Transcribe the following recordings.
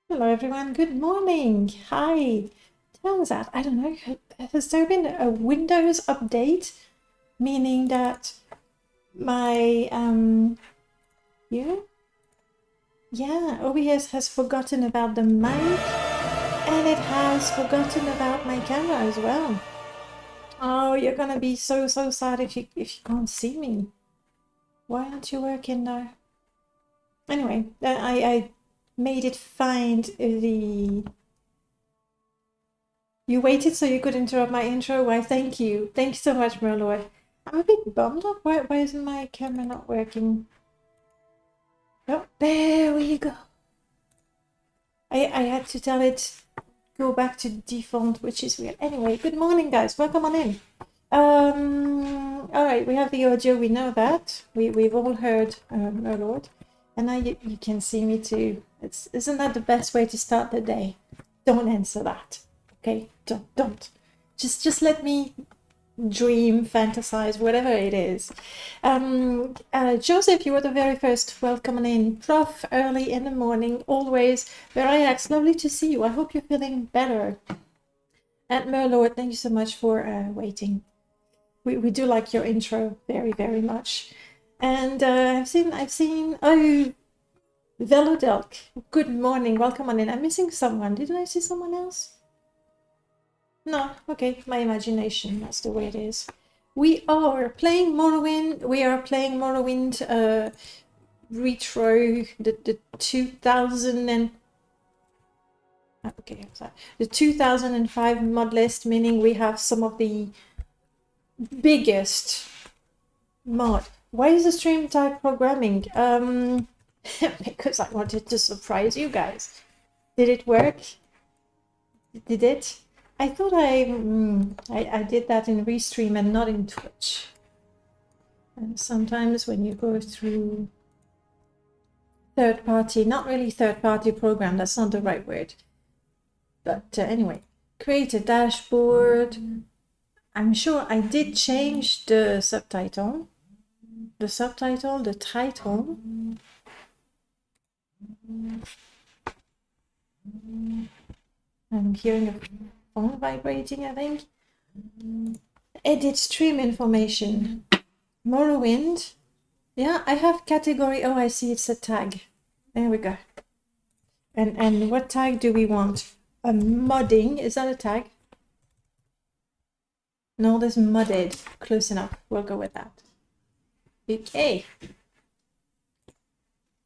Hello everyone, good morning. Hi. Turns out, I don't know, has there been a Windows update? Meaning that my yeah, OBS has forgotten about the mic and it has forgotten about my camera as well. Oh, you're gonna be so sad if you can't see me. Why aren't you working now? Anyway, I made it find the. You waited so you could interrupt my intro? Why, thank you. Thank you so much, Merlord. I'm a bit bummed up. Why isn't my camera not working? Oh, there we go. I had to tell it go back to default, which is weird. Anyway, good morning, guys. Welcome on in. All right, we have the audio. We know that. We've all heard Merlord. And now you can see me too. Isn't that the best way to start the day? Don't answer that. Okay, don't. Just let me dream, fantasize, whatever it is. Joseph, you were the very first. Welcome on in. Prof, early in the morning, always. Verayax, lovely to see you. I hope you're feeling better. And Merlord, thank you so much for waiting. We do like your intro very much. And I've seen oh, Velodelk, good morning, welcome on in. I'm missing someone. Didn't I see someone else? No, okay, my imagination, that's the way it is. We are playing Morrowind. We are playing Morrowind Retro, the 2000 and... Okay, sorry. The 2005 mod list, meaning we have some of the biggest mod. Why is the stream type programming? Because I wanted to surprise you guys. Did it work? Did it? I thought I did that in Restream and not in Twitch. And sometimes when you go through third party, not really third party program, that's not the right word. But anyway, create a dashboard. I'm sure I did change the subtitle. The title. I'm hearing a phone vibrating, I think. Edit stream information. Morrowind. Yeah, I have category. Oh, I see, it's a tag. There we go. And what tag do we want? A modding. Is that a tag? No, there's modded. Close enough. We'll go with that. Okay.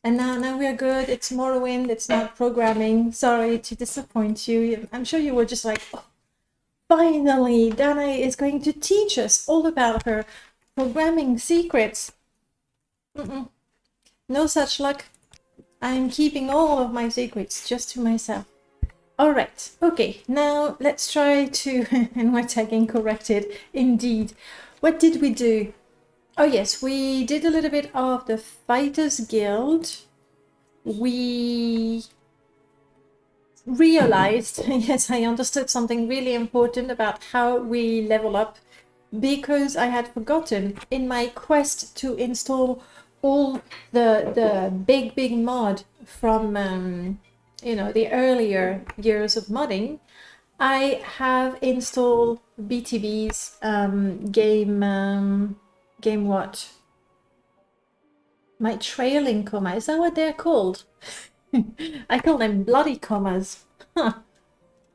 And now we're good. It's Morrowind. It's not programming. Sorry to disappoint you. I'm sure you were just like, oh, finally, Dana is going to teach us all about her programming secrets. No such luck. I'm keeping all of my secrets just to myself. All right. Okay. Now let's try to... and we're tagging corrected. Indeed. What did we do? Oh yes, we did a little bit of the Fighters Guild. We realized, yes, I understood something really important about how we level up, because I had forgotten in my quest to install all the big mod from you know, the earlier years of modding. I have installed BTB's game what? My trailing comma, is that what they're called? I call them bloody commas.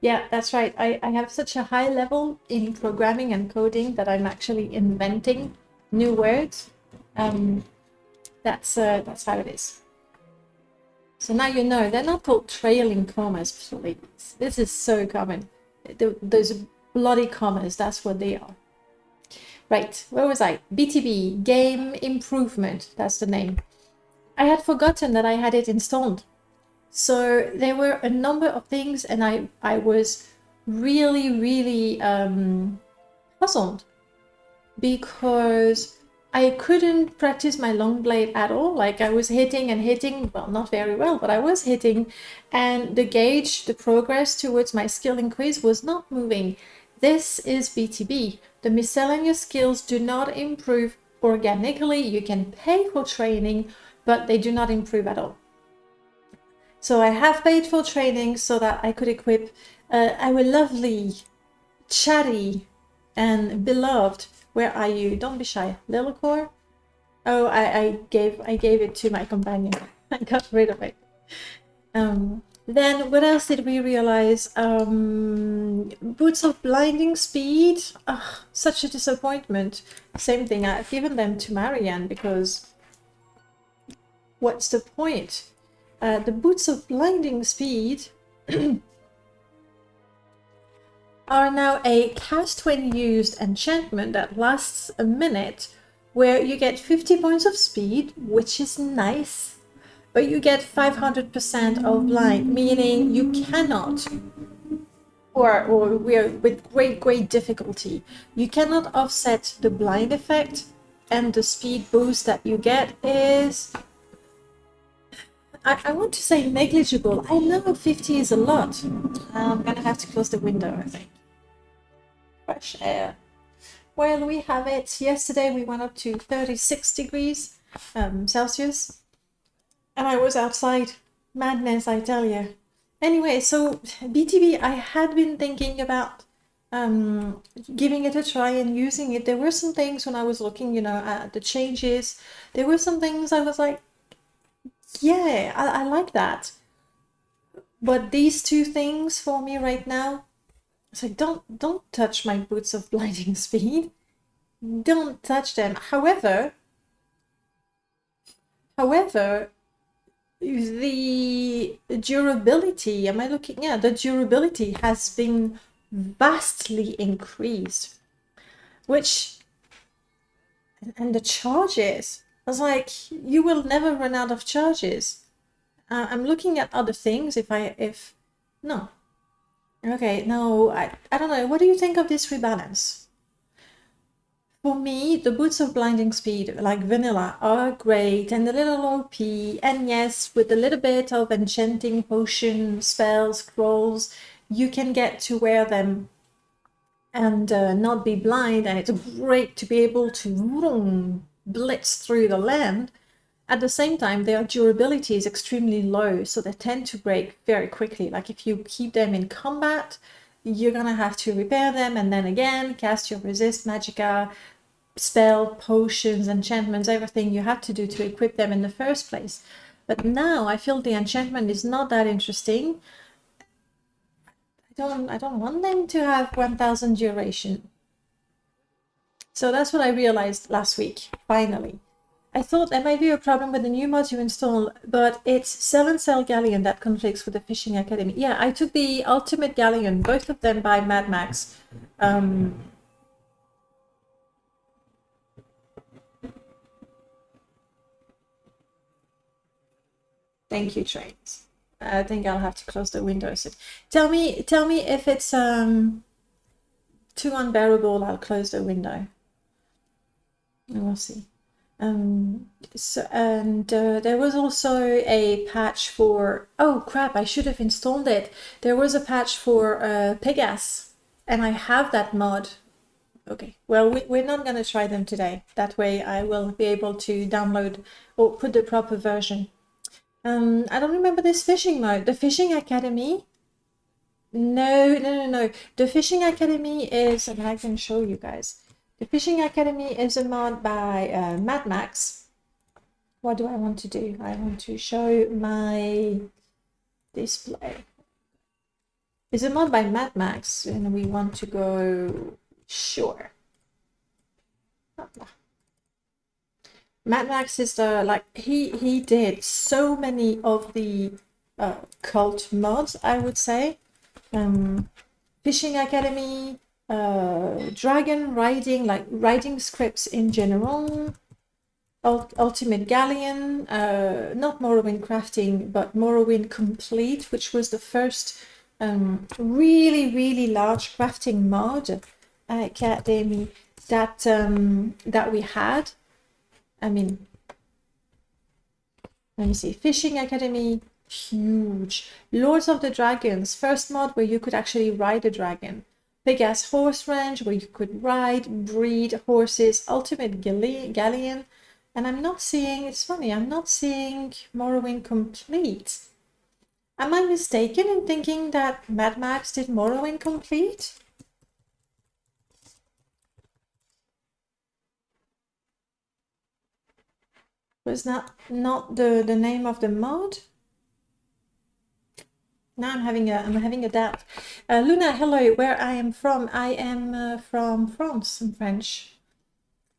Yeah, that's right. I have such a high level in programming and coding that I'm actually inventing new words. That's how it is. So now you know, they're not called trailing commas, please. This is so common. Those bloody commas, that's what they are. Right, where was I? BTB, Game Improvement, that's the name. I had forgotten that I had it installed. So there were a number of things, and I was really puzzled, because I couldn't practice my long blade at all. Like, I was hitting and hitting, well, not very well, but I was hitting, and the gauge, the progress towards my skill increase was not moving. This is BTB. The miscellaneous skills do not improve organically. You can pay for training, but they do not improve at all. So I have paid for training so that I could equip our lovely, chatty, and beloved. Where are you? Don't be shy, little core. Oh, I gave it to my companion. I got rid of it. Then what else did we realize? Boots of blinding speed. Ugh, such a disappointment. Same thing. I've given them to Marianne because what's the point? The boots of blinding speed are now a cast when used enchantment that lasts a minute, where you get 50 points of speed, which is nice, but you get 500% of blind, meaning you cannot, or we're with great difficulty, you cannot offset the blind effect, and the speed boost that you get is, I want to say negligible. I know 50 is a lot. I'm gonna have to close the window, I think. Fresh air. Well, we have it. Yesterday we went up to 36 degrees Celsius, and I was outside. Madness, I tell you. Anyway, so BTB, I had been thinking about giving it a try and using it. There were some things when I was looking, at the changes. There were some things I was like, yeah, I like that. But these two things for me right now, it's like, don't touch my boots of blinding speed. Don't touch them. However, the durability, am I looking? Yeah, the durability has been vastly increased, which, and the charges, I was like, you will never run out of charges. I'm looking at other things. No. Okay, no, I don't know. What do you think of this rebalance? For me, the boots of blinding speed, like vanilla, are great and a little OP. And yes, with a little bit of enchanting potion, spells, scrolls, you can get to wear them and not be blind. And it's great to be able to blitz through the land. At the same time, their durability is extremely low, so they tend to break very quickly. Like if you keep them in combat, you're gonna have to repair them and then again cast your resist magicka, spell, potions, enchantments, everything you have to do to equip them in the first place. But now I feel the enchantment is not that interesting. I don't want them to have 1000 duration. So that's what I realized last week, finally. I thought there might be a problem with the new mods you install, but it's 7 Cell Galleon that conflicts with the Fishing Academy. Yeah, I took the Ultimate Galleon, both of them by Mad Max. Thank you, Trains. I think I'll have to close the windows. Tell me if it's too unbearable. I'll close the window. And we'll see. There was also a patch for, oh crap, I should have installed it. There was a patch for Pegas, and I have that mod. Okay, well, we're not going to try them today. That way I will be able to download or put the proper version. I don't remember this fishing mode. The Fishing Academy? No. The Fishing Academy is, and I can show you guys. The Fishing Academy is a mod by Mad Max. What do I want to do? I want to show my display. It's a mod by Mad Max, and we want to go, sure. Mad Max is he did so many of the cult mods, I would say. Fishing Academy, dragon riding, like riding scripts in general, Ultimate Galleon, not Morrowind crafting, but Morrowind Complete, which was the first really large crafting mod academy that we had. I mean, let me see. Fishing Academy, huge. Lords of the Dragons, first mod where you could actually ride a dragon. Pegas Horse Ranch, where you could ride, breed horses. Ultimate Galleon. And I'm not seeing, it's funny, I'm not seeing Morrowind Complete. Am I mistaken in thinking that Mad Max did Morrowind complete? Was not the name of the mod? Now I'm having a doubt. Luna, hello. Where I am from? I am from France in French.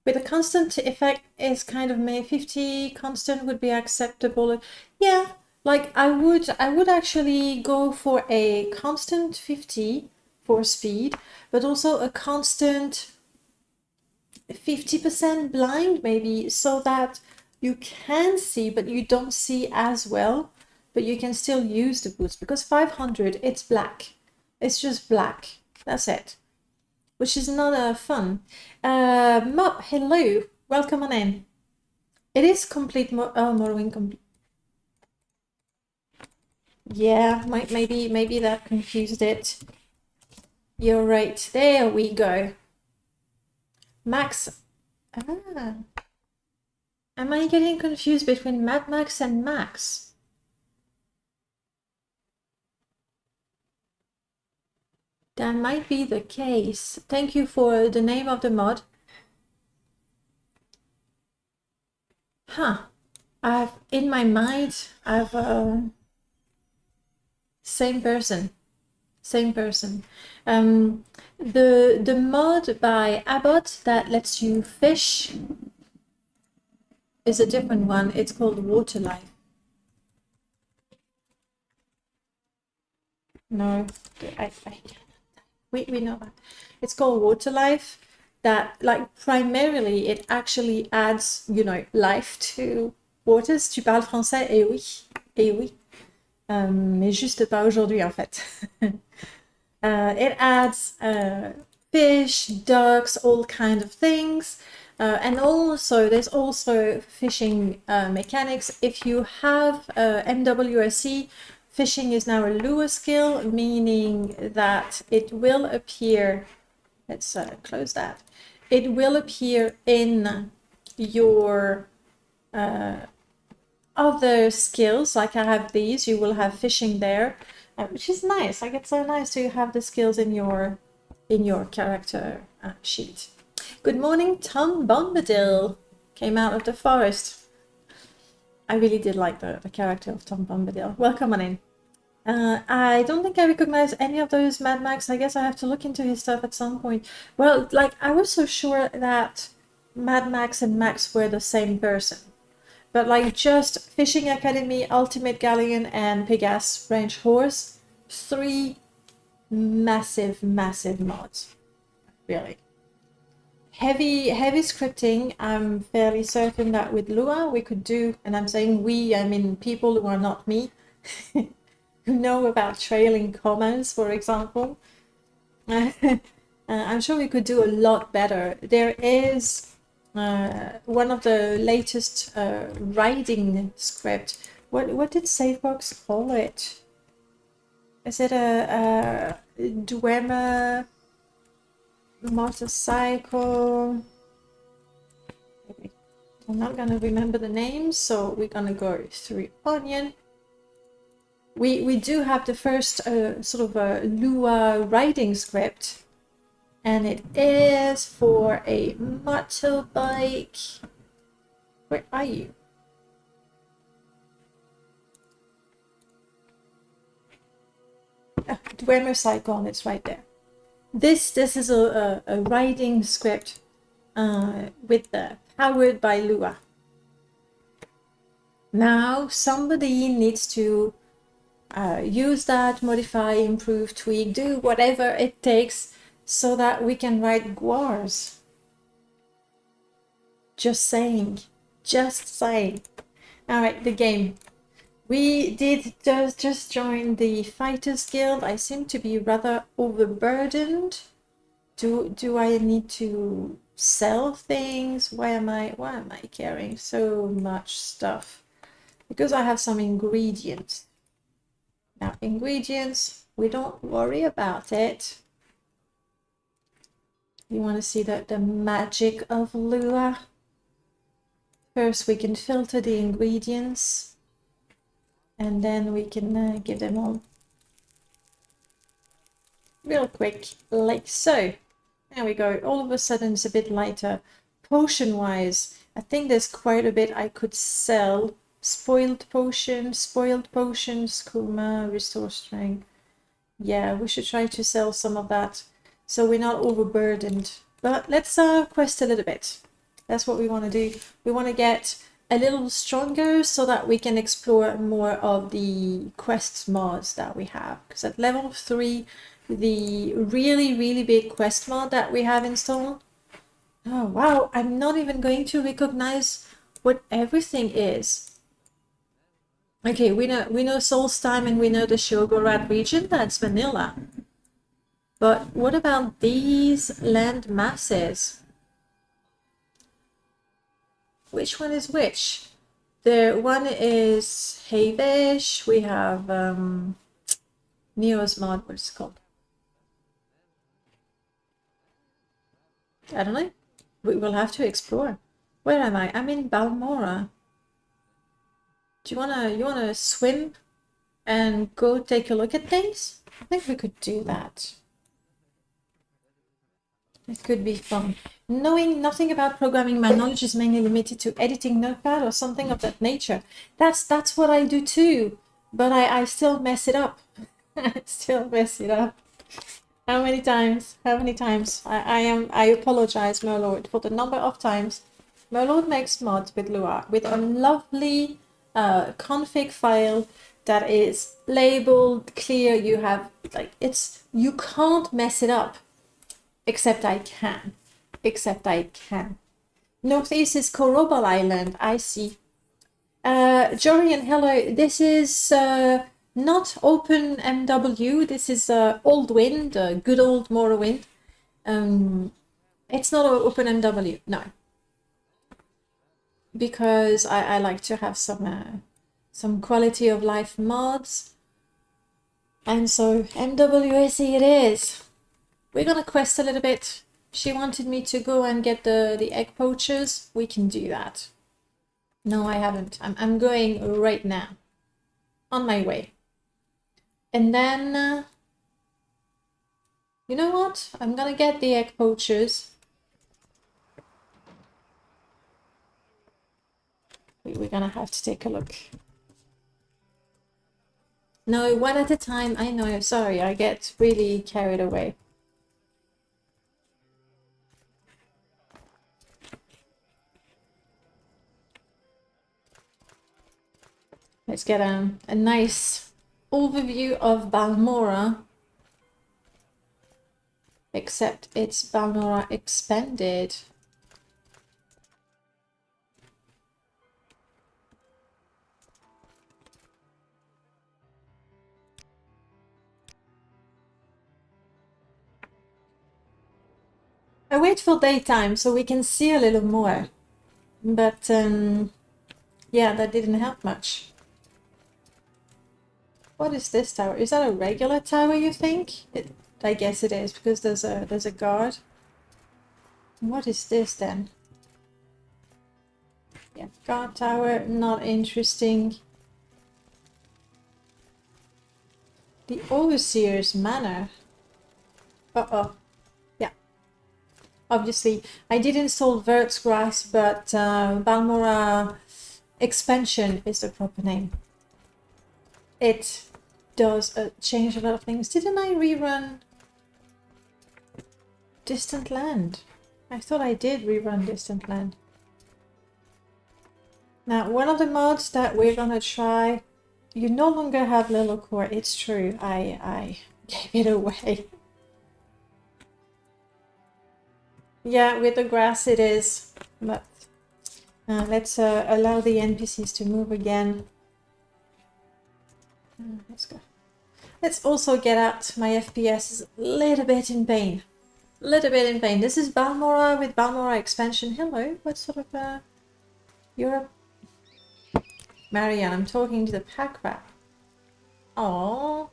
With a constant effect is kind of May 50 constant would be acceptable. Yeah, like I would actually go for a constant 50 for speed, but also a constant 50% blind maybe, so that you can see but you don't see as well, but you can still use the boost, because 500 it's black, it's just black, that's it, which is not fun. Mop, hello, welcome on in. It is complete. Morrowind complete. Yeah, maybe that confused it. You're right, there we go. Max. Ah. Am I getting confused between Mad Max and Max? That might be the case. Thank you for the name of the mod. Huh. In my mind, same person. Same person. The mod by Abbott that lets you fish is a different one. It's called Water Life. No, we know that. It's called Water Life. That, like, primarily it actually adds, you know, life to waters. Tu parles français? Eh oui, eh oui. Mais juste pas aujourd'hui en fait. It adds fish, ducks, all kind of things. And also, there's also fishing mechanics. If you have MWSE, fishing is now a lure skill, meaning that it will appear, let's close that, it will appear in your other skills. Like I have these, you will have fishing there, which is nice. Like, it's so nice to have the skills in your character sheet. Good morning, Tom Bombadil. Came out of the forest. I really did like the character of Tom Bombadil. Welcome on in. I don't think I recognize any of those Mad Max. I guess I have to look into his stuff at some point. Well, like, I was so sure that Mad Max and Max were the same person. But like, just Fishing Academy, Ultimate Galleon, and Pegasus Range Horse, 3 massive mods. Really. Heavy scripting. I'm fairly certain that with Lua we could do, and I'm saying we, I mean people who are not me, who know about trailing commas, for example. I'm sure we could do a lot better. There is one of the latest writing script. What did Savebox call it? Is it a Dwemer motorcycle? I'm not gonna remember the names, so we're gonna go through Onion. We do have the first sort of a Lua writing script, and it is for a motorbike. Where are you? Dwemer Cyclone, it's right there. This is a writing script with the powered by Lua. Now somebody needs to use that, modify, improve, tweak, do whatever it takes so that we can write Guars. Just saying. All right, the game. We did just join the Fighters Guild. I seem to be rather overburdened. Do I need to sell things? Why am I carrying so much stuff? Because I have some ingredients. Now, ingredients, we don't worry about it. You want to see the magic of Lua? First, we can filter the ingredients. And then we can give them all real quick, like so. There we go. All of a sudden it's a bit lighter. Potion wise, I think there's quite a bit I could sell. Spoiled potions, Kuma, restore strength. Yeah, we should try to sell some of that so we're not overburdened. But let's quest a little bit. That's what we want to do. We want to get a little stronger so that we can explore more of the quest mods that we have. Because at level 3, the really big quest mod that we have installed. Oh wow, I'm not even going to recognize what everything is. Okay, we know Solstheim and we know the Shogorad region, that's vanilla. But what about these land masses? Which one is which? The one is Havish, we have Neo's mod, what's it called? I don't know. We will have to explore. Where am I? I'm in Balmora. Do you wanna swim and go take a look at things? I think we could do that. It could be fun. Knowing nothing about programming, my knowledge is mainly limited to editing Notepad or something of that nature. That's what I do too, but I still mess it up. I still mess it up. How many times? How many times? I apologize, Merlord, for the number of times Merlord makes mods with Lua with a lovely config file that is labeled clear. You have like you can't mess it up, except I can. Northeast is Korobal Island. I see. Jory and hello. This is not open MW. This is old wind, good old Morrowind. It's not open MW, no. Because I like to have some quality of life mods. And so MWSE it is. We're gonna quest a little bit. She wanted me to go and get the egg poachers. We can do that. No, I haven't. I'm going right now. On my way. And then, you know what? I'm gonna get the egg poachers. We're gonna have to take a look. No, one at a time. I know, sorry, I get really carried away. Let's get a nice overview of Balmora. Except it's Balmora expanded. I wait for daytime so we can see a little more. But yeah, that didn't help much. What is this tower? Is that a regular tower, you think? I guess it is, because there's a guard. What is this then? Yeah, guard tower, not interesting. The Overseer's Manor. Uh-oh. Yeah. Obviously, I did install Vertsgrass, but Balmora Expansion is the proper name. It does change a lot of things. Didn't I rerun Distant Land? I thought I did rerun Distant Land. Now, one of the mods that we're gonna try, you no longer have Little Core. It's true, I gave it away. Yeah, with the grass it is, but let's allow the NPCs to move again. Let's go. Let's also get out. My FPS is a little bit in pain. This is Balmora with Balmora expansion. Hello, what sort of Europe? Marianne, I'm talking to the pack rat. Aww.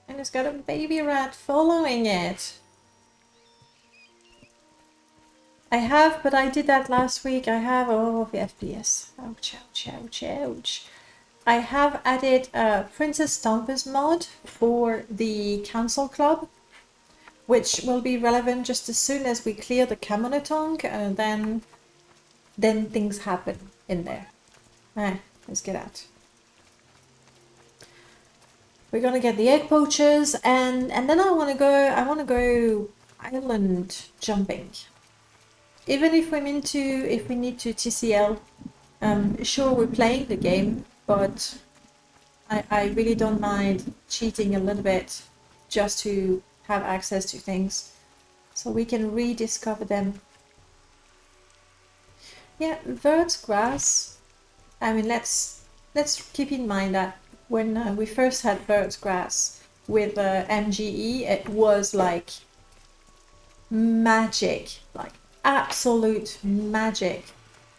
And it's got a baby rat following it. I have, but I did that last week. I have, oh, the FPS. Ouch, ouch, ouch, ouch. I have added a Princess Stompers mod for the Council Club, which will be relevant just as soon as we clear the Camonatong, and then things happen in there. Alright, let's get out. We're gonna get the egg poachers, and then I wanna go island jumping. Even if we need to TCL, sure, we're playing the game, but I really don't mind cheating a little bit just to have access to things, so we can rediscover them. Yeah, Vert grass. I mean, let's keep in mind that when we first had Vert grass with MGE, it was like magic, like absolute magic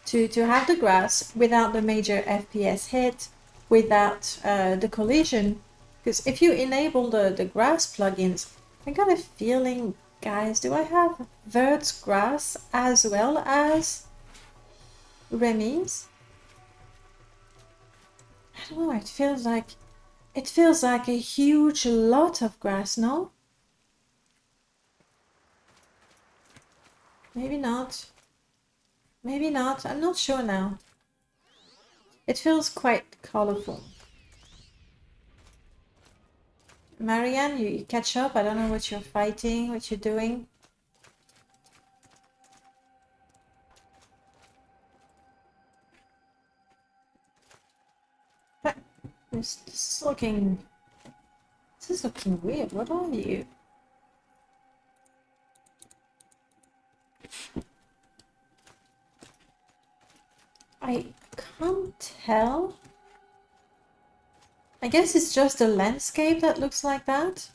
to have the grass without the major FPS hit, without the collision. Because if you enable the grass plugins, I got a feeling, guys, do I have Vert's grass as well as Remy's? I don't know, it feels like a huge lot of grass, no? Maybe not. Maybe not. I'm not sure now. It feels quite colorful. Marianne, you catch up. I don't know what you're fighting, what you're doing. But this is looking weird. What are you? I can't tell. I guess it's just a landscape that looks like that.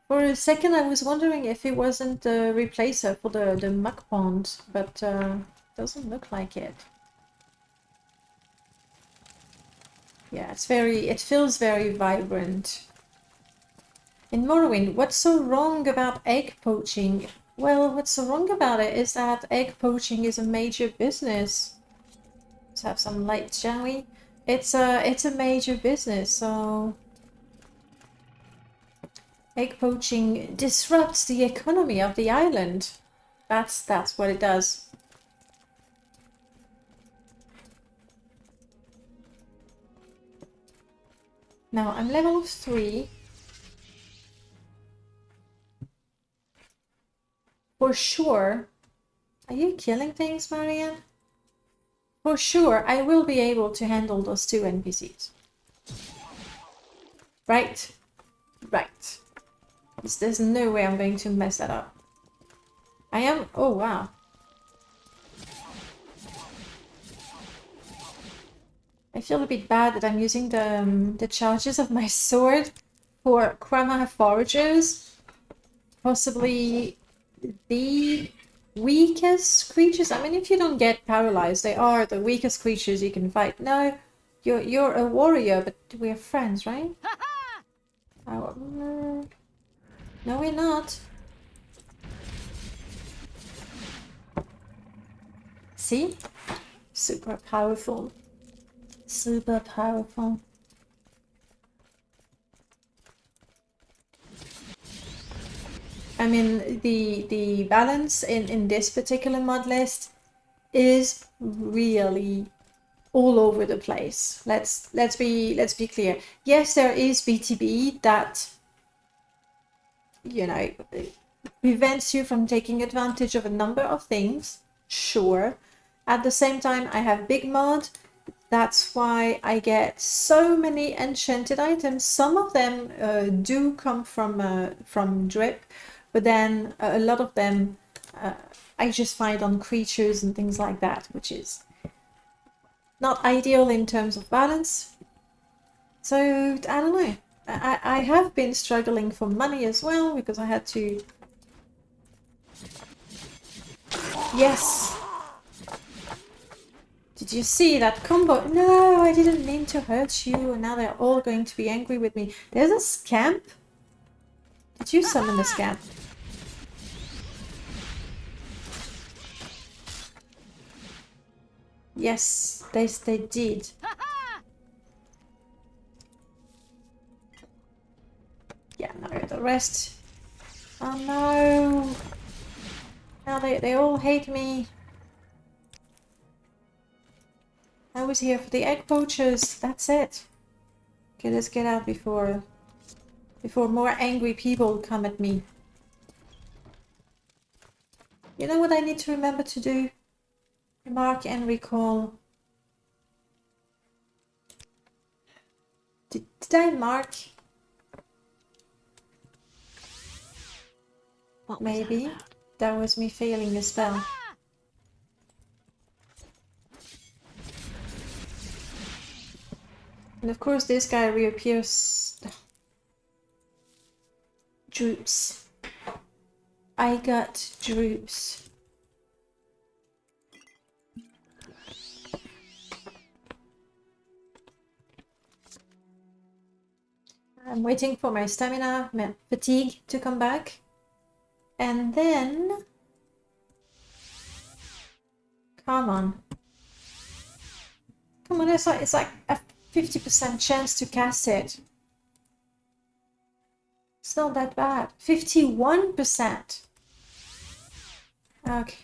For a second I was wondering if it wasn't the replacer for the muck pond, but doesn't look like it. Yeah, it feels very vibrant. In Morrowind, what's so wrong about egg poaching? Well, what's so wrong about it is that egg poaching is a major business. Let's have some lights, shall we? It's a major business, so egg poaching disrupts the economy of the island. That's what it does. Now I'm level 3. For sure. Are you killing things, Marianne? For sure, I will be able to handle those 2 NPCs. Right? Right. There's no way I'm going to mess that up. I am... Oh, wow. I feel a bit bad that I'm using the charges of my sword for Krama foragers. Possibly the weakest creatures. I mean, if you don't get paralyzed, they are the weakest creatures you can fight. No, you're a warrior, but we're friends, right? Oh, no, we're not. See? Super powerful. Super powerful. I mean, the balance in this particular mod list is really all over the place. Let's be clear. Yes, there is BTB that, you know, prevents you from taking advantage of a number of things. Sure. At the same time, I have big mod. That's why I get so many enchanted items. Some of them do come from drip, but then a lot of them I just find on creatures and things like that, which is not ideal in terms of balance. So I don't know. I have been struggling for money as well because I had to... Yes! Did you see that combo? No, I didn't mean to hurt you, and now they're all going to be angry with me. There's a scamp. Did you summon the scamp? Yes, they did. Yeah, no, the rest. Oh no! Now they all hate me. I was here for the egg poachers. That's it. Okay, let's get out before more angry people come at me. You know what I need to remember to do? Mark and recall. Did I mark? What was Maybe. that about? That was me failing the spell. And of course this guy reappears. Droops. I got droops. I'm waiting for my stamina, my fatigue to come back. And then... Come on. Come on, it's like a 50% chance to cast it. It's not that bad. 51%. Okay.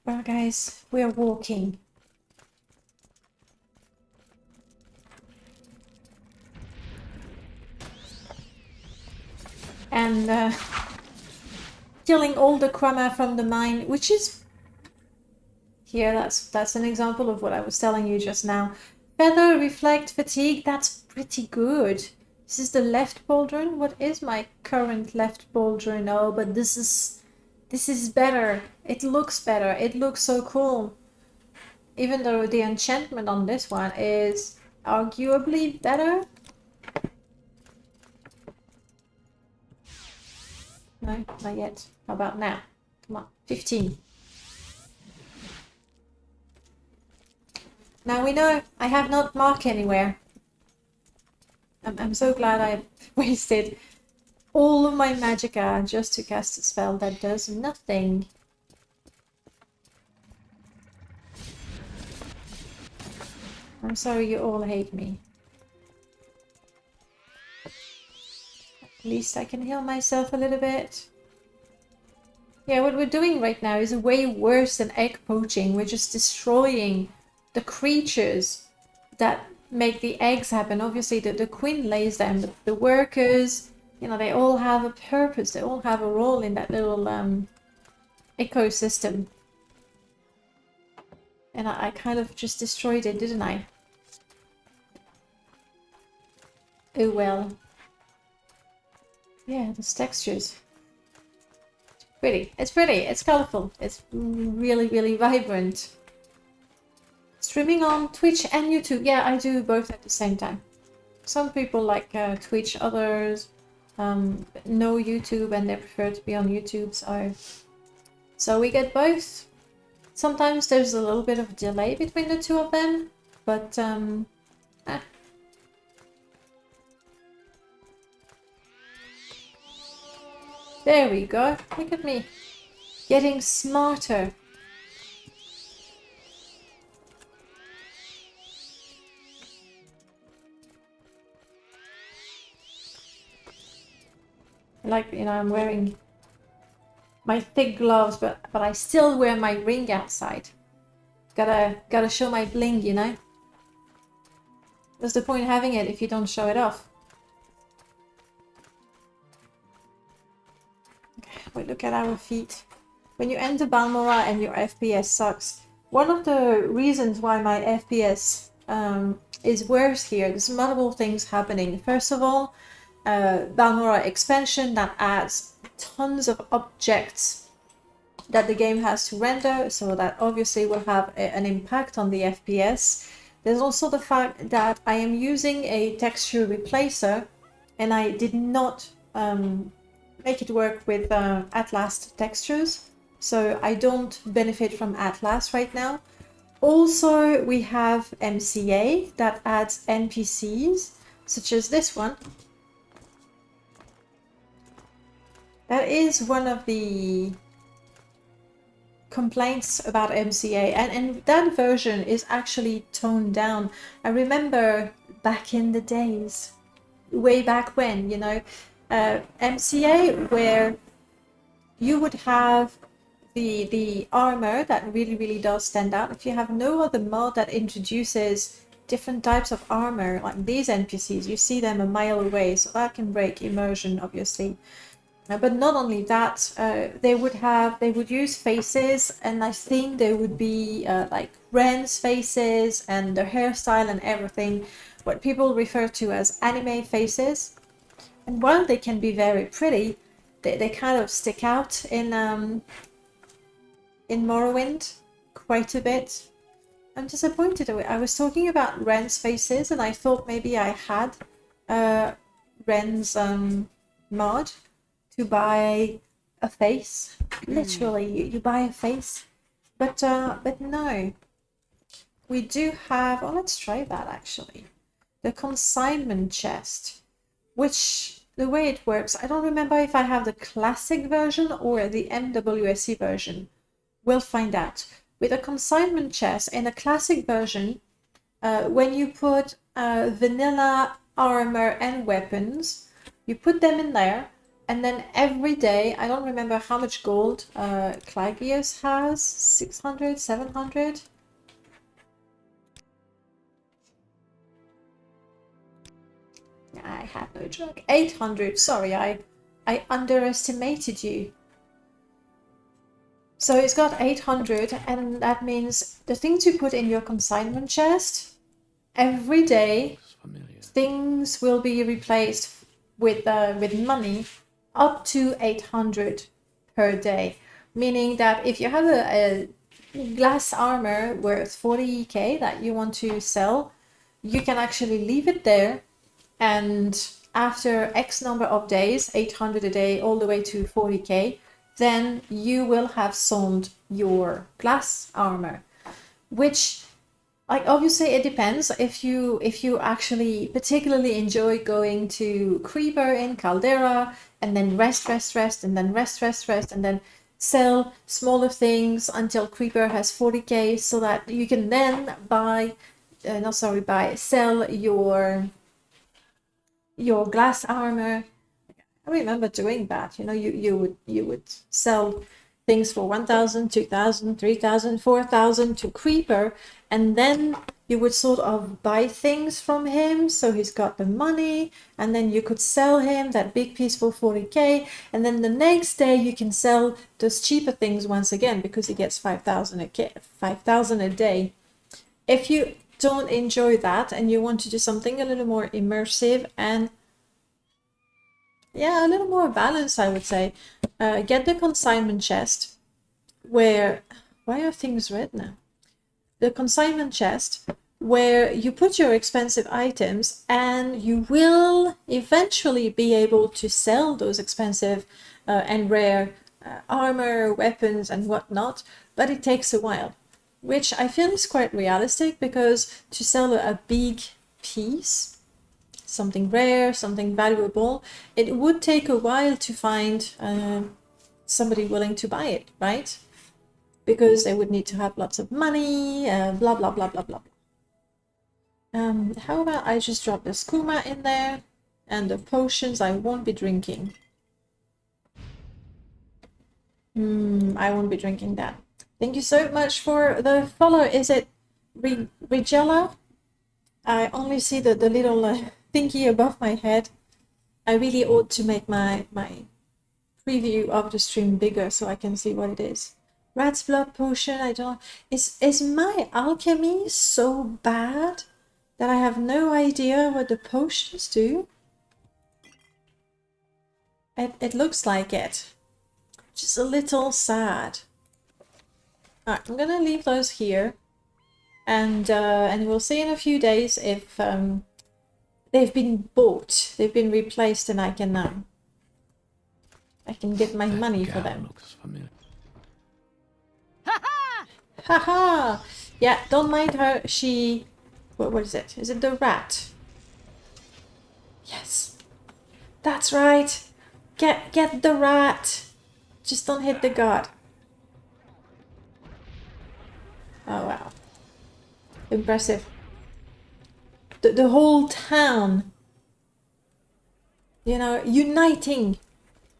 Well, guys, we're walking. And killing all the Krama from the mine, which is... Here, that's an example of what I was telling you just now. Feather, reflect, fatigue, that's pretty good. This is the left pauldron. What is my current left pauldron? Oh, but this is better. It looks better. It looks so cool. Even though the enchantment on this one is arguably better. No, not yet. How about now? Come on, 15. Now we know I have not marked anywhere. I'm so glad I wasted all of my magicka just to cast a spell that does nothing. I'm sorry you all hate me. At least I can heal myself a little bit. Yeah, what we're doing right now is way worse than egg poaching. We're just destroying the creatures that make the eggs happen. Obviously, the queen lays them, the workers, you know, they all have a purpose. They all have a role in that little ecosystem. And I kind of just destroyed it, didn't I? Oh well. Yeah, those textures. Pretty. It's pretty. It's colorful. It's really, really vibrant. Streaming on Twitch and YouTube. Yeah, I do both at the same time. Some people like Twitch, others know YouTube and they prefer to be on YouTube. So we get both. Sometimes there's a little bit of delay between the two of them, but There we go. Look at me. Getting smarter. Like, you know, I'm wearing my thick gloves, but I still wear my ring outside. Gotta show my bling, you know? What's the point of having it if you don't show it off? We look at our feet. When you enter Balmora and your FPS sucks, one of the reasons why my FPS is worse here, there's multiple things happening. First of all, Balmora expansion that adds tons of objects that the game has to render, so that obviously will have an impact on the FPS. There's also the fact that I am using a texture replacer and I did not make it work with Atlas textures, so I don't benefit from Atlas right now. Also, we have MCA that adds NPCs, such as this one. That is one of the complaints about MCA, and that version is actually toned down. I remember back in the days, way back when, you know, MCA, where you would have the armor that really does stand out. If you have no other mod that introduces different types of armor, like these NPCs, you see them a mile away, so that can break immersion, obviously. But not only that, they would use faces, and I think there would be like Ren's faces and the hairstyle and everything, what people refer to as anime faces. And while they can be very pretty, they kind of stick out in Morrowind quite a bit. I'm disappointed. I was talking about Ren's faces, and I thought maybe I had Ren's mod to buy a face. Literally, you buy a face. But no. We do have, oh, let's try that actually. The Consignment Chest, which the way it works, I don't remember if I have the classic version or the MWSE version. We'll find out. With a Consignment Chest in a classic version, when you put vanilla armor and weapons, you put them in there, and then every day, I don't remember how much gold Clagius has, 600, 700? I had no joke. 800, sorry, I underestimated you. So it's got 800, and that means the things you put in your consignment chest, every day, things will be replaced with money up to 800 per day. Meaning that if you have a glass armor worth 40k that you want to sell, you can actually leave it there, and after X number of days, 800 a day all the way to 40k, then you will have sold your glass armor. Which, like, obviously it depends. If you actually particularly enjoy going to Creeper in Caldera and then rest and then rest and then sell smaller things until Creeper has 40k, so that you can then sell your glass armor. I remember doing that. You know, you would sell things for 1,000, 2,000, 3,000, 4,000 to Creeper, and then you would sort of buy things from him, so he's got the money, and then you could sell him that big piece for 40k, and then the next day you can sell those cheaper things once again, because he gets 5,000 a day. If you don't enjoy that and you want to do something a little more immersive and a little more balanced, I would say, get the Consignment Chest, why are things red now? The Consignment Chest, where you put your expensive items, and you will eventually be able to sell those expensive and rare armor, weapons and whatnot, but it takes a while, which I feel is quite realistic, because to sell a big piece, something rare, something valuable, it would take a while to find somebody willing to buy it, right? Because they would need to have lots of money, blah, blah, blah, blah, blah. How about I just drop the skooma in there, and the potions I won't be drinking. I won't be drinking that. Thank you so much for the follow. Is it Rigella? I only see the little thingy above my head. I really ought to make my preview of the stream bigger so I can see what it is. Rat's blood potion, I don't... Is my alchemy so bad that I have no idea what the potions do? It looks like it. Just a little sad. Alright, I'm gonna leave those here. And we'll see in a few days if they've been bought, they've been replaced, and I can get my money for them. Haha! Yeah, don't mind her. She... What is it? Is it the rat? Yes. That's right. Get the rat. Just don't hit the guard. Oh, wow. Impressive. The whole town, you know, uniting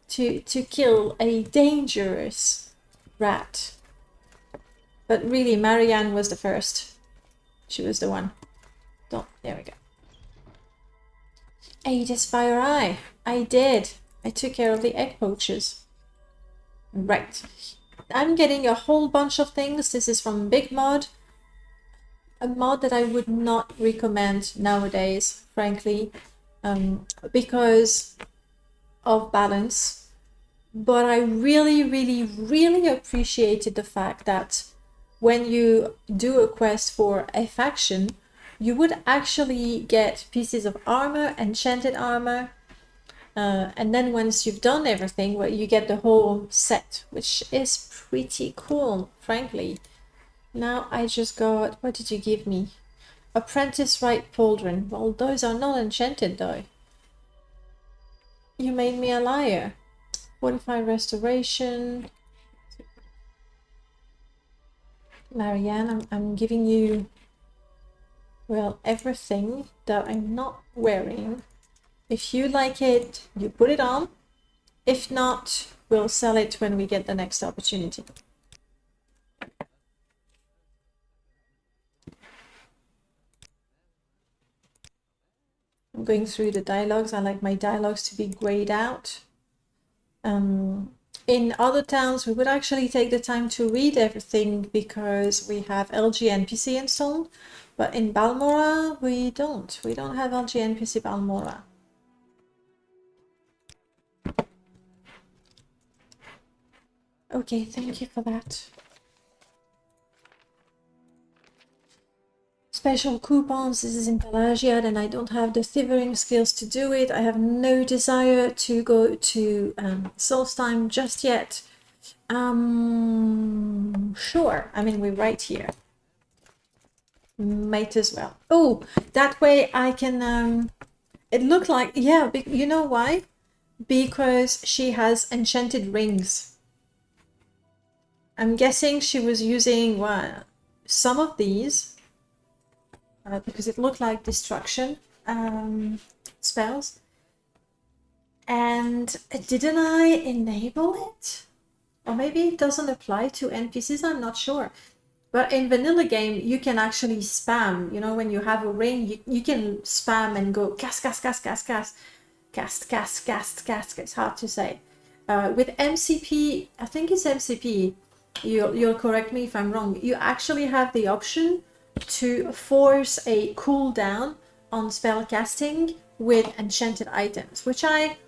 to kill a dangerous rat. But really, Marianne was the first. She was the one. Don't. There we go. Aegis Fire Eye. I did. I took care of the egg poachers. Right. I'm getting a whole bunch of things. This is from Big Mod. A mod that I would not recommend nowadays, frankly, because of balance. But I really, really, really appreciated the fact that when you do a quest for a faction, you would actually get pieces of armor, enchanted armor, and then once you've done everything, well, you get the whole set, which is pretty cool, frankly. Now I just got, what did you give me? Apprentice Right Pauldron. Well, those are not enchanted though. You made me a liar. Fortify Restoration. Marianne, I'm giving you, well, everything that I'm not wearing. If you like it, you put it on. If not, we'll sell it when we get the next opportunity. I'm going through the dialogues. I like my dialogues to be grayed out. In other towns, we would actually take the time to read everything because we have LG NPC installed. But in Balmora, we don't. We don't have LG NPC Balmora. Okay, thank you for that. Special coupons, this is in Pelagia, and I don't have the thivering skills to do it. I have no desire to go to Solstheim just yet. Sure, I mean, we're right here. Might as well. Oh, that way I can, it looked like, yeah, you know why? Because she has enchanted rings. I'm guessing she was using, well, some of these. Because it looked like destruction spells. And didn't I enable it? Or maybe it doesn't apply to NPCs, I'm not sure. But in vanilla game, you can actually spam. You know, when you have a ring, you can spam and go cast. It's hard to say. With MCP, I think it's MCP, you'll correct me if I'm wrong, you actually have the option to force a cooldown on spell casting with enchanted items, which I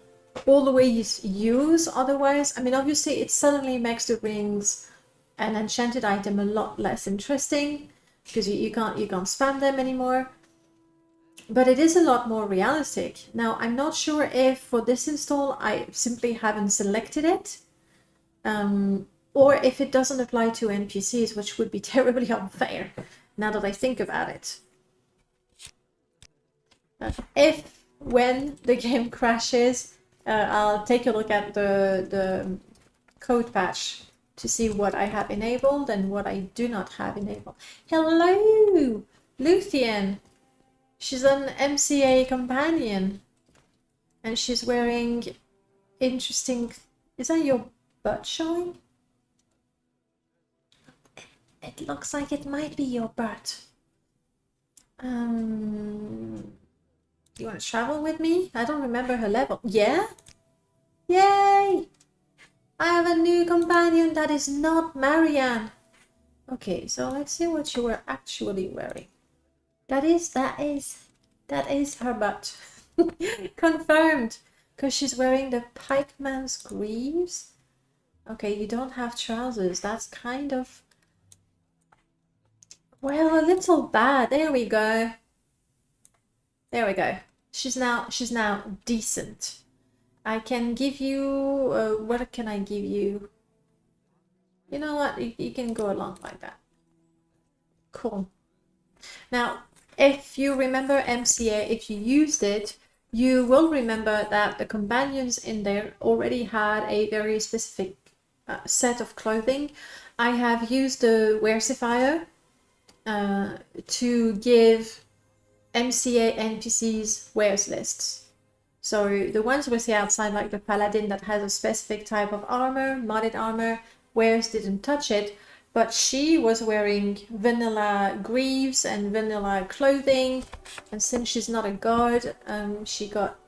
always use otherwise. I mean, obviously it suddenly makes the rings and enchanted item a lot less interesting because you can't spam them anymore, but it is a lot more realistic. Now I'm not sure if for this install I simply haven't selected it, or if it doesn't apply to NPCs, which would be terribly unfair now that I think about it. If when the game crashes, I'll take a look at the code patch to see what I have enabled and what I do not have enabled. Hello, Luthien. She's an MCA companion, and she's wearing interesting. Is that your butt showing? It looks like it might be your butt. You want to travel with me? I don't remember her level. Yeah? Yay! I have a new companion that is not Marianne. Okay, so let's see what you were actually wearing. That is her butt. Confirmed. Because she's wearing the pikeman's greaves. Okay, you don't have trousers. That's kind of, well, a little bad. There we go. There we go. She's now decent. I can give you, what can I give you? You know what? You can go along like that. Cool. Now, if you remember MCA, if you used it, you will remember that the companions in there already had a very specific set of clothing. I have used the Versifier to give MCA NPCs wares lists. So the ones we see outside, like the paladin that has a specific type of armor, modded armor, wares didn't touch it, but she was wearing vanilla greaves and vanilla clothing, and since she's not a god, she got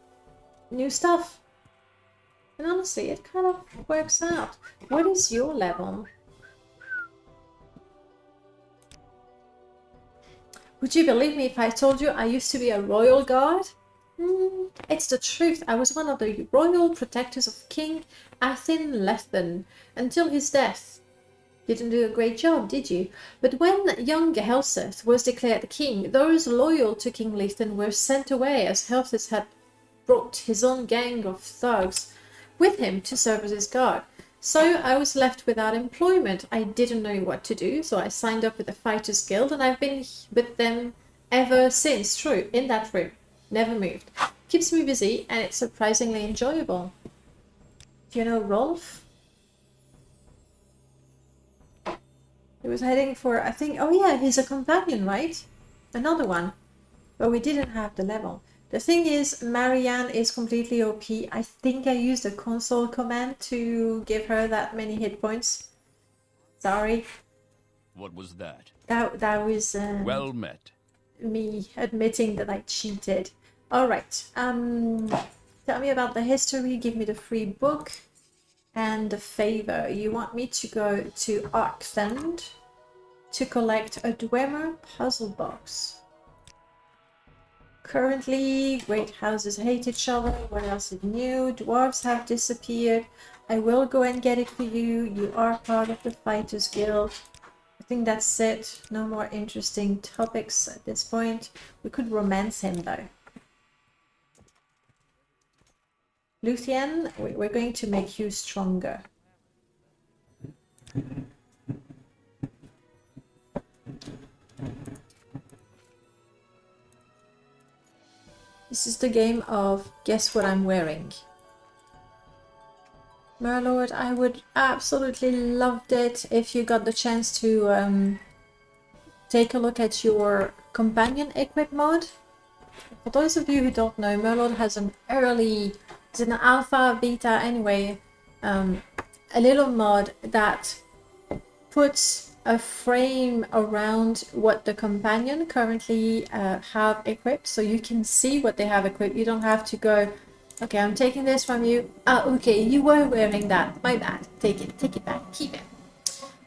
new stuff. And honestly, it kind of works out. What is your level? Would you believe me if I told you I used to be a royal guard? It's the truth. I was one of the royal protectors of King Athin Lethen until his death. Didn't do a great job, did you? But when young Helseth was declared king, those loyal to King Lethen were sent away as Helseth had brought his own gang of thugs with him to serve as his guard. So I was left without employment. I didn't know what to do, so I signed up with the Fighters Guild, and I've been with them ever since. True, in that room. Never moved. Keeps me busy, and it's surprisingly enjoyable. Do you know Rolf? He was heading for, I think, oh yeah, he's a companion, right? Another one. But we didn't have the level. The thing is, Marianne is completely OP. I think I used a console command to give her that many hit points. Sorry. What was that? That was Well met. Me admitting that I cheated. All right. Tell me about the history. Give me the free book and the favor. You want me to go to Arkthend to collect a Dwemer Puzzle Box. Currently, great houses hate each other. What else is new? Dwarves have disappeared. I will go and get it for you. You are part of the Fighters Guild. I think that's it. No more interesting topics at this point. We could romance him though. Luthien, we're going to make you stronger. This is the game of guess what I'm wearing. Merlord, I would absolutely loved it if you got the chance to take a look at your companion equip mod. For those of you who don't know, Merlord has an early, it's an alpha, beta anyway, a little mod that puts a frame around what the companion currently have equipped, so you can see what they have equipped. You don't have to go, okay, I'm taking this from you. Okay, you were wearing that. My bad. Take it back. Keep it.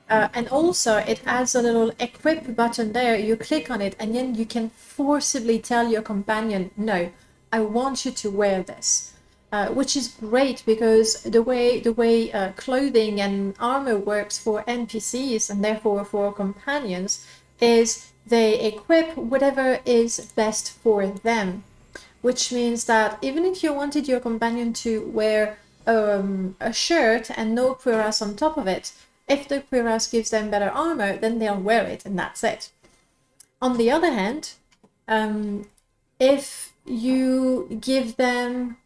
And also, it adds a little equip button there. You click on it, and then you can forcibly tell your companion, no, I want you to wear this. Which is great because the way clothing and armor works for NPCs and therefore for companions is they equip whatever is best for them. Which means that even if you wanted your companion to wear a shirt and no cuirass on top of it, if the cuirass gives them better armor, then they'll wear it and that's it. On the other hand, if you give them,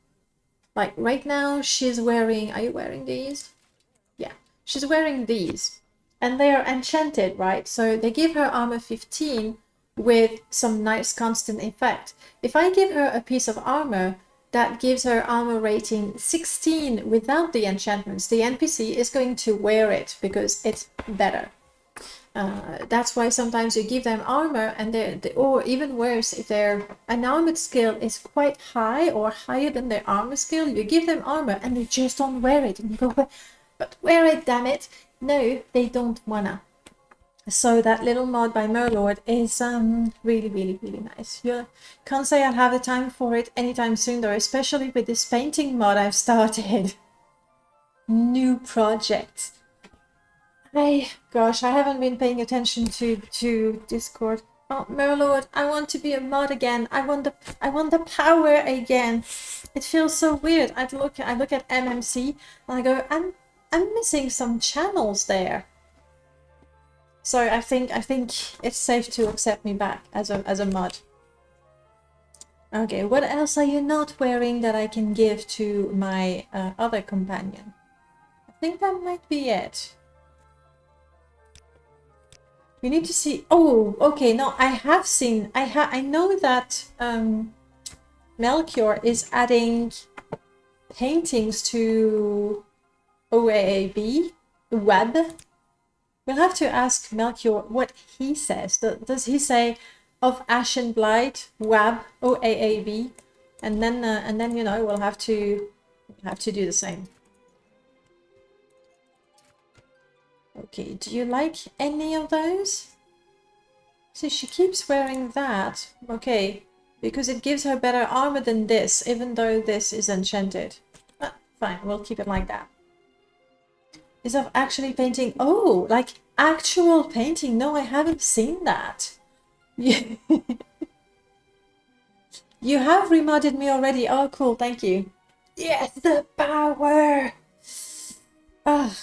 like right now she's wearing, are you wearing these? Yeah, she's wearing these and they are enchanted, right? So they give her armor 15 with some nice constant effect. If I give her a piece of armor that gives her armor rating 16 without the enchantments, the NPC is going to wear it because it's better. That's why sometimes you give them armor and or even worse, if their an armored skill is quite high or higher than their armor skill, you give them armor and they just don't wear it. And you go, but wear it, damn it. No, they don't wanna. So that little mod by Merlord is really, really, really nice. You can't say I'll have the time for it anytime soon though, especially with this painting mod I've started. New project. Gosh, I haven't been paying attention to Discord. Oh, Merlord, I want to be a mod again. I want the power again. It feels so weird. I look at MMC and I go, I'm missing some channels there. So I think it's safe to accept me back as a mod. Okay, what else are you not wearing that I can give to my other companion? I think that might be it. We need to see. Oh, okay. No, I have seen. I know that Melchior is adding paintings to OAAB web. We'll have to ask Melchior what he says. Does he say of Ashen Blight web OAAB, and then you know we'll have to do the same. Okay, do you like any of those? See, she keeps wearing that. Okay, because it gives her better armor than this, even though this is enchanted. Fine, we'll keep it like that. Is of actually painting. Oh, like actual painting. No, I haven't seen that. You have remodded me already. Oh, cool. Thank you. Yes, the power. Ugh.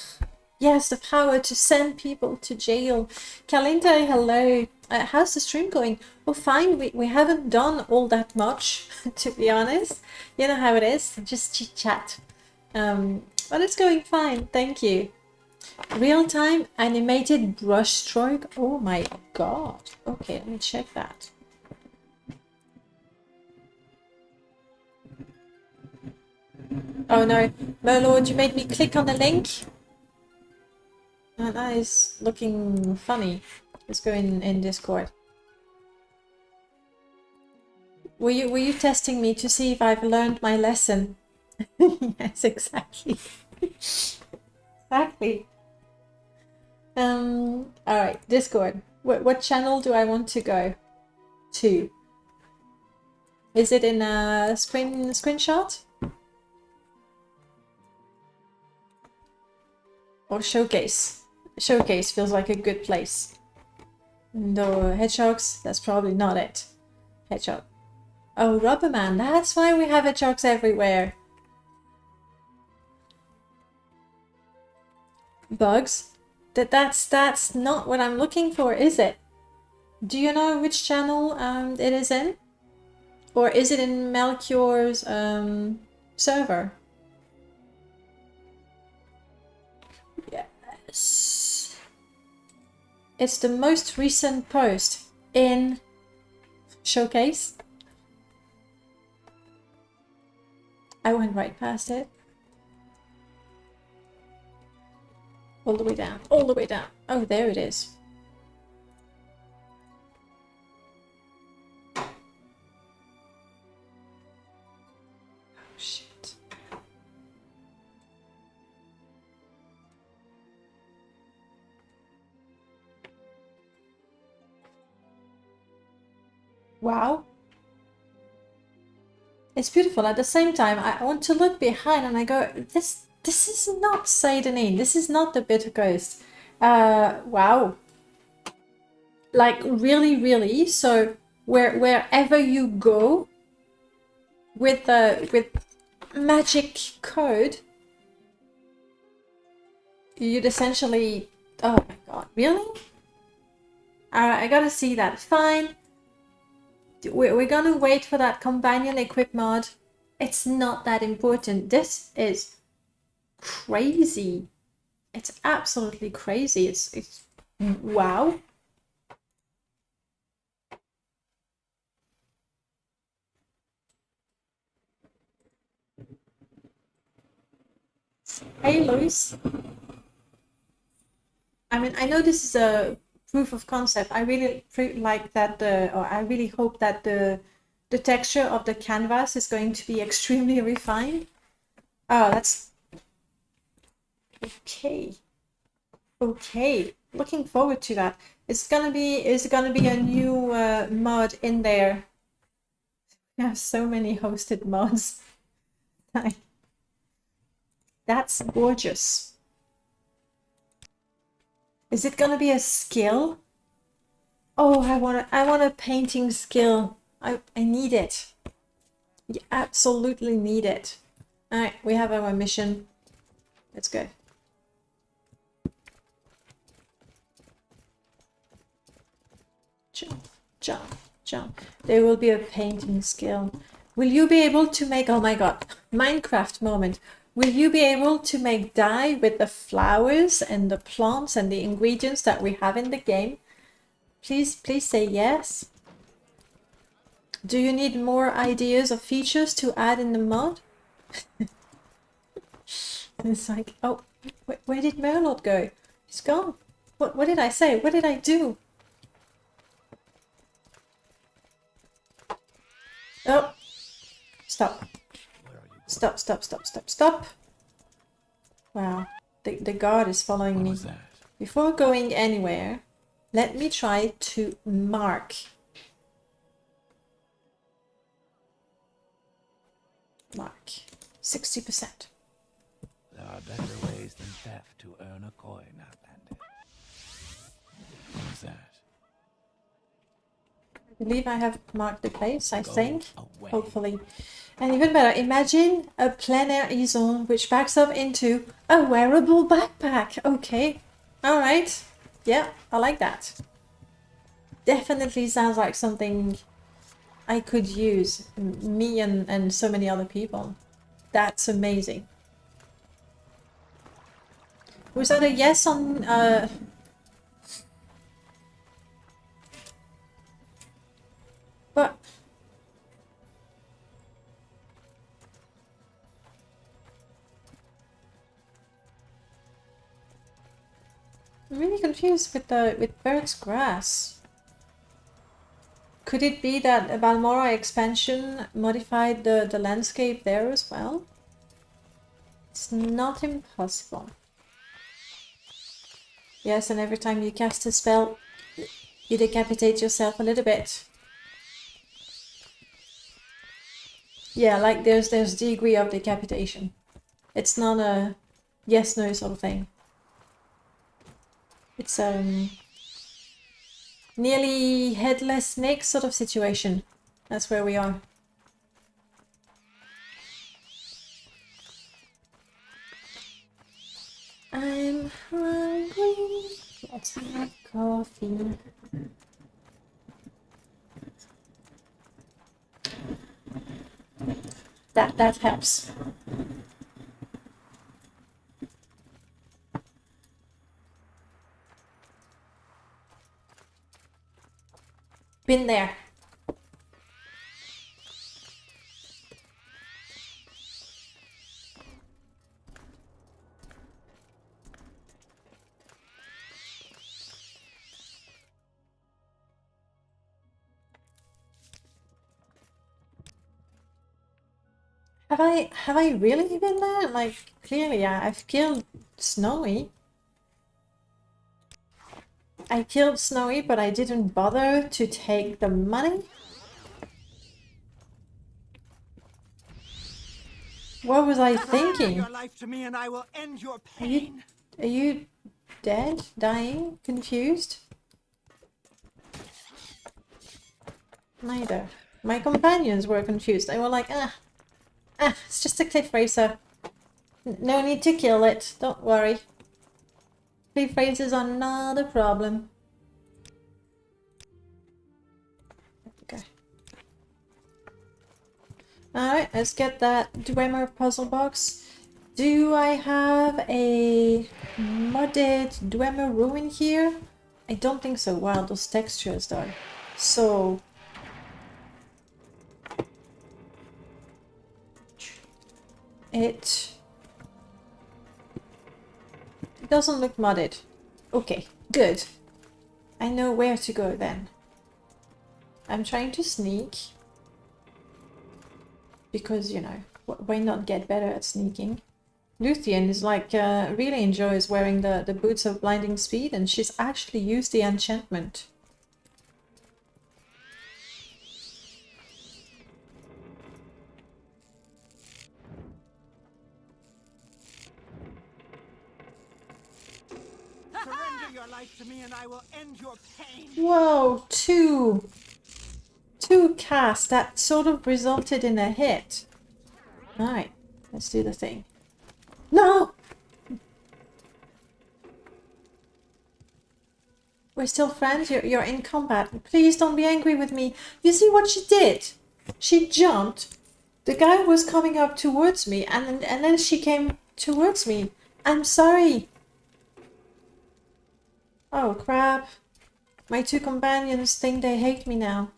Yes, the power to send people to jail. Kalinda, hello. How's the stream going? Oh, fine. We haven't done all that much, to be honest. You know how it is. Just chit-chat. But it's going fine. Thank you. Real-time animated brush stroke. Oh my god. Okay, let me check that. Oh no, Merlord, you made me click on the link. That is looking funny. Let's go in Discord. Were you testing me to see if I've learned my lesson? Yes, exactly. Exactly. All right, Discord. What channel do I want to go to? Is it in a screenshot? Or showcase? Showcase feels like a good place. No, hedgehogs, that's probably not it. Hedgehog. Oh, Rubberman, that's why we have hedgehogs everywhere. Bugs? That's not what I'm looking for, is it? Do you know which channel it is in? Or is it in Melchior's server? Yes. It's the most recent post in Showcase. I went right past it. All the way down, all the way down. Oh, there it is. Oh, shit. Wow. It's beautiful. At the same time, I want to look behind and I go, this is not Seidenine. This is not the Bitter Ghost. Wow. Like really, really. So wherever you go with magic code, you'd essentially. Oh my god! Really? I gotta see that. Fine. We're gonna wait for that companion equip mod. It's not that important. This is crazy. It's absolutely crazy. It's wow. Hey, Luis. I mean, I know this is a proof of concept. I really like that or I really hope that the texture of the canvas is going to be extremely refined. Oh, that's okay. Okay, looking forward to that. Is it gonna be a new mod in there? We have so many hosted mods. That's gorgeous. Is it gonna be a skill? Oh, I want a painting skill. I need it. You absolutely need it. All right, we have our mission. Let's go. Jump, jump, jump. There will be a painting skill. Will you be able to make, oh my god, Minecraft moment. Will you be able to make dye with the flowers and the plants and the ingredients that we have in the game? Please say yes. Do you need more ideas of features to add in the mod? And it's like, oh, where did Merlot go? He's gone. What did I say? What did I do? Oh, stop. Stop. Wow, the guard is following me. What was that? Before going anywhere, let me try to mark. Mark. 60%. There are better ways than theft to earn a coin, Outlander. What was that? I believe I have marked the place, I Go think. away. Hopefully. And even better, imagine a plein air easel which backs up into a wearable backpack. Okay. Alright. Yeah, I like that. Definitely sounds like something I could use. Me and so many other people. That's amazing. Was that a yes on... But... I'm really confused with Berg's Grass. Could it be that a Balmora expansion modified the landscape there as well? It's not impossible. Yes, and every time you cast a spell, you decapitate yourself a little bit. Yeah, like there's degree of decapitation. It's not a yes-no sort of thing. It's nearly headless snake sort of situation. That's where we are. I'm hungry. Let's have coffee. That helps. Been there. Have I really been there? Like, clearly, yeah, I've killed Snowy. I killed Snowy, but I didn't bother to take the money. What was I thinking? Your life to me and I will end your Are you, pain. are you dead? Dying? Confused? Neither. My companions were confused. They were like, it's just a cliff racer. No need to kill it. Don't worry. Cliff racers are not a problem. Okay. Alright, let's get that Dwemer Puzzle Box. Do I have a modded Dwemer ruin here? I don't think so. Wow, those textures though. So... It doesn't look modded. Okay, good. I know where to go then. I'm trying to sneak. Because, you know, why not get better at sneaking? Luthien is like, really enjoys wearing the boots of blinding speed, and she's actually used the enchantment. Surrender your life to me and I will end your pain. Whoa, two casts that sort of resulted in a hit. Alright, let's do the thing. No! We're still friends? You're in combat. Please don't be angry with me. You see what she did? She jumped. The guy was coming up towards me and then she came towards me. I'm sorry. Oh, crap. My two companions think they hate me now.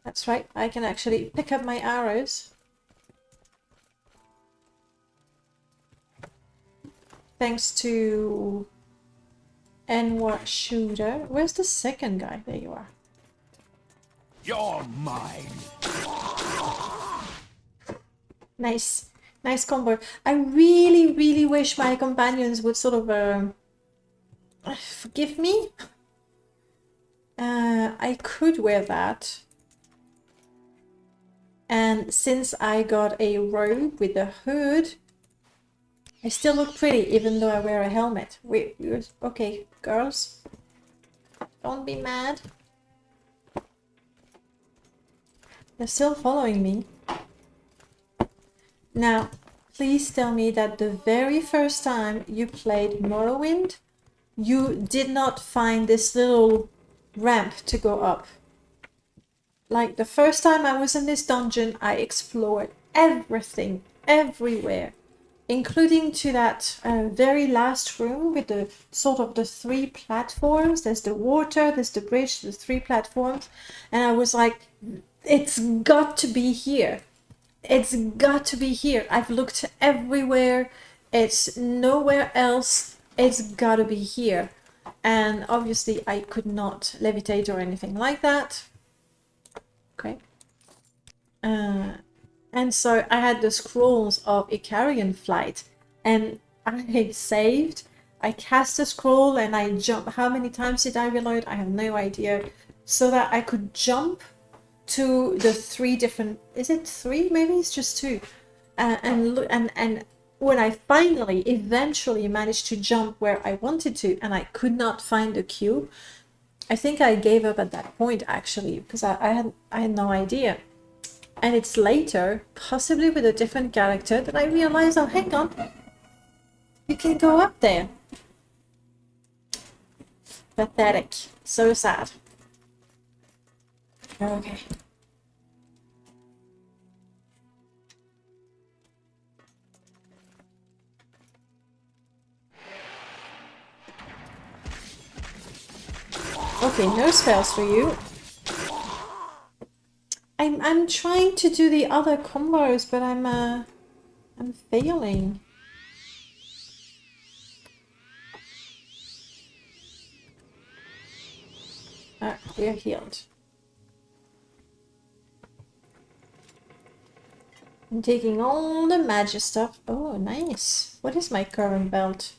That's right, I can actually pick up my arrows. Thanks to Enwa Shooter. Where's the second guy? There you are. You're mine. Nice. Nice combo. I really, really wish my companions would sort of forgive me. I could wear that. And since I got a robe with a hood, I still look pretty even though I wear a helmet. Wait, okay, girls. Don't be mad. They're still following me. Now, please tell me that the very first time you played Morrowind, you did not find this little ramp to go up. Like the first time I was in this dungeon, I explored everything, everywhere, including to that very last room with the sort of the three platforms. There's the water, there's the bridge, the three platforms. And I was like, it's got to be here. It's got to be here. I've looked everywhere. It's nowhere else. It's got to be here. And obviously I could not levitate or anything like that. Okay. And so I had the scrolls of Icarian flight, and I saved. I cast a scroll and I jumped. How many times did I reload? I have no idea. So that I could jump to the three different. Is it three? Maybe it's just two. And when I finally, eventually managed to jump where I wanted to, and I could not find the cube, I think I gave up at that point actually, because I had no idea. And it's later, possibly with a different character, that I realized, oh, hang on, you can go up there. Pathetic. So sad. Okay. Okay, no spells for you. I'm trying to do the other combos, but I'm failing. Ah, we're healed. I'm taking all the magic stuff. Oh, nice. What is my current belt?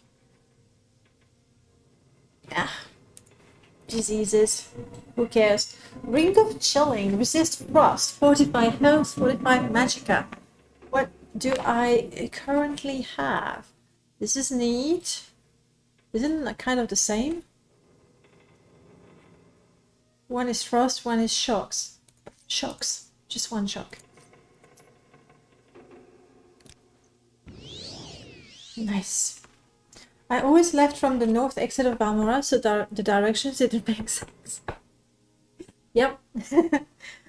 Ah. Diseases. Who cares? Ring of Chilling, resist frost, fortify health, fortify magicka. What do I currently have? This is neat. Isn't it kind of the same? One is frost, one is shocks. Shocks. Just one shock. Nice. I always left from the north exit of Balmora, so the directions didn't make sense. Yep.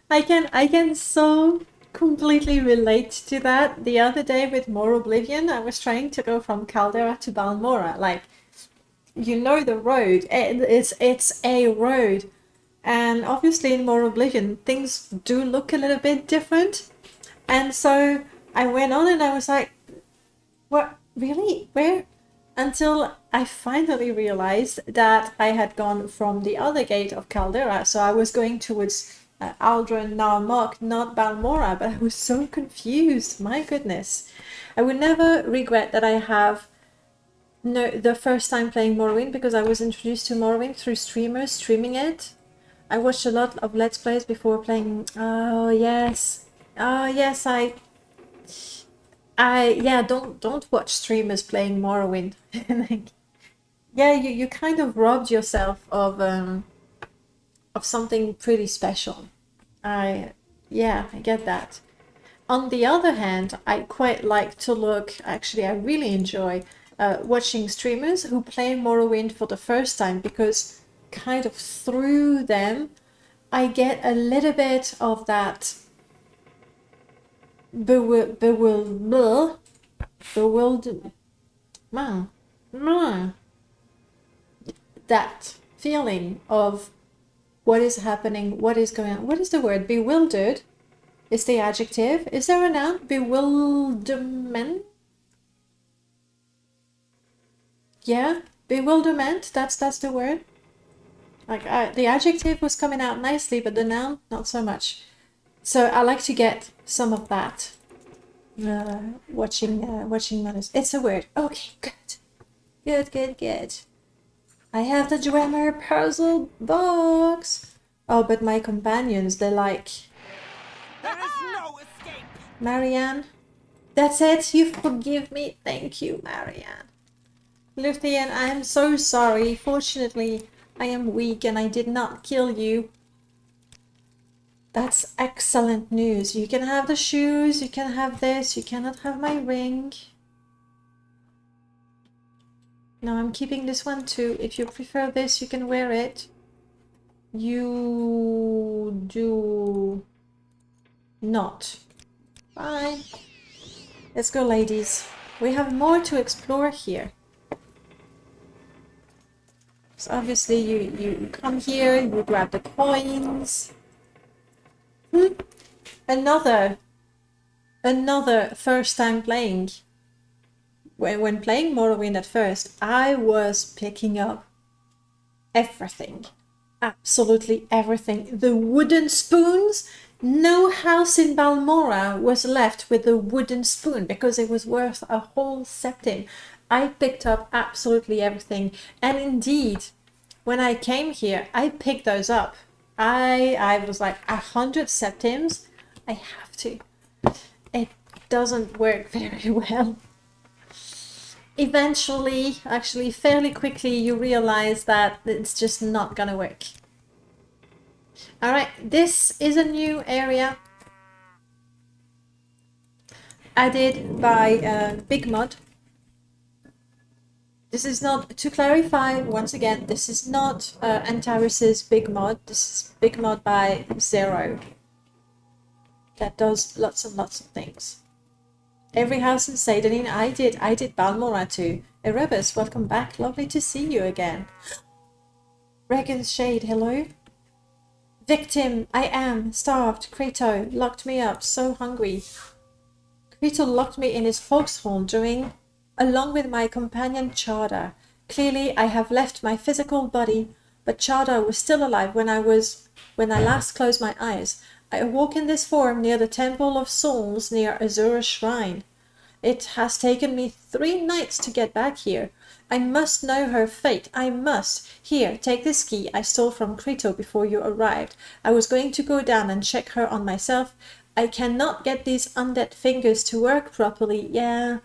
I can so completely relate to that. The other day with More Oblivion, I was trying to go from Caldera to Balmora. Like, you know the road. It's a road. And obviously in More Oblivion, things do look a little bit different. And so I went on and I was like, what? Really? Where? Until I finally realized that I had gone from the other gate of Caldera, so I was going towards Aldrin, Narmok, not Balmora, but I was so confused. My goodness. I would never regret that I have the first time playing Morrowind, because I was introduced to Morrowind through streamers streaming it. I watched a lot of Let's Plays before playing. Oh yes. Oh yes, yeah, don't watch streamers playing Morrowind. Like, yeah, you kind of robbed yourself of something pretty special. Yeah, I get that. On the other hand, I quite like to look, actually I really enjoy watching streamers who play Morrowind for the first time, because kind of through them I get a little bit of that that feeling of what is happening, what is going on. What is the word? Bewildered is the adjective. Is there a noun? Bewilderment? Yeah, bewilderment, that's the word. Like the adjective was coming out nicely, but the noun, not so much. So I like to get some of that. Watching manners. It's a word. Okay, good. I have the Dwemer Puzzle Box. Oh, but my companions, they're like... There is no escape! Marianne. That's it, you forgive me. Thank you, Marianne. Luthien, I am so sorry. Fortunately, I am weak and I did not kill you. That's excellent news. You can have the shoes, you can have this, you cannot have my ring. No, I'm keeping this one too. If you prefer this, you can wear it. You do not. Fine. Let's go, ladies. We have more to explore here. So obviously you come here, you grab the coins. Another first time playing. When playing Morrowind at first, I was picking up everything. Absolutely everything. The wooden spoons. No house in Balmora was left with a wooden spoon because it was worth a whole septim. I picked up absolutely everything. And indeed, when I came here, I picked those up. I was like 100 septims. I have to. It doesn't work very well. Eventually, actually fairly quickly, you realize that it's just not gonna work. Alright, this is a new area added by Big Mod. This is not, to clarify once again, this is not Antares's Big Mod. This is Big Mod by Zero. That does lots and lots of things. Every house in Sadanin, I did Balmora too. Erebus, welcome back. Lovely to see you again. Regan's Shade, hello. Victim, I am starved. Creto locked me up, so hungry. Creto locked me in his foxhole along with my companion Chada. Clearly, I have left my physical body, but Chada was still alive when I last closed my eyes. I awoke in this form near the Temple of Souls near Azura's Shrine. It has taken me 3 nights to get back here. I must know her fate. I must. Here, take this key I stole from Creto before you arrived. I was going to go down and check her on myself. I cannot get these undead fingers to work properly. Yeah,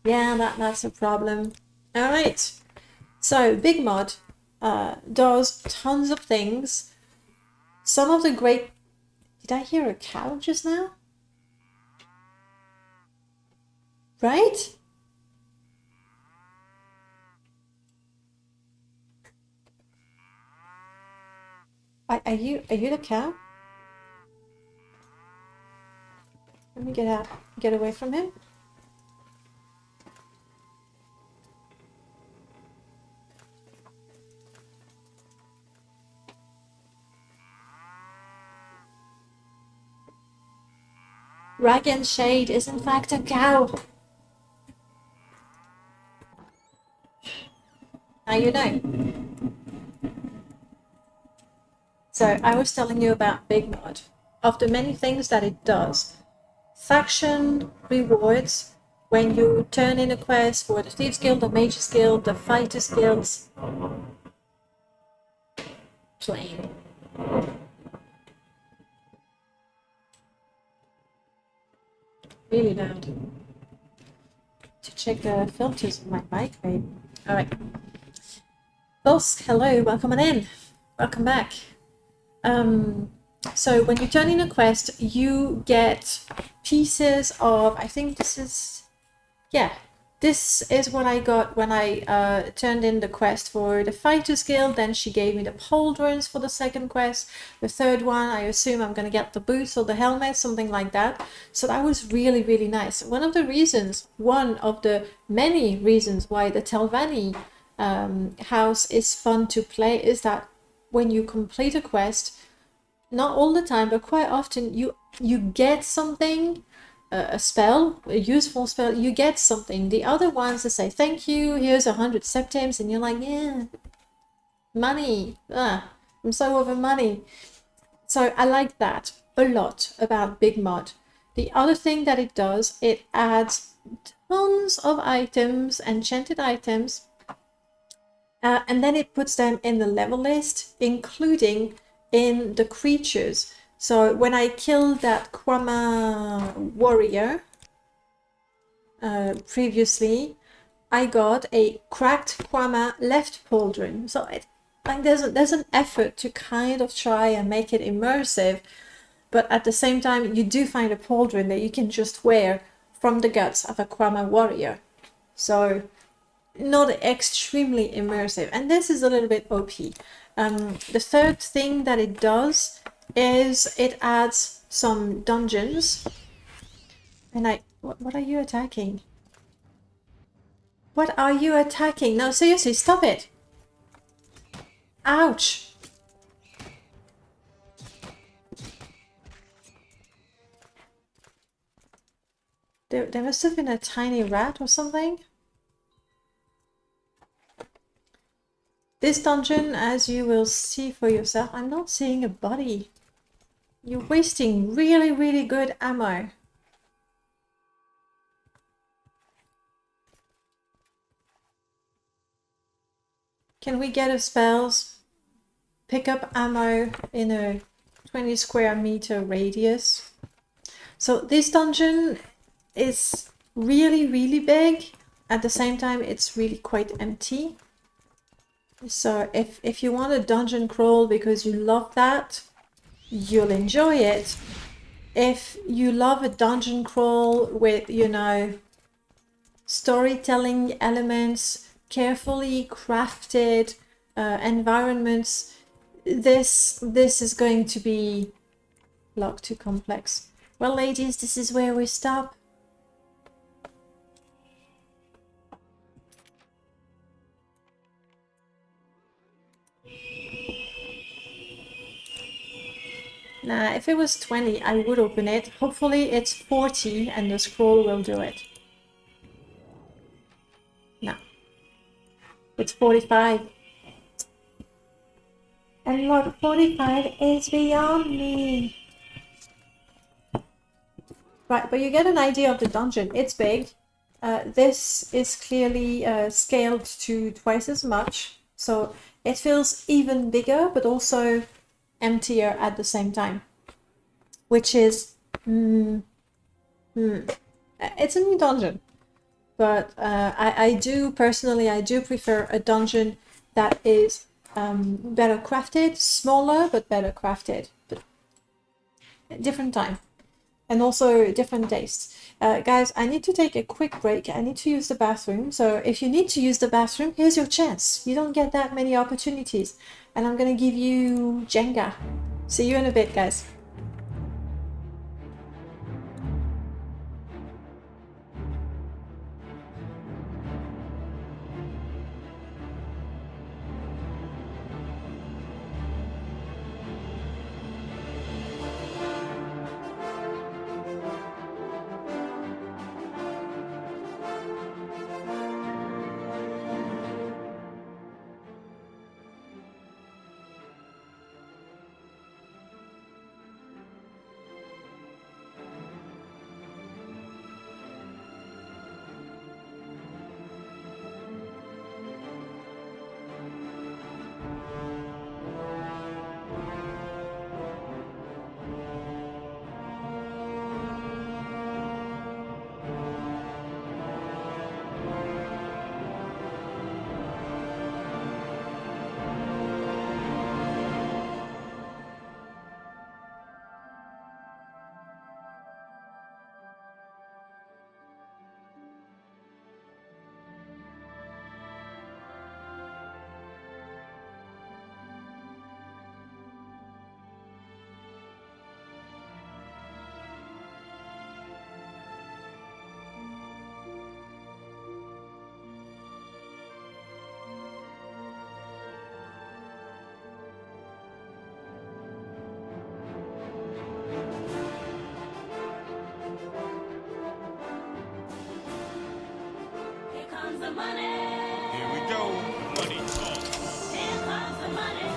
that's a problem. Alright. So, Big Mod does tons of things. Some of the great... Did I hear a cow just now? Right? Are you the cow? Let me get away from him. Dragon Shade is in fact a cow. Now you know. So I was telling you about Big Mod. Of the many things that it does, faction rewards when you turn in a quest for the Thieves Guild, the Mages Guild, the Fighters Guilds. Plain. Really loud. To check the filters on my mic, maybe. Alright. Bosk, hello, welcome on in. Welcome back. So when you turn in a quest, you get pieces of, I think this is, yeah, this is what I got when I turned in the quest for the Fighters Guild. Then she gave me the pauldrons for the second quest. The third one, I assume I'm going to get the boots or the helmet, something like that. So that was really, really nice. One of the many reasons why the Telvanni house is fun to play is that when you complete a quest, not all the time, but quite often, you get something, a spell, a useful spell, you get something. The other ones that say, thank you, here's 100 septims, and you're like, yeah, money, I'm so over money. So I like that a lot about Big Mod. The other thing that it does, it adds tons of items, enchanted items, and then it puts them in the level list, including in the creatures. So when I killed that Kwama warrior previously, I got a cracked Kwama left pauldron. So there's an effort to kind of try and make it immersive, but at the same time you do find a pauldron that you can just wear from the guts of a Kwama warrior. So not extremely immersive, and this is a little bit OP. The third thing that it does is it adds some dungeons. And what are you attacking? What are you attacking? No, seriously, stop it. Ouch. There must have been a tiny rat or something. This dungeon, as you will see for yourself, I'm not seeing a body. You're wasting really, really good ammo. Can we get a spells? Pick up ammo in a 20 square meter radius. So this dungeon is really, really big. At the same time, it's really quite empty. So if you want a dungeon crawl because you love that, you'll enjoy it. If you love a dungeon crawl with, you know, storytelling elements, carefully crafted environments, this is going to be a lot too complex. Well, ladies, this is where we stop. Nah, if it was 20, I would open it. Hopefully it's 40 and the scroll will do it. No. It's 45. And log 45 is beyond me. Right, but you get an idea of the dungeon. It's big. This is clearly scaled to twice as much. So it feels even bigger, but also emptier at the same time. Which is... It's a new dungeon. But I do prefer a dungeon that is better crafted, smaller but better crafted, but different time and also different tastes. Guys, I need to take a quick break. I need to use the bathroom. So if you need to use the bathroom, here's your chance. You don't get that many opportunities, and I'm gonna give you Jenga. See you in a bit, guys. comes the money. Here we go. Money talk. Here comes the money.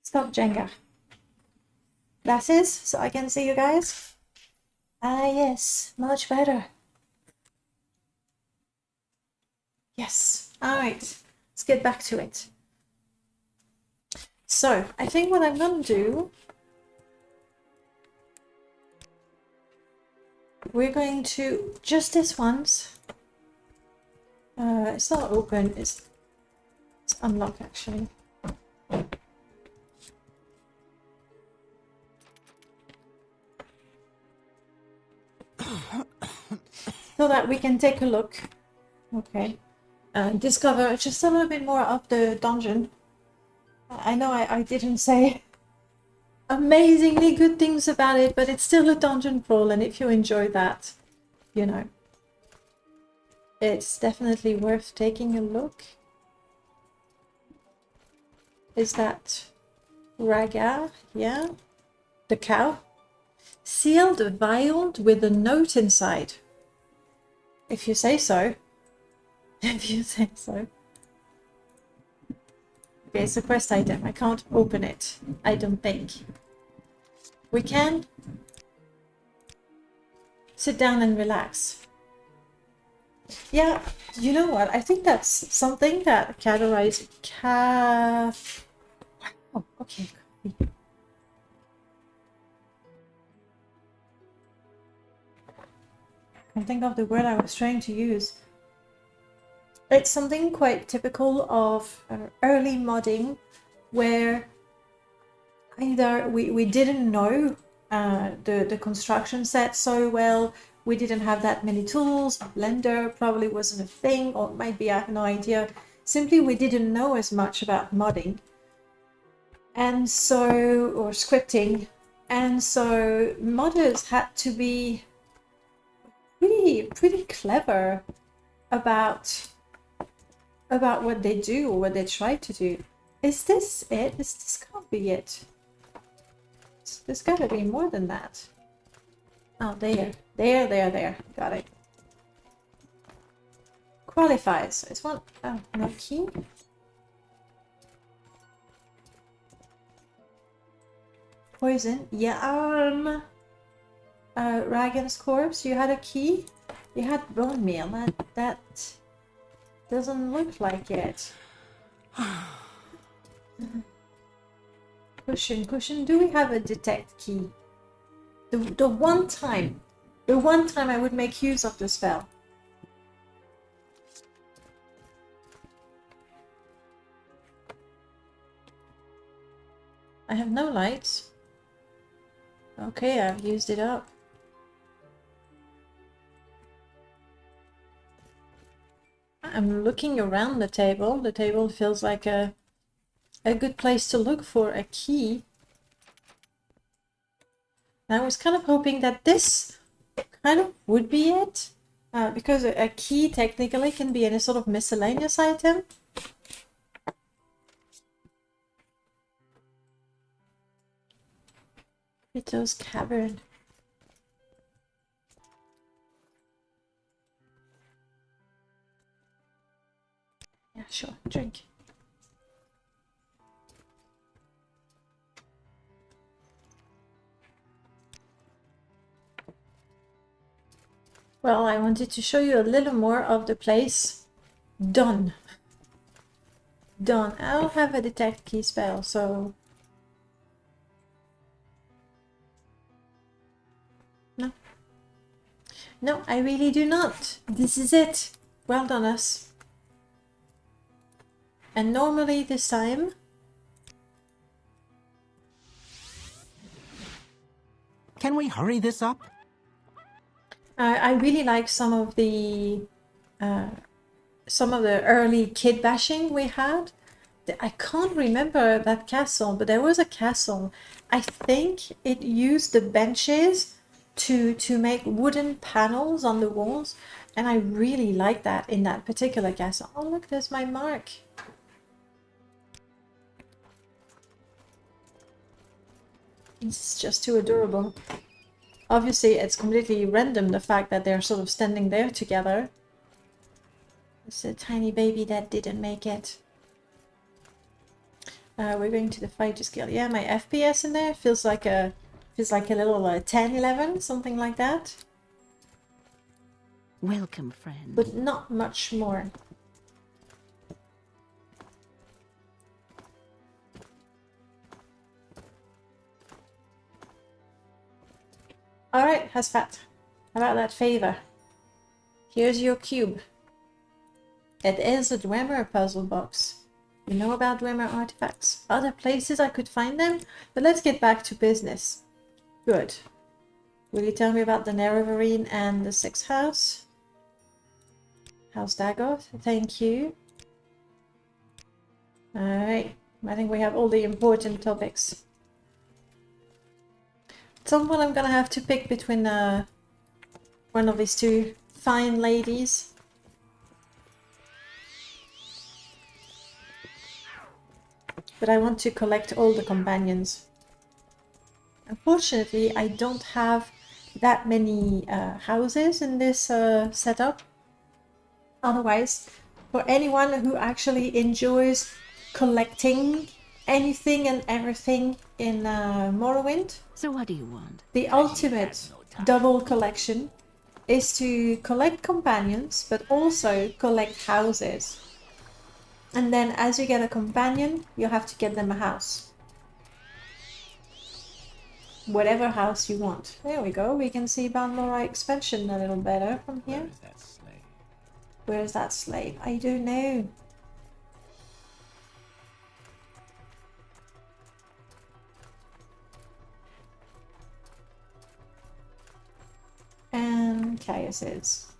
Stop Jenga. Glasses so I can see you guys. Ah, yes, much better. Yes. All right, let's get back to it. So I think what I'm gonna do, we're going to just this once. It's not open. It's unlocked actually. So that we can take a look. Okay. Discover just a little bit more of the dungeon. I know I didn't say amazingly good things about it, but it's still a dungeon crawl, and if you enjoy that, you know, it's definitely worth taking a look. Is that Raga? Yeah. The cow? Sealed, vialed with a note inside. If you say so. If you say so. Okay, it's a quest item. I can't open it. I don't think. We can sit down and relax. Yeah, you know what? I think that's something that categorizes. Oh, okay. I think of the word I was trying to use. It's something quite typical of early modding, where either we didn't know the construction set so well, we didn't have that many tools, Blender probably wasn't a thing, or maybe I have no idea. Simply we didn't know as much about modding, and so, or scripting, and so modders had to be pretty clever about what they do or what they try to do. Is this it? This can't be it. There's gotta be more than that. Oh, there. Got it. Qualifies. It's one. Oh, no key. Poison. Yeah. Ragan's corpse. You had a key. You had bone meal. That doesn't look like it. Cushion. Do we have a detect key? The one time I would make use of the spell. I have no lights. Okay, I've used it up. I'm looking around the table. The table feels like a good place to look for a key. I was kind of hoping that this kind of would be it. Because a key technically can be any sort of miscellaneous item. Vito's cavern. Yeah, sure. Drink. Well, I wanted to show you a little more of the place. Done. Done. I'll have a detect key spell, so... No. No, I really do not. This is it. Well done, us. And normally this time... Can we hurry this up? I really like some of the early kid bashing we had. I can't remember that castle, but there was a castle. I think it used the benches to make wooden panels on the walls, and I really like that in that particular castle. Oh look, there's my mark. This is just too adorable. Obviously, it's completely random, the fact that they're sort of standing there together. It's a tiny baby that didn't make it. We're going to the Fighter's Guild. Yeah, my FPS in there feels like a little 10, 11, something like that. Welcome, friend. But not much more. Alright, Hasfat. How about that favor? Here's your cube. It is a Dwemer Puzzle Box. You know about Dwemer artifacts? Other places I could find them? But let's get back to business. Good. Will you tell me about the Nerevarine and the 6th house? How's Dagoth? Thank you. Alright. I think we have all the important topics. At some point I'm gonna have to pick between one of these two fine ladies. But I want to collect all the companions. Unfortunately, I don't have that many houses in this setup. Otherwise, for anyone who actually enjoys collecting anything and everything in Morrowind, So what do you want? the ultimate double collection is to collect companions, but also collect houses. And then as you get a companion, you have to get them a house. Whatever house you want. There we go. We can see Balmora expansion a little better from here. Where is that slave? Where is that slave? I don't know. And Caius is.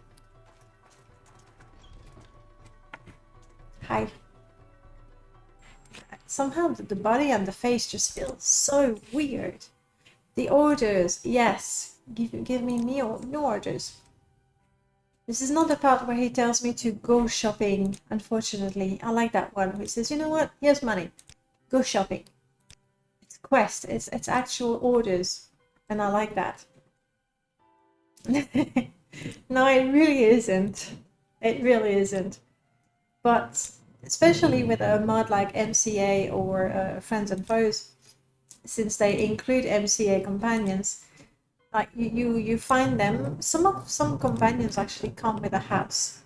Hi. Somehow the body and the face just feels so weird. The orders, yes. Give me new orders. This is not the part where he tells me to go shopping, unfortunately. I like that one. He says, you know what? Here's money. Go shopping. It's quest. It's actual orders, and I like that. No, it really isn't. It really isn't. But especially with a mod like MCA or Friends and Foes, since they include MCA companions, like you find them. Some companions actually come with a house.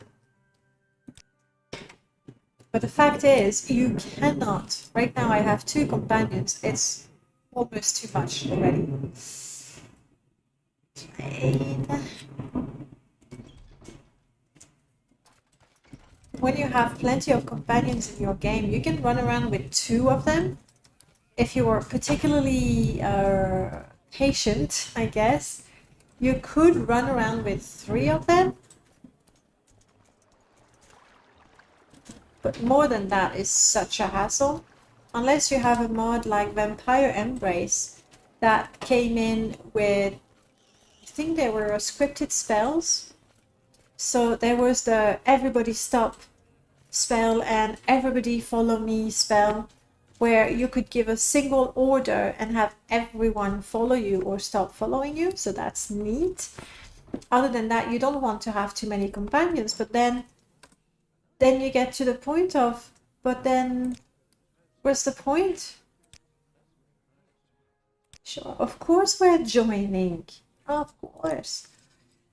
But the fact is, you cannot. Right now, I have 2 companions. It's almost too much already. When you have plenty of companions in your game, you can run around with 2 of them. If you are particularly patient, I guess, you could run around with 3 of them. But more than that is such a hassle. Unless you have a mod like Vampire Embrace that came in with, I think there were scripted spells. So there was the everybody stop spell and everybody follow me spell, where you could give a single order and have everyone follow you or stop following you. So that's neat. Other than that, you don't want to have too many companions, but then you get to the point of, but then what's the point? Sure, of course we're joining. Of course.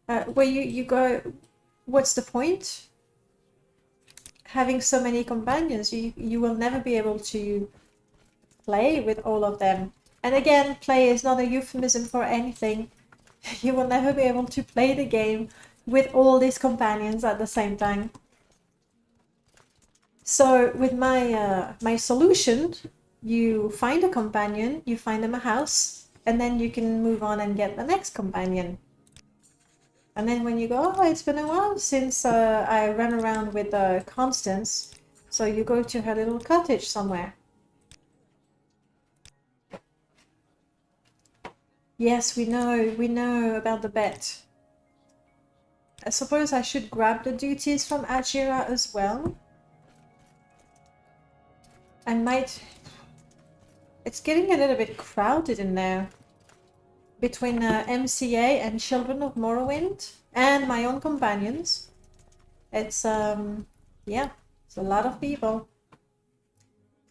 Where you go, what's the point? Having so many companions, you will never be able to play with all of them. And again, play is not a euphemism for anything. You will never be able to play the game with all these companions at the same time. So with my solution, you find a companion, you find them a house, and then you can move on and get the next companion. And then when you go, oh, it's been a while since I ran around with Constance, so you go to her little cottage somewhere. Yes, we know about the bet. I suppose I should grab the duties from Ajira as well. I might... It's getting a little bit crowded in there. Between MCA and Children of Morrowind and my own companions. It's, yeah, it's a lot of people.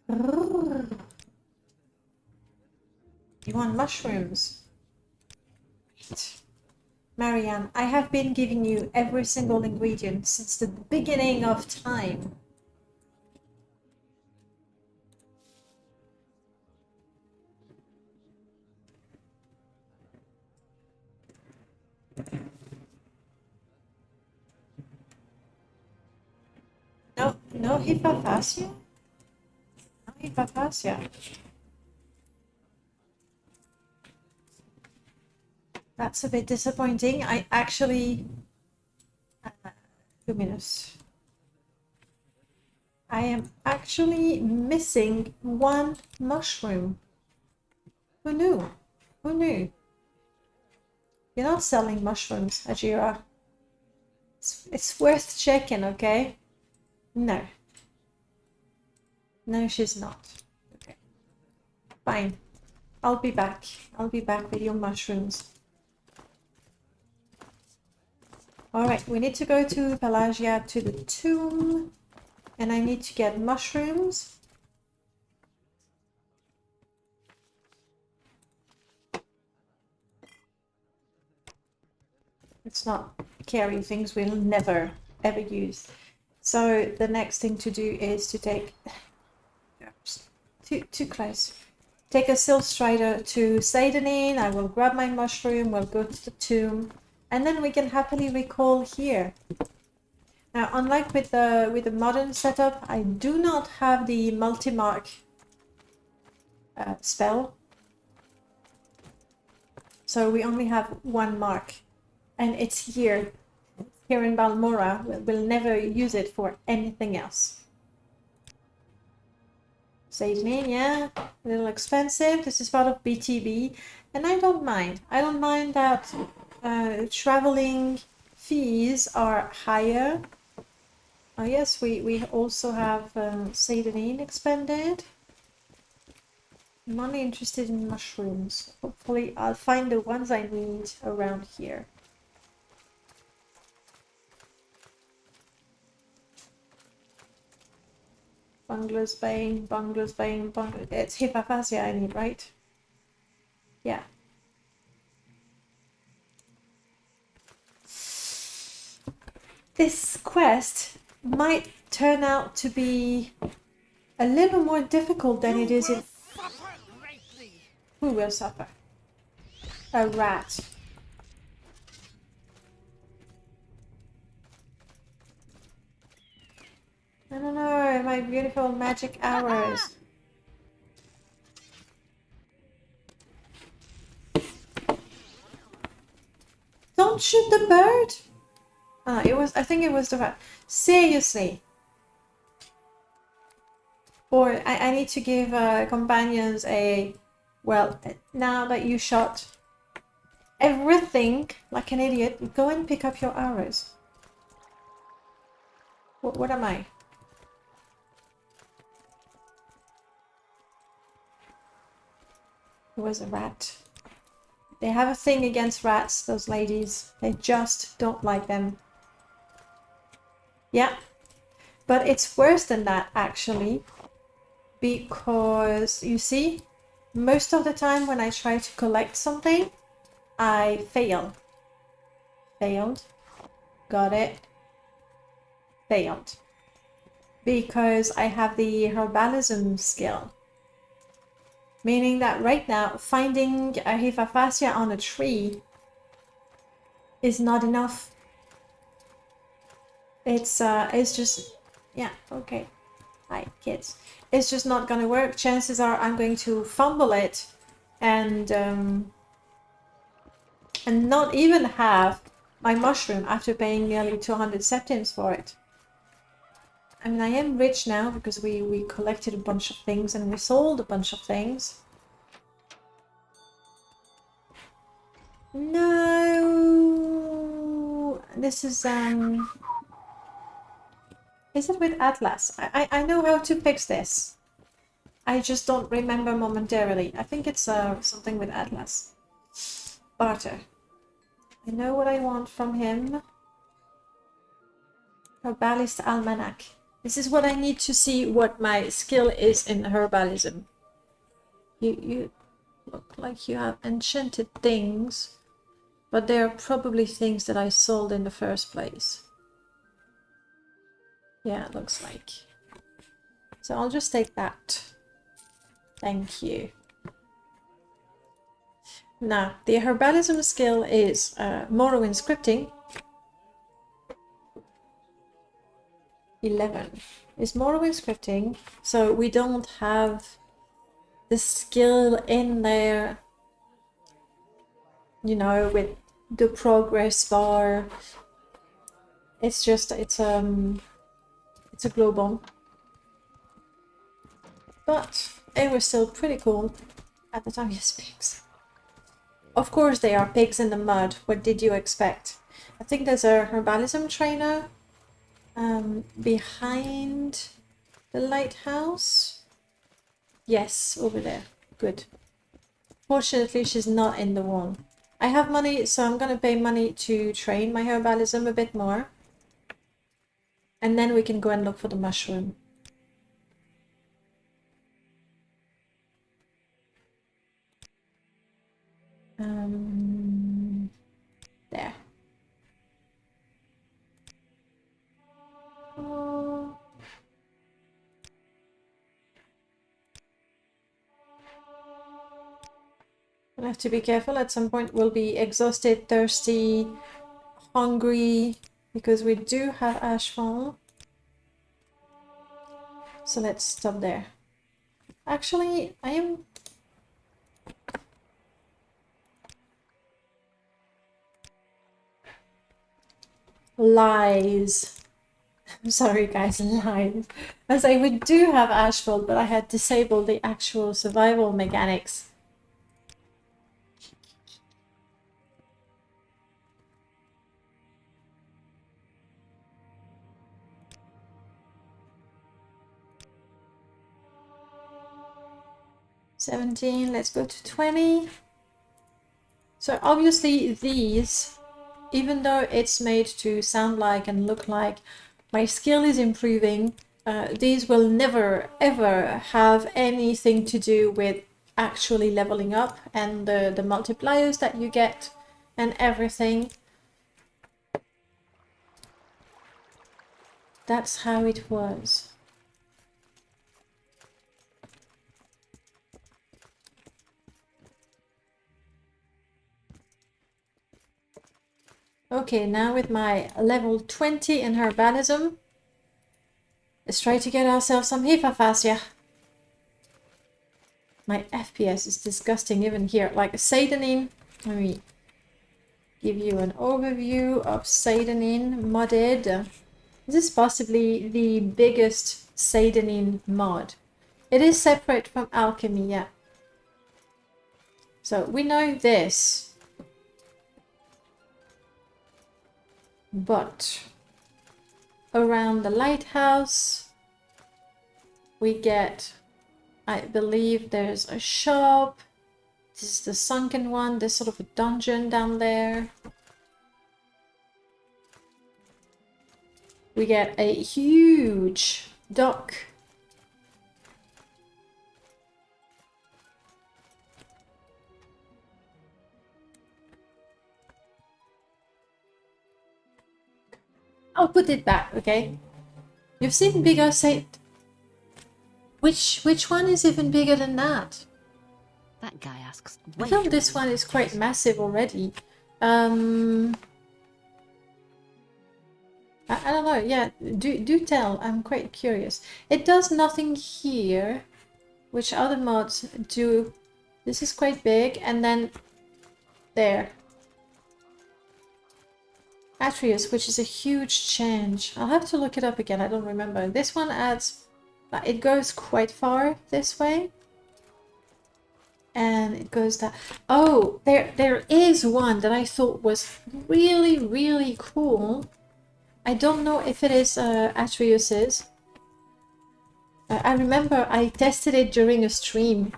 You want mushrooms? Marianne, I have been giving you every single ingredient since the beginning of time. No Hipparphasia? No Hipparphasia. That's a bit disappointing. I actually... luminous. I am actually missing 1 mushroom. Who knew? Who knew? You're not selling mushrooms, Ajira. It's worth checking, okay? No. No, she's not. Okay. Fine. I'll be back. I'll be back with your mushrooms. Alright, we need to go to Pelagia to the tomb. And I need to get mushrooms. Let's not carry things we'll never ever use. So the next thing to do is to take... Oops, too close. Take a Silk Strider to Seidanin. I will grab my mushroom, we'll go to the tomb, and then we can happily recall here. Now, unlike with the modern setup, I do not have the multi-mark spell. So we only have 1 mark, and it's here in Balmora. We'll never use it for anything else. Seidanin, yeah, a little expensive. This is part of BTB, and I don't mind. I don't mind that traveling fees are higher. Oh yes, we also have Seidanin expanded. I'm only interested in mushrooms. Hopefully I'll find the ones I need around here. Bungler's Bane, Bungler's Bane, Bungler... It's Hypophasia I need, right? Yeah. This quest might turn out to be a little more difficult than it is in... Suffer greatly. Who will suffer? A rat. I don't know, my beautiful magic arrows. Don't shoot the bird! I think it was the rat. Seriously. Or I need to give companions a... Well, now that you shot everything like an idiot, go and pick up your arrows. What am I? It was a rat. They have a thing against rats, those ladies. They just don't like them. Yeah. But it's worse than that, actually. Because, you see, most of the time when I try to collect something, I fail. Failed. Got it. Failed. Because I have the herbalism skill. Meaning that right now, finding a Hypophasia on a tree is not enough. It's just... Yeah, okay. Hi, kids. It's just not gonna work. Chances are I'm going to fumble it and not even have my mushroom after paying nearly 200 septims for it. I mean, I am rich now because we collected a bunch of things and we sold a bunch of things. No, this is it with Atlas? I know how to fix this. I just don't remember momentarily. I think it's something with Atlas. Barter. I know what I want from him. Herbalist Almanac. This is what I need to see what my skill is in herbalism. You look like you have enchanted things, but they are probably things that I sold in the first place. Yeah, it looks like. So I'll just take that. Thank you. Now, the herbalism skill is Morrowind scripting. 11 is Morrowind scripting, so we don't have the skill in there, you know, with the progress bar. It's just, it's a global. But they were still pretty cool at the time. Yes, pigs. Of course they are pigs in the mud. What did you expect? I think there's a herbalism trainer behind the lighthouse. Yes, over there. Good. Fortunately, she's not in the one. I have money, so I'm gonna pay money to train my herbalism a bit more. And then we can go and look for the mushroom. There. Oh. I'll have to be careful. At some point we'll be exhausted, thirsty, hungry, because we do have ashfall. So let's stop there. Actually, I am... Lies. I'm sorry guys, lies. I say we do have ashfall, but I had disabled the actual survival mechanics. 17, let's go to 20. So obviously these, even though it's made to sound like and look like my skill is improving, these will never ever have anything to do with actually leveling up and the multipliers that you get and everything. That's how it was. Okay, now with my level 20 in herbalism, let's try to get ourselves some Hephafasia. My FPS is disgusting even here. Like Seidanin, let me give you an overview of Seidanin modded. This is possibly the biggest Seidanin mod. It is separate from alchemy, yeah. So we know this. But around the lighthouse, we get, I believe there's a shop. This is the sunken one. There's sort of a dungeon down there. We get a huge dock. I'll put it back, okay? You've seen bigger Which one is even bigger than that? That guy asks. I feel this one is quite massive already. I don't know. Yeah, do tell. I'm quite curious. It does nothing here, which other mods do. This is quite big, and then there. Atreus, which is a huge change. I'll have to look it up again. I don't remember. This one adds. It goes quite far this way. And it goes that. Oh, there is one that I thought was really, really cool. I don't know if it is Atreus's. I remember I tested it during a stream.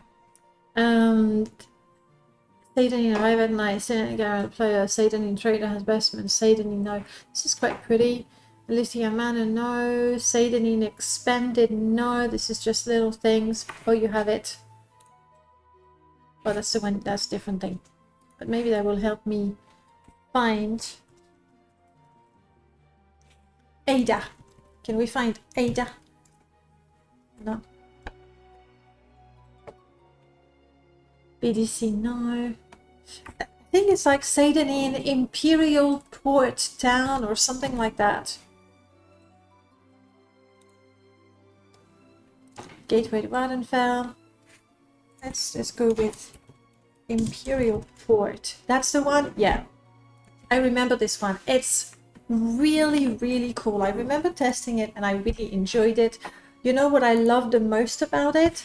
Seidanin arrive at night. Seidanin Garrett player. Seidanin trader has bestman. Seidanin no. This is quite pretty. Lithium mana no. Seidanin expanded no. This is just little things. Oh, you have it. Oh, that's the one. That's a different thing. But maybe that will help me find Ada. Can we find Ada? No. BDC, no. I think it's like Seidanin Imperial Port Town or something like that. Gateway to Wardenfell. Let's go with Imperial Port. That's the one? Yeah. I remember this one. It's really, really cool. I remember testing it and I really enjoyed it. You know what I love the most about it?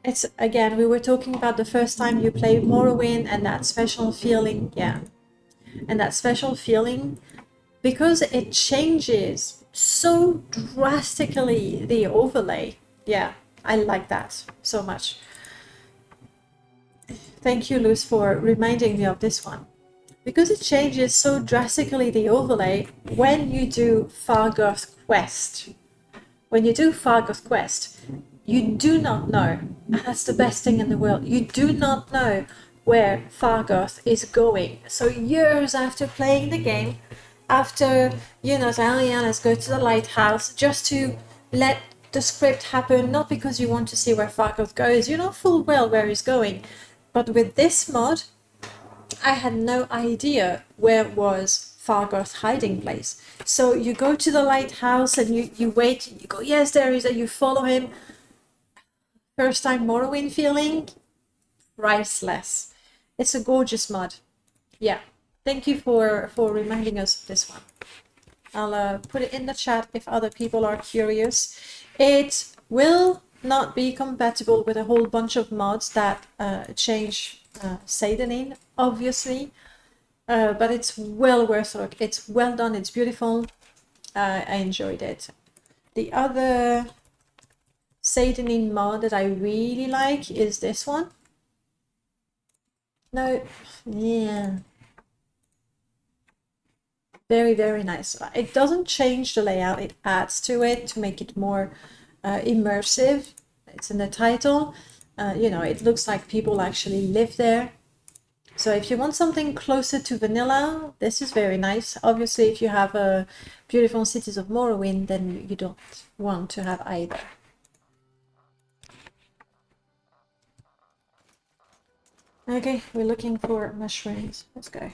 It's, again, we were talking about the first time you play Morrowind and that special feeling. Yeah. And that special feeling, because it changes so drastically the overlay. Yeah, I like that so much. Thank you, Luz, for reminding me of this one. Because it changes so drastically the overlay when you do Fargoth Quest. When you do Fargoth Quest, you do not know, and that's the best thing in the world, you do not know where Fargoth is going. So years after playing the game, after, you know, saying, let's go to the lighthouse, just to let the script happen, not because you want to see where Fargoth goes, you know full well where he's going. But with this mod, I had no idea where was Fargoth's hiding place. So you go to the lighthouse and you wait, you go, yes, there is, and you follow him. First time Morrowind feeling, priceless. It's a gorgeous mod. Yeah, thank you for reminding us of this one. I'll put it in the chat if other people are curious. It will not be compatible with a whole bunch of mods that change Seidanin, obviously, but it's well worth it. It's well done, it's beautiful. I enjoyed it. The other Satanin mod that I really like is this one. No, yeah. Very, very nice. It doesn't change the layout, it adds to it to make it more immersive. It's in the title. You know, it looks like people actually live there. So if you want something closer to vanilla, this is very nice. Obviously, if you have a Beautiful Cities of Morrowind, then you don't want to have either. Okay, we're looking for mushrooms. Let's go.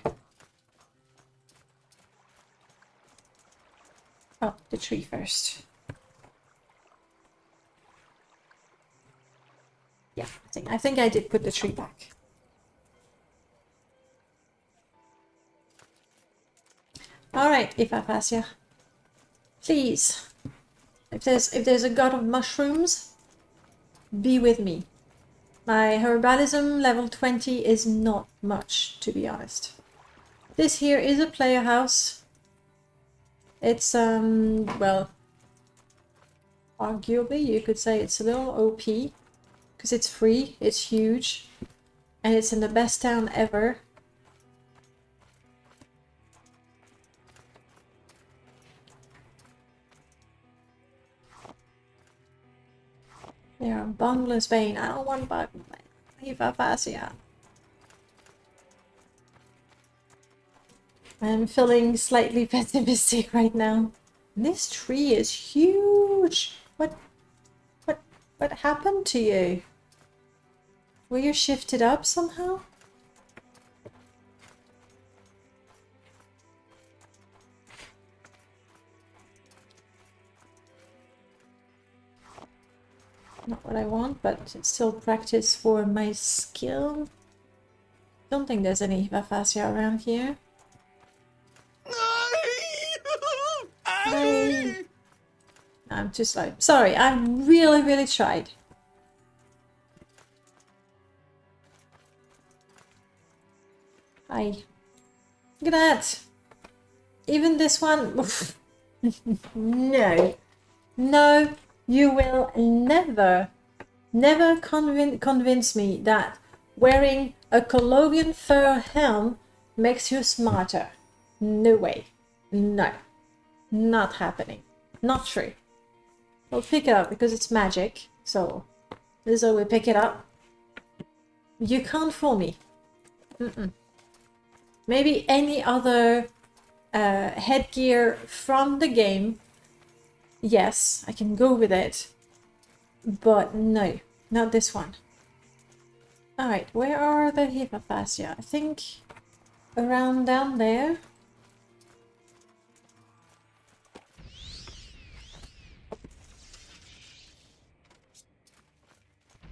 Oh, the tree first. Yeah, I think I did put the tree back. All right, Ifafasia. Please, if there's a god of mushrooms, be with me. My herbalism level 20 is not much, to be honest. This here is a player house. It's well, arguably you could say it's a little OP because it's free, it's huge, and it's in the best town ever. There are Boundless Vein. I don't want Boundless Vein. Ifafasia. I'm feeling slightly pessimistic right now. This tree is huge. What happened to you? Were you shifted up somehow? Not what I want, but it's still practice for my skill. Don't think there's any Ifafasia around here. Hey. I'm too slow. Sorry, I really tried. Hi. Look at that. Even this one. No. No, you will never convince me that wearing a Colovian fur helm makes you smarter. No way. No. Not happening. Not true. We'll pick it up because it's magic. So this is how we pick it up. You can't fool me. Maybe any other headgear from the game. Yes, I can go with it. But no, not this one. Alright, where are the Ifafasia? I think around down there.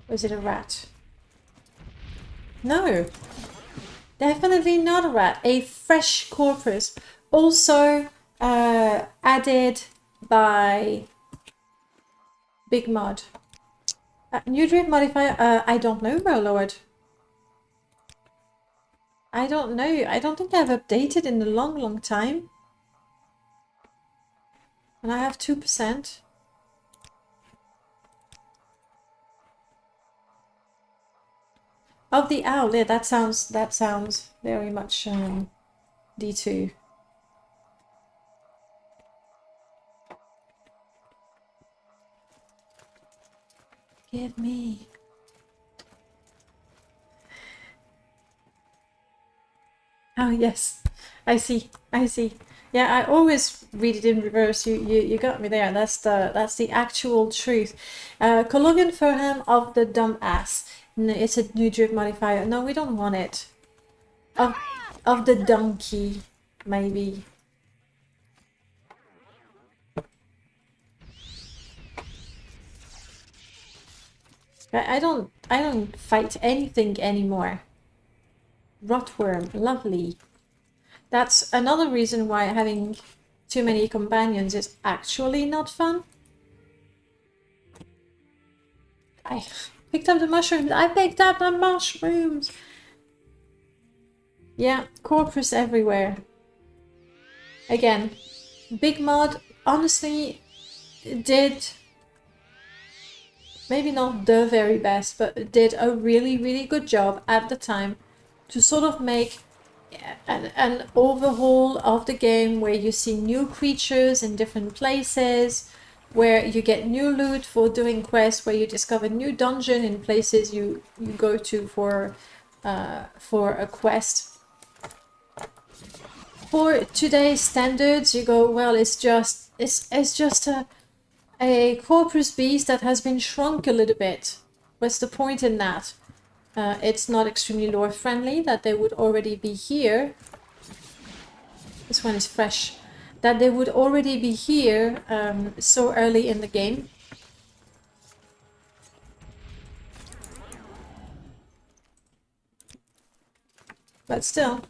Or is it a rat? No, definitely not a rat. A fresh corpus. Also added by Big Mod. New drift modifier? I don't know, Lord. I don't know. I don't think I've updated in a long time. And I have 2%. Of the owl, yeah, that sounds very much D2. Give me. Oh yes, I see. Yeah, I always read it in reverse. You got me there. That's the actual truth. Colovian Furham of the dumbass. No, it's a new drift modifier. No, we don't want it. Of the donkey, maybe. I don't fight anything anymore. Rotworm, lovely. That's another reason why having too many companions is actually not fun. I picked up the mushrooms. I picked up the mushrooms. Yeah, corpus everywhere. Again, Big Mod honestly did maybe not the very best, but did a really, really good job at the time to sort of make an overhaul of the game where you see new creatures in different places, where you get new loot for doing quests, where you discover new dungeon in places you go to for a quest. For today's standards, you go, well, it's just a corpus beast that has been shrunk a little bit. What's the point in that? It's not extremely lore friendly that they would already be here. This one is fresh. That they would already be here so early in the game. But still.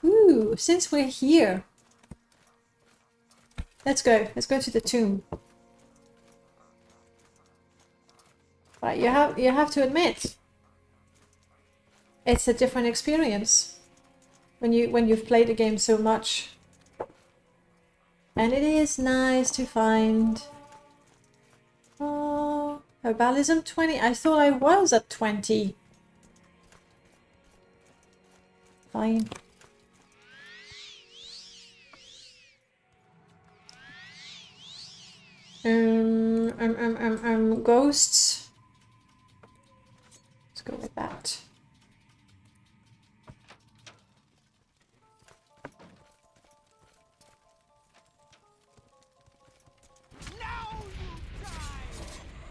Ooh, since we're here. Let's go. Let's go to the tomb. But you have to admit, it's a different experience when you've played the game so much. And it is nice to find. Oh, Herbalism 20. I thought I was at 20. Fine. Ghosts. Let's go with that.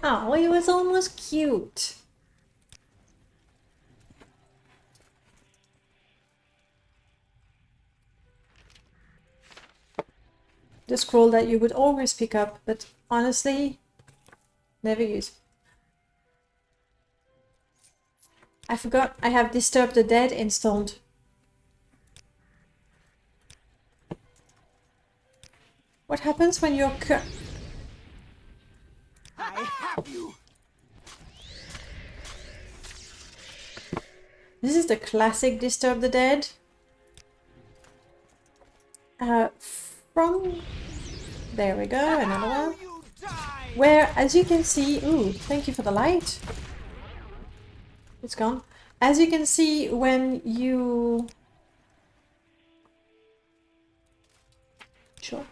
Oh, he was almost cute. The scroll that you would always pick up, but honestly, never use. I forgot I have Disturb the Dead installed. What happens when you're I have you. This is the classic Disturb the Dead. From... There we go, another one. Where, as you can see... Ooh, thank you for the light. It's gone. As you can see, when you... Sure.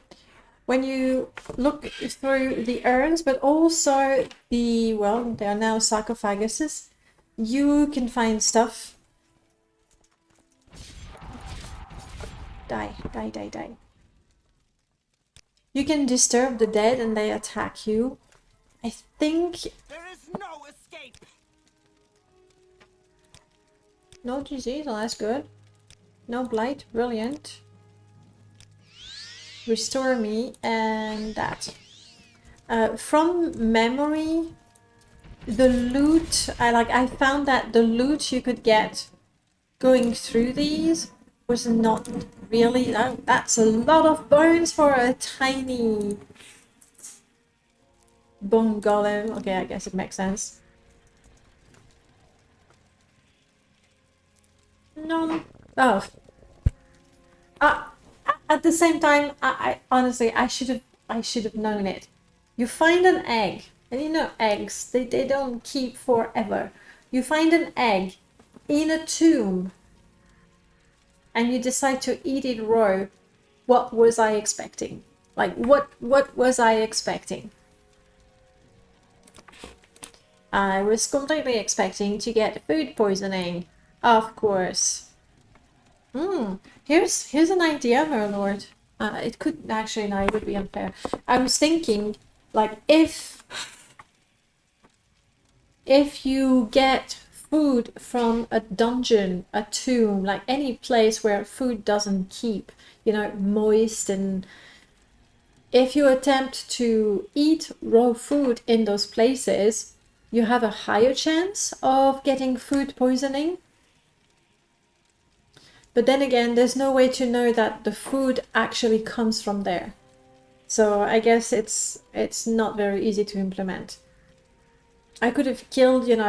When you look through the urns, but also the... Well, they are now sarcophaguses. You can find stuff. Die, die, die, die. You can disturb the dead and they attack you. I think... There is no escape. No disease, oh, that's good. No blight, brilliant. Restore me, and that. From memory, the loot, I found that the loot you could get going through these was not really... that's a lot of bones for a tiny bone golem. Okay, I guess it makes sense. No. Oh. At the same time, I honestly, I should have known it. You find an egg, and you know eggs, they don't keep forever. You find an egg in a tomb, and you decide to eat it raw. What was I expecting? Like, what was I expecting? I was completely expecting to get food poisoning. Of course. Here's an idea, Merlord. It could actually, no, it would be unfair. I was thinking, like, if you get food from a dungeon, a tomb, like any place where food doesn't keep, you know, moist, and if you attempt to eat raw food in those places, you have a higher chance of getting food poisoning. But then again, there's no way to know that the food actually comes from there. So I guess it's not very easy to implement. I could have killed, you know,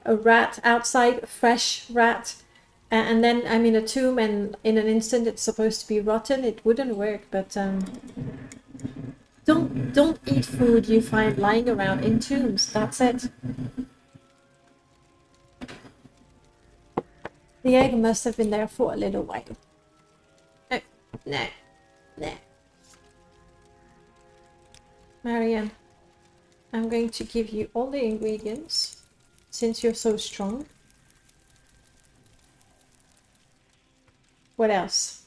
a rat outside, a fresh rat, and then I'm in a tomb and in an instant it's supposed to be rotten. It wouldn't work, but Don't eat food you find lying around in tombs. That's it. The egg must have been there for a little while. Oh, no, no. Marianne, I'm going to give you all the ingredients since you're so strong. What else?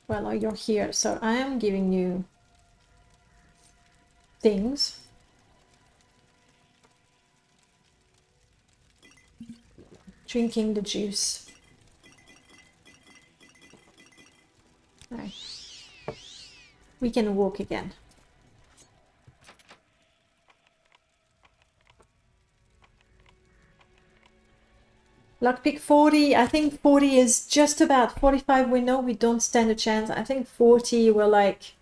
Well, you're here, so I am giving you things. Drinking the juice. Right. We can walk again. Lockpick 40. I think 40 is just about 45. We know we don't stand a chance. I think 40 we're like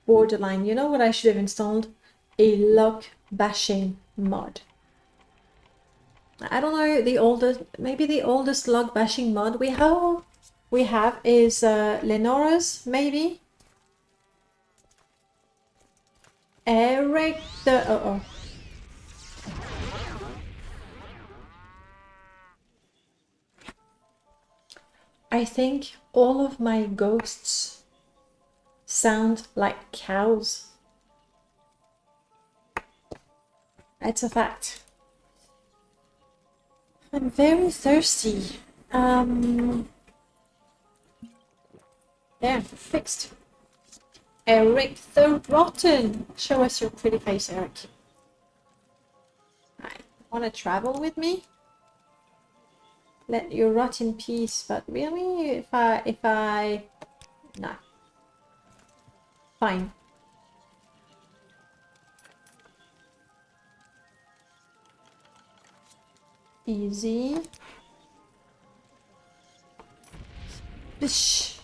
borderline. You know what I should have installed? A lock bashing mod. I don't know the oldest, maybe the oldest lock bashing mod we have is Lenora's, maybe. Eric the I think all of my ghosts sound like cows. It's a fact. I'm very thirsty. There, fixed. Eric the Rotten. Show us your pretty face, Eric. Right. Want to travel with me? Let you rot in peace, but really, if I... No. Fine. Easy. Bish.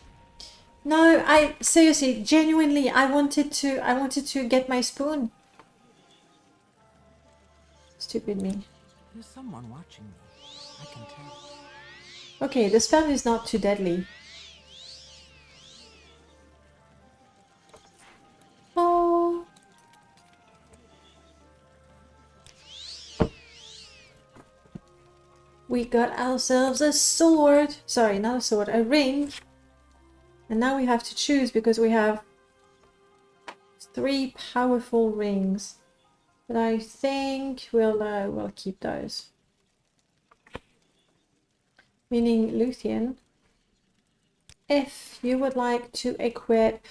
No, I seriously, genuinely, I wanted to get my spoon. Stupid me. There's someone watching me. I can tell. Okay, the spell is not too deadly. Oh. We got ourselves a sword. Sorry, not a sword, a ring. And now we have to choose because we have 3 powerful rings. But I think we'll keep those. Meaning, Luthien, if you would like to equip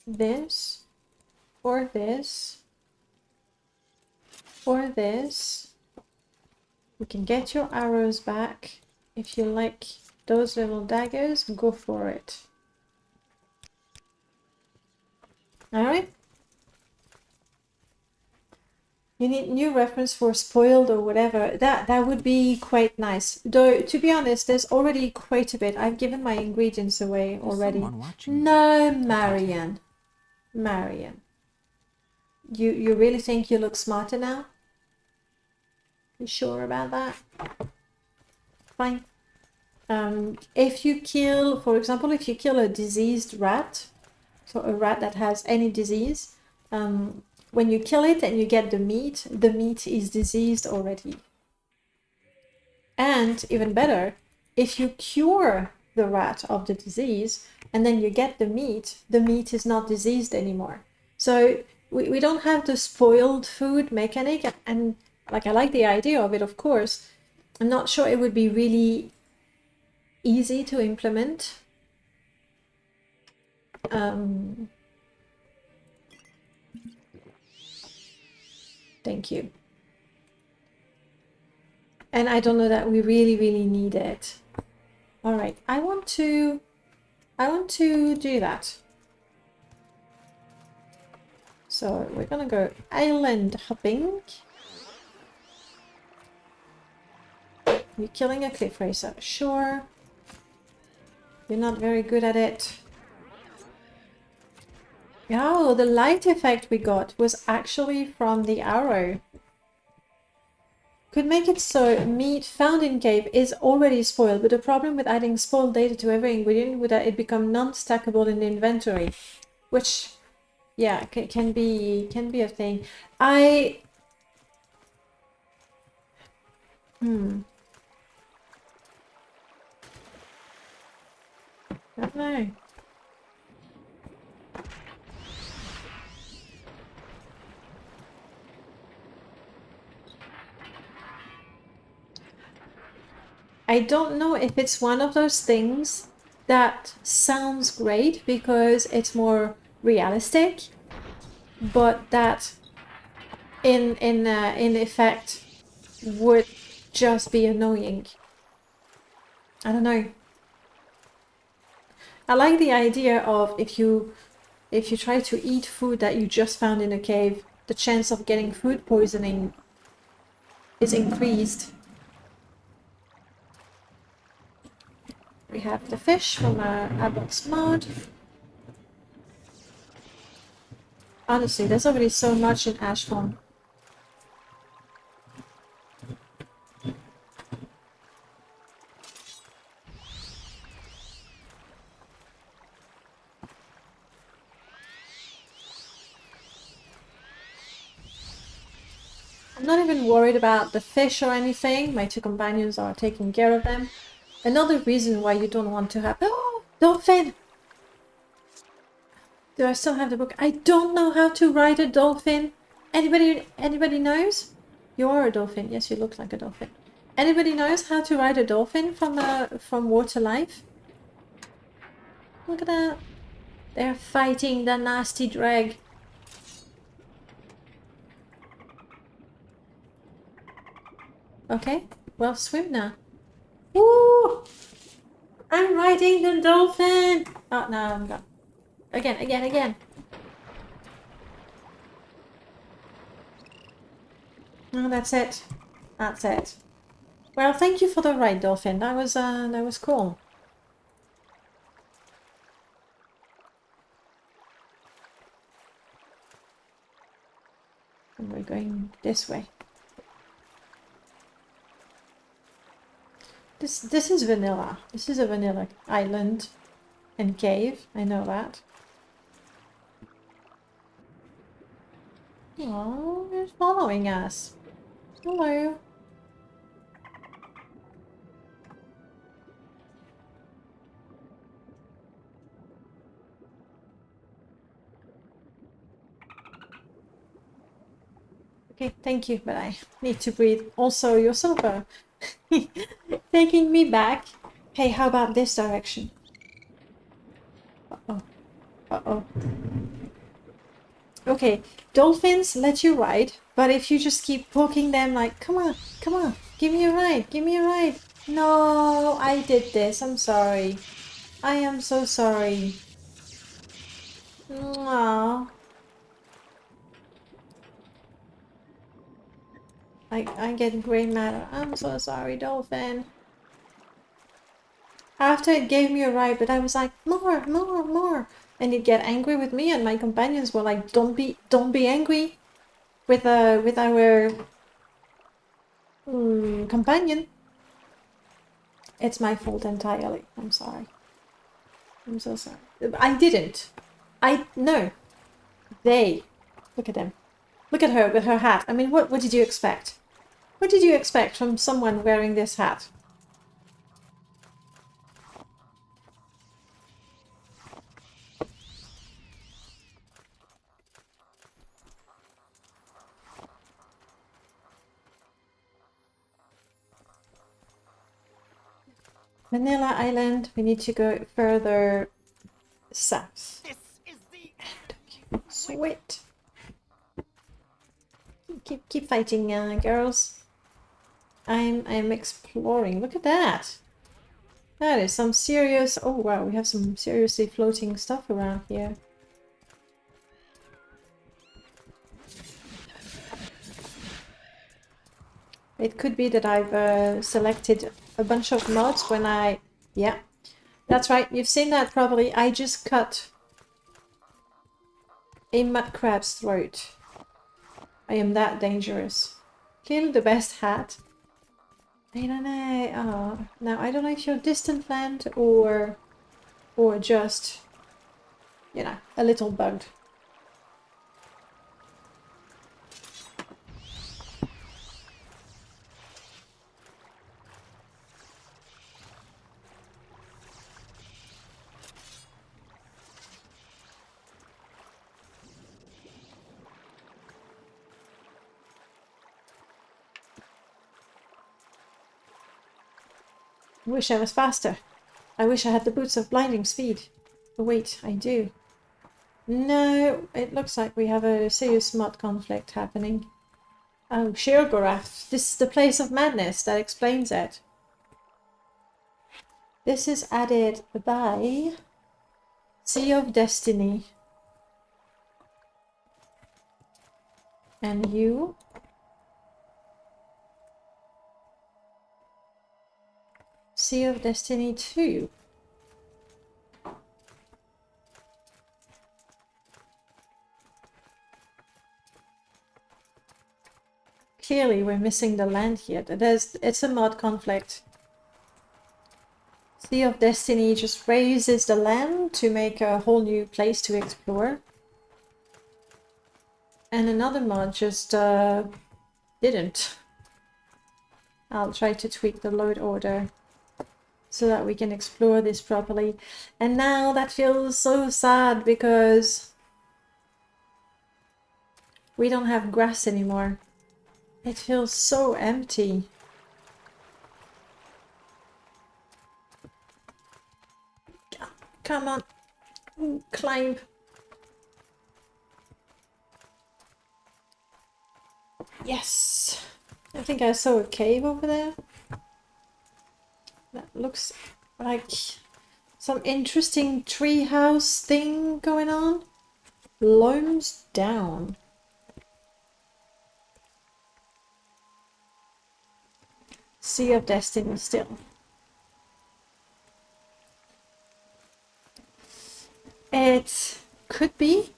this, or this, or this, you can get your arrows back. If you like those little daggers, go for it. Alright? You need new reference for spoiled or whatever. That would be quite nice. Though, to be honest, there's already quite a bit. I've given my ingredients away already. No, Marianne. Marianne. You really think you look smarter now? You sure about that? Fine. If you kill, for example, if you kill a diseased rat, so a rat that has any disease, when you kill it and you get the meat is diseased already. And even better, if you cure the rat of the disease and then you get the meat is not diseased anymore. So we don't have the spoiled food mechanic, and like, I like the idea of it, of course. I'm not sure it would be really easy to implement. Thank you. And I don't know that we really need it. All right, I want to do that. So we're gonna go island hopping. You're killing a cliff racer, sure. You're not very good at it. Oh, the light effect we got was actually from the arrow. Could make it so meat found in cave is already spoiled, but the problem with adding spoiled data to every ingredient would that it become non-stackable in the inventory, which, yeah, can be a thing. I don't know. I don't know if it's one of those things that sounds great because it's more realistic, but that in effect would just be annoying. I don't know. I like the idea of if you try to eat food that you just found in a cave, the chance of getting food poisoning is increased. We have the fish from our box mod. Honestly, there's already so much in ash form. I'm not even worried about the fish or anything. My two companions are taking care of them. Another reason why you don't want to have... Oh! Dolphin! Do I still have the book? I don't know how to write a dolphin. Anybody knows? You are a dolphin. Yes, you look like a dolphin. Anybody knows how to ride a dolphin from Water Life? Look at that. They're fighting the nasty drag. Okay, well, swim now. Woo! I'm riding the dolphin! Oh, no, I'm not. Again. Oh, that's it. That's it. Well, thank you for the ride, dolphin. That was cool. And we're going this way. This is vanilla. This is a vanilla island and cave. I know that. Oh, you're following us. Hello. Okay, thank you, but I need to breathe. Also, your sofa. Taking me back. Hey, how about this direction? Uh-oh. Uh-oh. Okay, dolphins let you ride, but if you just keep poking them like, come on, give me a ride, give me a ride. No, I did this. I'm sorry. I am so sorry. Aww. I get gray matter. I'm so sorry, dolphin. After it gave me a ride, but I was like, more. And it'd get angry with me, and my companions were like, don't be angry with our companion. It's my fault entirely. I'm sorry. I'm so sorry. I didn't. No. They. Look at them. Look at her with her hat. I mean, what did you expect? What did you expect from someone wearing this hat? Manila Island. We need to go further south. This is the Sweet. Keep fighting, girls. I'm exploring. Look at that. That is some serious... Oh wow, we have some seriously floating stuff around here. It could be that I've selected a bunch of mods when I... Yeah, that's right. You've seen that probably. I just cut a mud crab's throat. I am that dangerous. Clearly the best hat. I don't know. Now I don't know if you're distant land or just, you know, a little bugged. I wish I was faster. I wish I had the boots of blinding speed. Oh wait, I do. No, it looks like we have a serious mod conflict happening. Oh, Sheergorath. This is the place of madness. That explains it. This is added by Sea of Destiny. And you? Sea of Destiny 2. Clearly we're missing the land here. It's a mod conflict. Sea of Destiny just raises the land to make a whole new place to explore. And another mod just didn't. I'll try to tweak the load order so that we can explore this properly. And now that feels so sad because we don't have grass anymore. It feels so empty. Come on, climb. Yes, I think I saw a cave over there. That looks like some interesting treehouse thing going on. Loams down. Sea of Destiny still. It could be.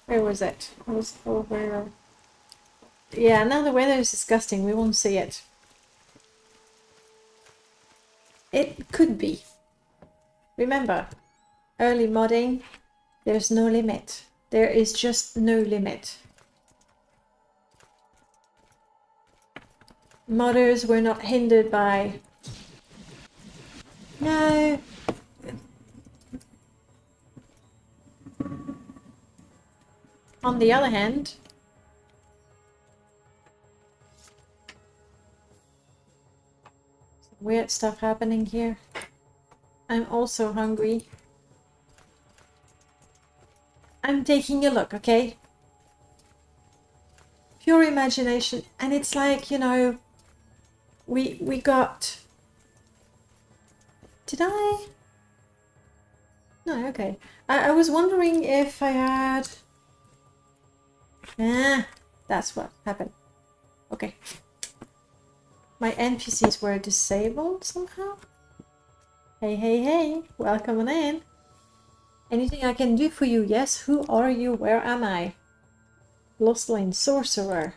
Where was it? It was over. Yeah, now the weather is disgusting. We won't see it. It could be. Remember, early modding, there's no limit. There is just no limit. Modders were not hindered by... No. On the other hand, weird stuff happening here. I'm also hungry. I'm taking a look, okay? Pure imagination. And it's like, you know, we got... Did I? No, okay. I was wondering if I had... Ah, that's what happened. Okay. My NPCs were disabled somehow. Hey, hey, hey. Welcome on in. Anything I can do for you? Yes. Who are you? Where am I? Lost Lane Sorcerer.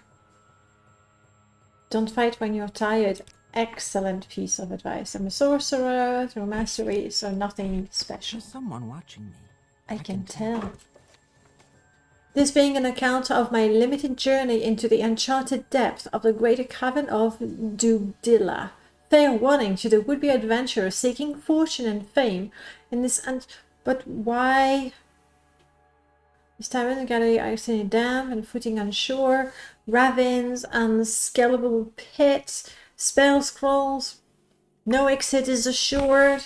Don't fight when you're tired. Excellent piece of advice. I'm a sorcerer through mastery, so nothing special. There's someone watching me. I can tell. This being an account of my limited journey into the uncharted depth of the greater cavern of Dugdilla. Fair warning to the would-be adventurer seeking fortune and fame in this but why? This time in the gallery I see damp and footing unsure, ravines, unscalable pits, spell scrolls, no exit is assured.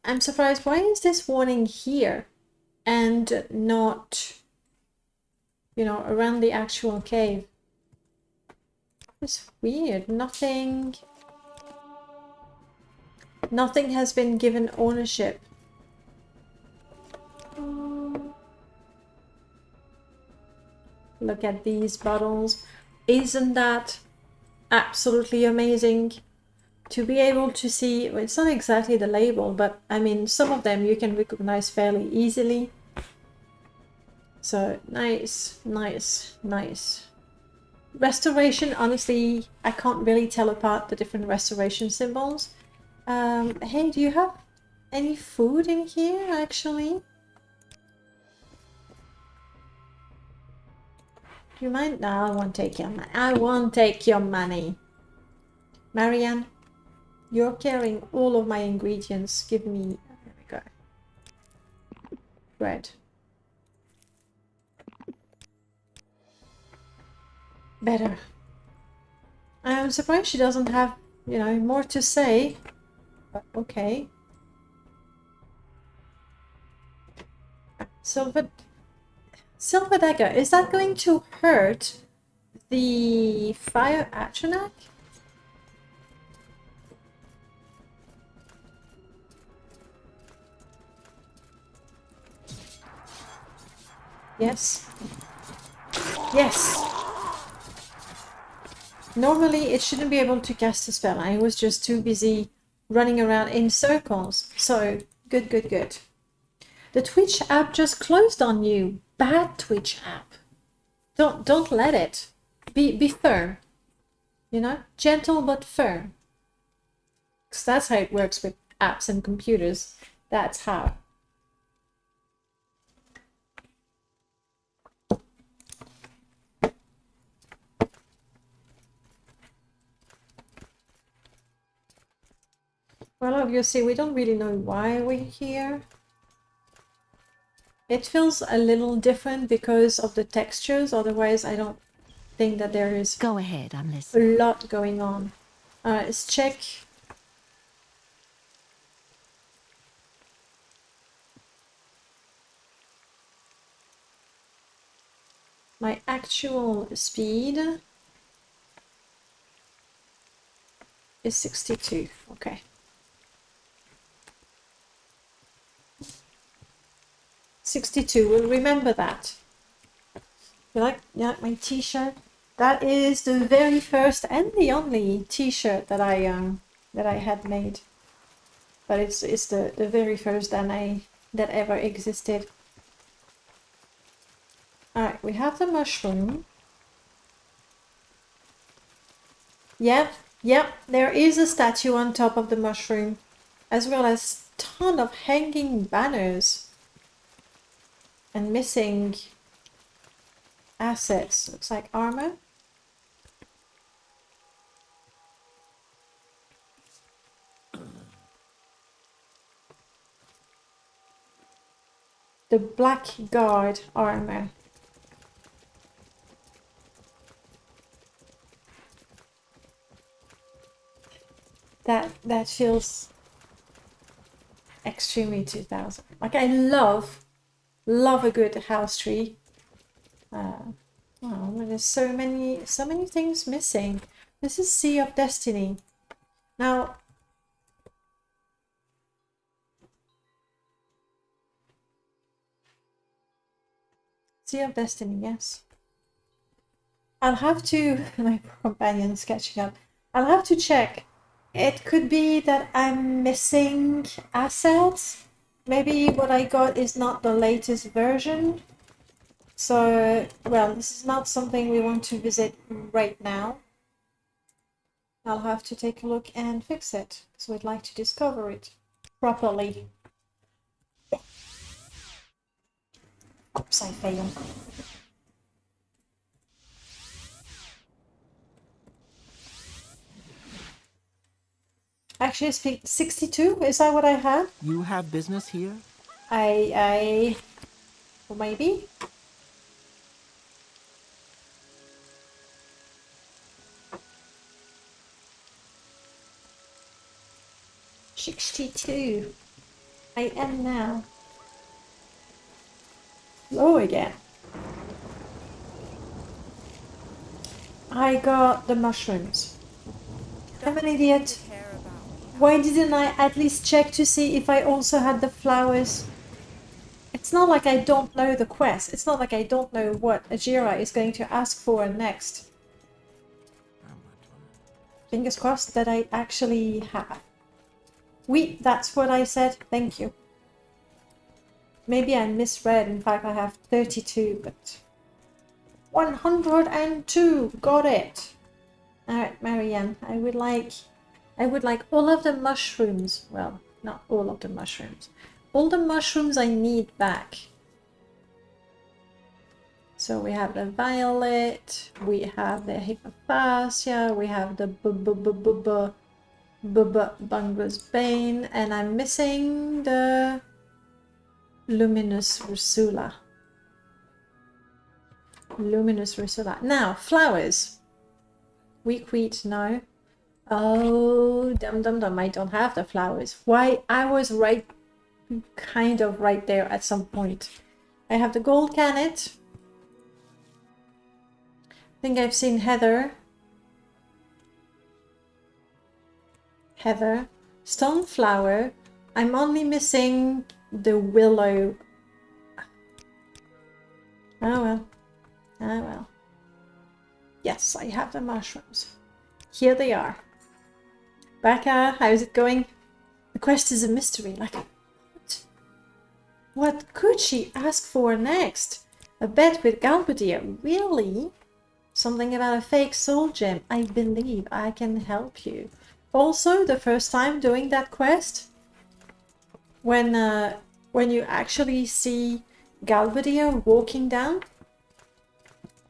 I'm surprised, why is this warning here and not, you know, around the actual cave? It's weird. Nothing has been given ownership. Look at these bottles. Isn't that absolutely amazing? To be able to see, well, it's not exactly the label, but I mean, some of them you can recognize fairly easily. So nice, nice, nice. Restoration, honestly, I can't really tell apart the different restoration symbols. Hey, do you have any food in here, actually? Do you mind? No, I won't take your money. I won't take your money. Marianne, you're carrying all of my ingredients. Give me... There we go. Bread. Better. I'm surprised she doesn't have, you know, more to say. But okay. Silver dagger. Is that going to hurt the fire atronach? Yes. Yes. Normally it shouldn't be able to cast a spell. I was just too busy running around in circles. So good, good, good. The Twitch app just closed on you. Bad Twitch app. Don't let it. Be firm. You know? Gentle but firm. Because that's how it works with apps and computers. That's how. Well, obviously we don't really know why we're here. It feels a little different because of the textures, otherwise I don't think that there is Go ahead, I'm a listening. lot going on. Let's check. My actual speed is 62. Okay. 62. We'll remember that. You like my t-shirt? That is the very first and the only t-shirt that I had made. But it's the very first that ever existed. Alright, we have the mushroom. Yep, there is a statue on top of the mushroom, as well as a ton of hanging banners. And missing assets. Looks like armor. The Black Guard armor. That feels extremely 2000. Like I love a good house tree. Oh, there's so many things missing. This is Sea of Destiny. Now, Sea of Destiny, yes. I'll have to, my companion's catching up. I'll have to check. It could be that I'm missing assets. Maybe what I got is not the latest version. So, well, this is not something we want to visit right now. I'll have to take a look and fix it, because we'd like to discover it properly. Oops, I failed. Actually, it's 62. Is that what I had? You have business here? Well, maybe. $62. I am now. Low again. I got the mushrooms. I'm an idiot. Why didn't I at least check to see if I also had the flowers? It's not like I don't know the quest. It's not like I don't know what Ajira is going to ask for next. Fingers crossed that I actually have. That's what I said. Thank you. Maybe I misread. In fact, I have 32, but 102. Got it. Alright, Marianne. I would like all of the mushrooms. Well, not all of the mushrooms. All the mushrooms I need back. So we have the violet, we have the hypophasia, we have the bungless bane, and I'm missing the luminous rusula. Luminous rusula. Now, flowers. Weak wheat, no. Oh, dum. I don't have the flowers. Why? I was right, kind of right there at some point. I have the gold canet. I think I've seen heather. Heather. Stoneflower. I'm only missing the willow. Oh well. Oh well. Yes, I have the mushrooms. Here they are. Becca, how's it going? The quest is a mystery. Like, what could she ask for next? A bet with Galbadia. Really? Something about a fake soul gem. I believe I can help you. Also, the first time doing that quest, when you actually see Galbadia walking down,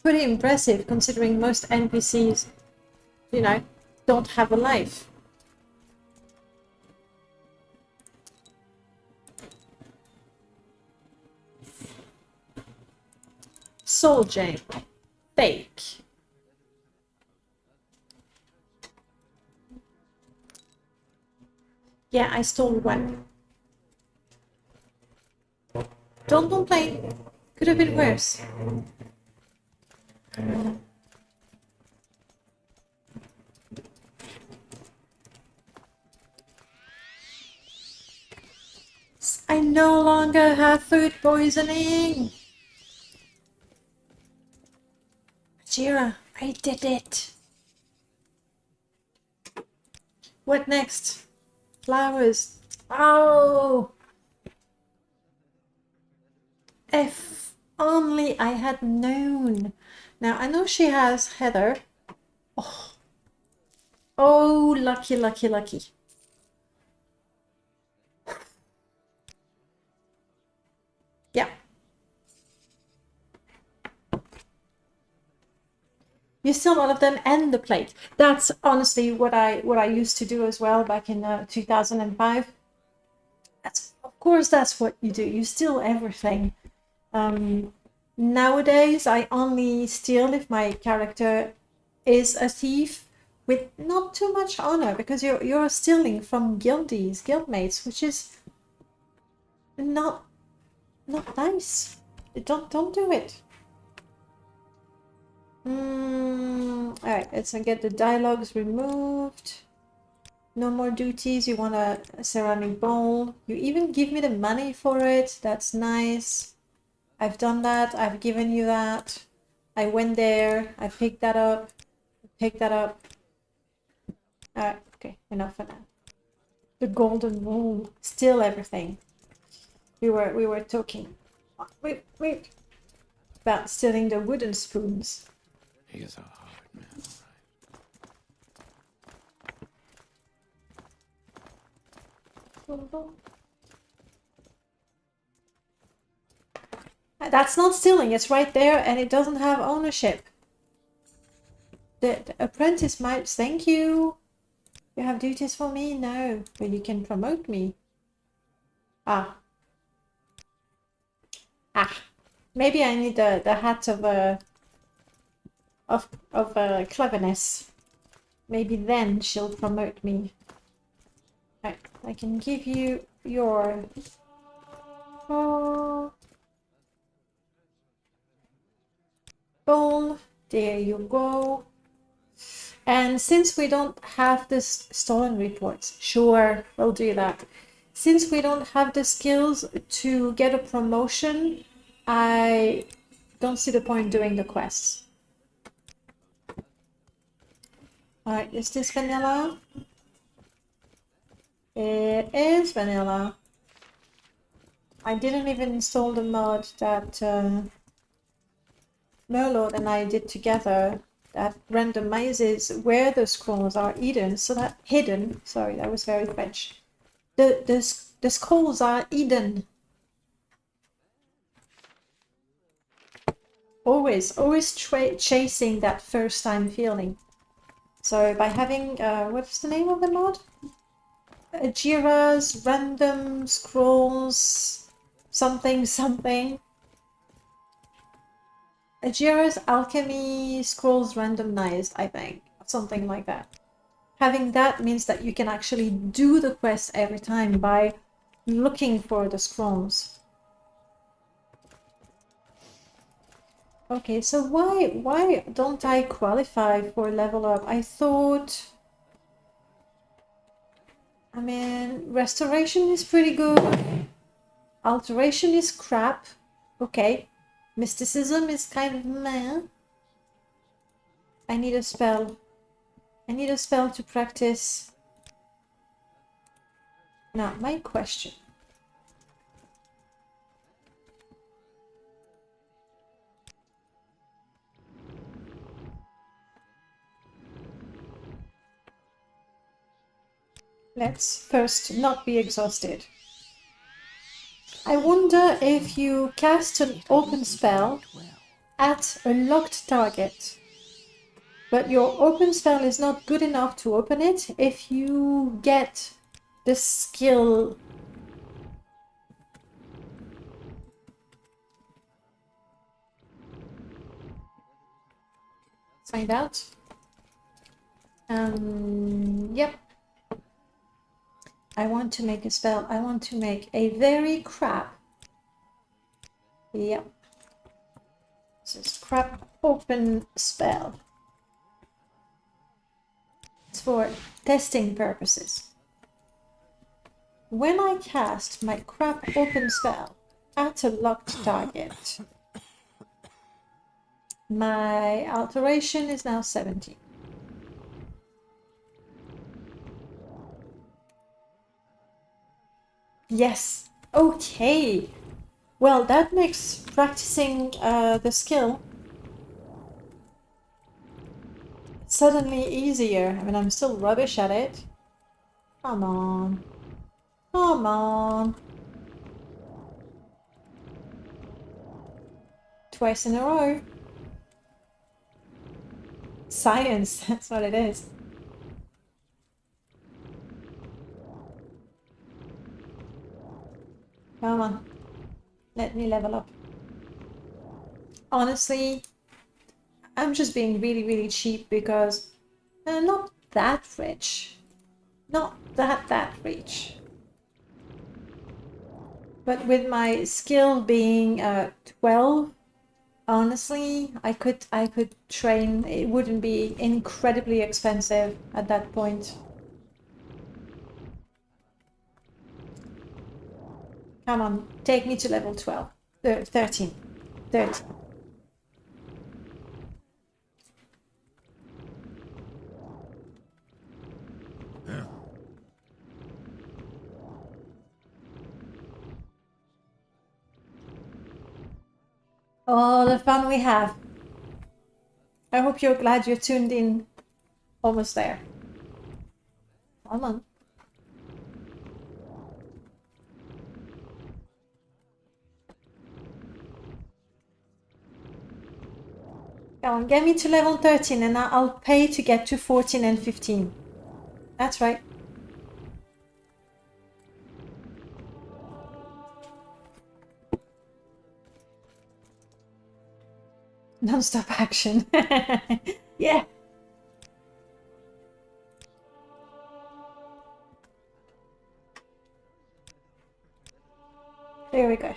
pretty impressive considering most NPCs, you know, don't have a life. Soul gem. Fake. Yeah, I stole one. Don't complain. Could have been worse. I no longer have food poisoning. Jira, I did it. What next? Flowers. Oh! If only I had known. Now, I know she has heather. Oh, oh, lucky. Yeah. You steal all of them and the plate. That's honestly what I used to do as well back in 2005. Of course, that's what you do. You steal everything. Nowadays, I only steal if my character is a thief with not too much honor, because you're stealing from guildmates, which is not nice. Don't do it. Alright, let's get the dialogues removed. No more duties. You want a ceramic bowl. You even give me the money for it. That's nice. I've done that. I've given you that. I went there. I picked that up. Alright, okay, enough for now. The golden rule. Still everything. We were talking. Wait. About stealing the wooden spoons. He is a hard man, all right. That's not stealing. It's right there, and it doesn't have ownership. The apprentice might thank you. You have duties for me? No, but you can promote me. Ah. Maybe I need the hat of cleverness. Maybe then she'll promote me. Right, I can give you your bowl. There you go. And since we don't have this stolen reports, sure, we'll do that. Since we don't have the skills to get a promotion, I don't see the point doing the quests. Alright, is this vanilla? It is vanilla. I didn't even install the mod that Merlord and I did together that randomizes where the scrolls are hidden, so that sorry, that was very French. The scrolls are hidden. Always chasing that first time feeling. So by having, what's the name of the mod? Jira's random scrolls, something. Jira's alchemy scrolls randomized, I think. Something like that. Having that means that you can actually do the quest every time by looking for the scrolls. Okay, so why don't I qualify for level up? I thought... I mean, restoration is pretty good. Alteration is crap. Okay. Mysticism is kind of meh. I need a spell. I need a spell to practice. Now, my question. Let's first not be exhausted. I wonder if you cast an open spell at a locked target, but your open spell is not good enough to open it, if you get the skill. Find out. Yep. I want to make a spell. I want to make a very crap. Yep. This is crap open spell. It's for testing purposes. When I cast my crap open spell at a locked target, my alteration is now 17. Yes. Okay. Well, that makes practicing the skill suddenly easier. I mean, I'm still rubbish at it. Come on. Come on. Twice in a row. Science, that's what it is. Come on. Let me level up. Honestly, I'm just being really cheap because I'm not that rich. Not that rich. But with my skill being 12, honestly, I could train. It wouldn't be incredibly expensive at that point. Come on, take me to level 12. 13. 13. All the fun we have. I hope you're glad you're tuned in. Almost there. Come on. Come on, get me to level 13 and I'll pay to get to 14 and 15. That's right. Non-stop action. Yeah. There we go.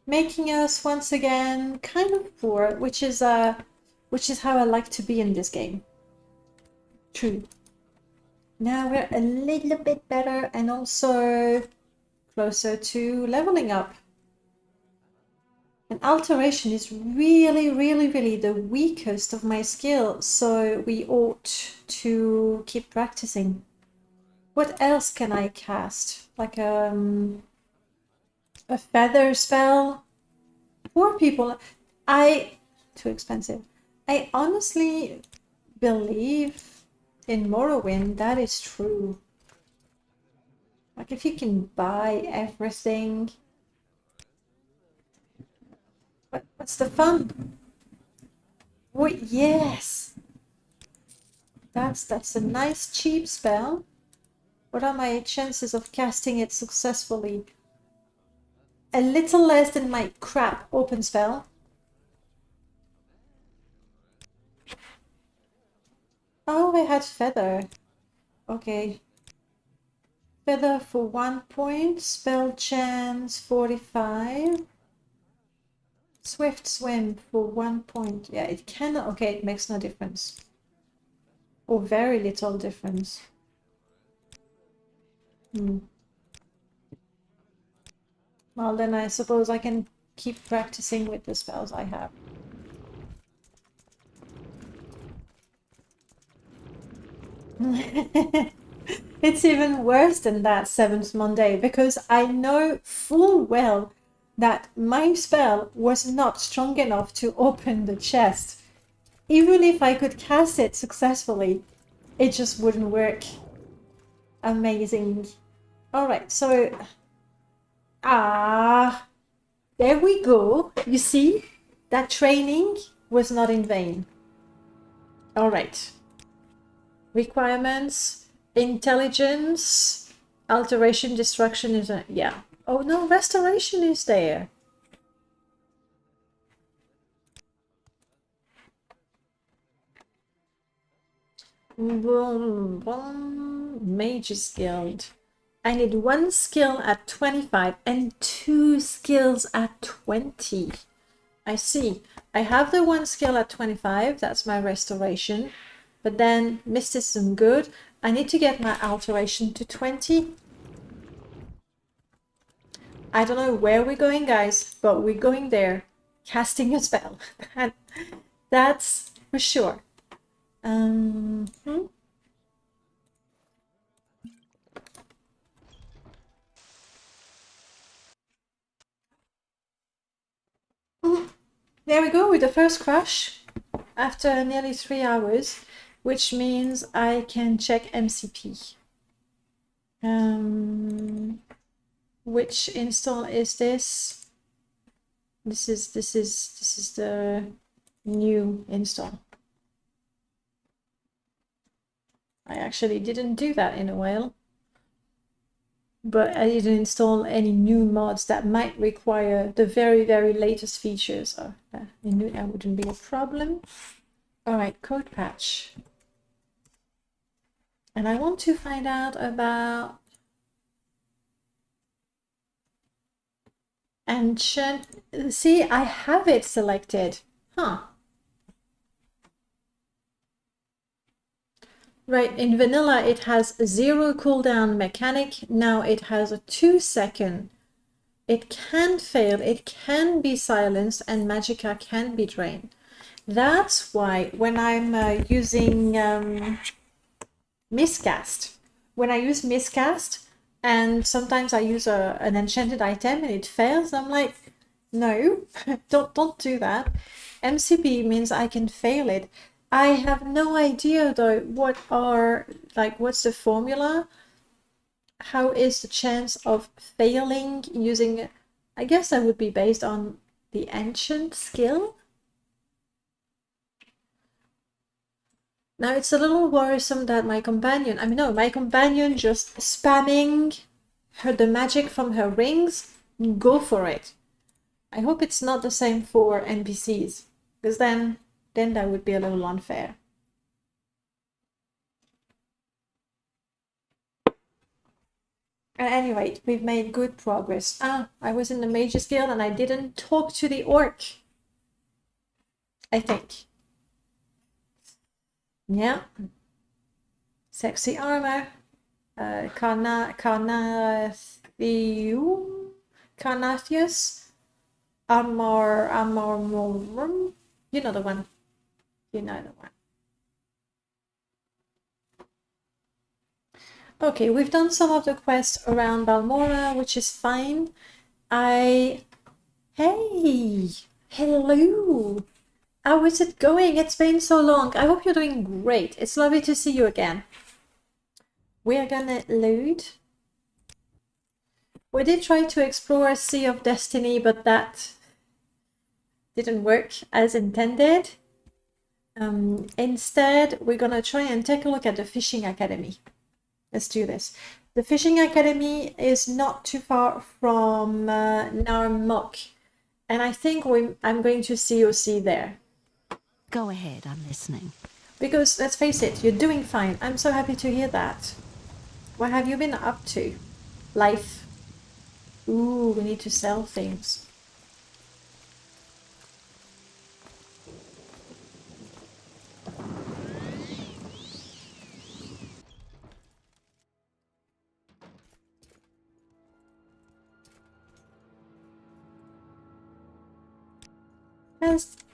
Making us once again kind of poor, which is how I like to be in this game. True. Now we're a little bit better and also closer to leveling up. And alteration is really the weakest of my skill, so we ought to keep practicing. What else can I cast? Like a feather spell? Poor people. I too expensive. I honestly believe in Morrowind that is true. Like if you can buy everything, what's the fun? Wait, yes, that's a nice cheap spell. What are my chances of casting it successfully? A little less than my crap open spell. Oh, I had feather. Okay. Feather for 1 point, spell chance 45. Swift swim for 1 point. Yeah, it cannot. Okay, it makes no difference. Or very little difference. Well, then I suppose I can keep practicing with the spells I have. It's even worse than that, Seventh Monday, because I know full well that my spell was not strong enough to open the chest. Even if I could cast it successfully, it just wouldn't work. Amazing. Alright, so... there we go. You see? That training was not in vain. Alright. Requirements, intelligence, alteration, destruction is a, yeah. Oh no, restoration is there. Boom, boom. Mage's Guild. I need 1 skill at 25 and 2 skills at 20. I see. I have the 1 skill at 25, that's my restoration. But then mysticism good. I need to get my alteration to 20. I don't know where we're going, guys, but we're going there. Casting a spell. That's for sure. There we go with the first crash after nearly 3 hours, which means I can check MCP. Which install is this? This is the new install. I actually didn't do that in a while. But I didn't install any new mods that might require the very, very latest features. So I knew that wouldn't be a problem. All right, code patch. And I want to find out about enchant. See, I have it selected. Huh. Right, in vanilla it has 0 cooldown mechanic, now it has a 2-second. It can fail, it can be silenced, and magicka can be drained. That's why when I'm using miscast, when I use miscast, and sometimes I use an enchanted item and it fails, I'm like, no, don't do that. MCP means I can fail it. I have no idea though what's the formula? How is the chance of failing using, I guess that would be based on the ancient skill? Now it's a little worrisome that my companion just spamming the magic from her rings, go for it. I hope it's not the same for NPCs, because then that would be a little unfair. At any rate, we've made good progress. I was in the Mage's Guild and I didn't talk to the orc. I think. Yeah. Sexy armor. Carnathius. Armor. You know the one. You know the one. Okay, we've done some of the quests around Balmora, which is fine. Hey! Hello! How is it going? It's been so long. I hope you're doing great. It's lovely to see you again. We're gonna load. We did try to explore Sea of Destiny, but that didn't work as intended. Instead, we're gonna try and take a look at the Fishing Academy. Let's do this. The Fishing Academy is not too far from Narmok, and I think I'm going to COC there. Go ahead, I'm listening. Because, let's face it, you're doing fine. I'm so happy to hear that. What have you been up to? Life. Ooh, we need to sell things.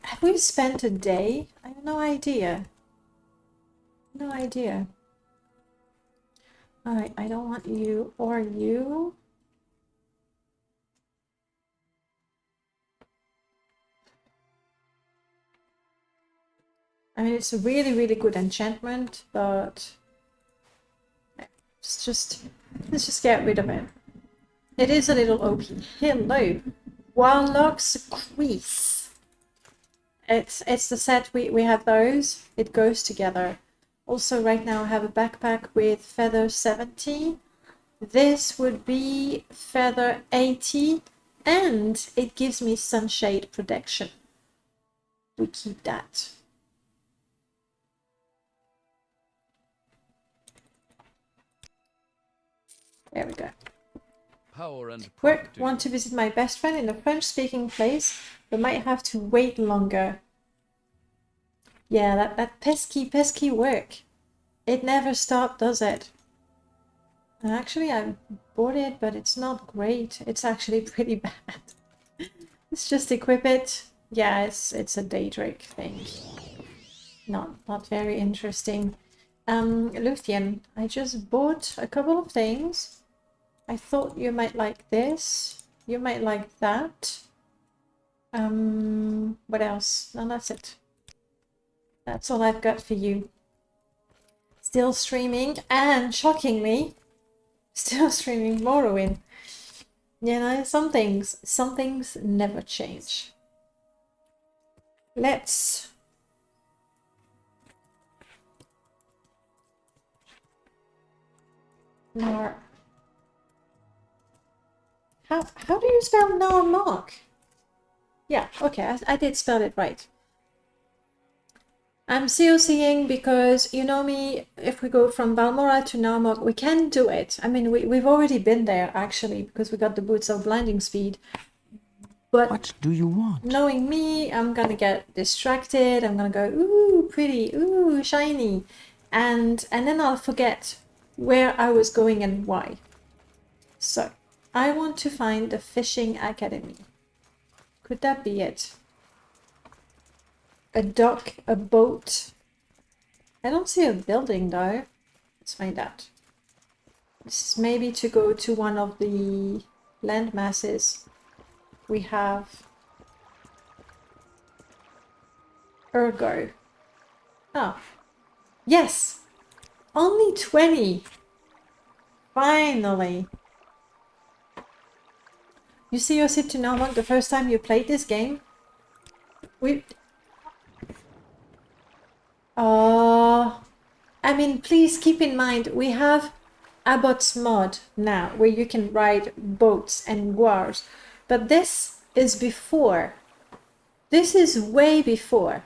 Have we spent a day? I have no idea. No idea. Alright, I don't want you or you. I mean, it's a really, really good enchantment, but let's just get rid of it. It is a little OP. Hello, Warlock's Crease. It's the set we have those. It goes together. Also, right now I have a backpack with feather 70. This would be feather 80, and it gives me sunshade protection. We keep that. There we go. Power and Work. property. Want to visit my best friend in a French-speaking place, but might have to wait longer. Yeah, that pesky work. It never stopped, does it? Actually, I bought it, but it's not great. It's actually pretty bad. Let's just equip it. Yeah, it's a Daedric thing. Not very interesting. Luthien, I just bought a couple of things. I thought you might like this. You might like that. What else? No, that's it. That's all I've got for you. Still streaming, and shockingly, still streaming Morrowind. You know, some things never change. Let's Nar. How do you spell Narmok? Yeah, okay, I did spell it right. I'm COCing because, you know me, if we go from Balmora to Narmok, we can do it. I mean, we've already been there, actually, because we got the boots of blinding speed. But What do you want? knowing me, I'm gonna get distracted. I'm gonna go, ooh, pretty, ooh, shiny. And then I'll forget where I was going and why. So, I want to find the Fishing Academy. Could that be it? A dock, a boat. I don't see a building though. Let's find out. This is maybe to go to one of the land masses. We have Ergo. Oh, yes! Only 20! Finally! You see your sit to Narmok the first time you played this game? I mean, please keep in mind, we have Abbott's mod now, where you can ride boats and guars. But this is before. This is way before.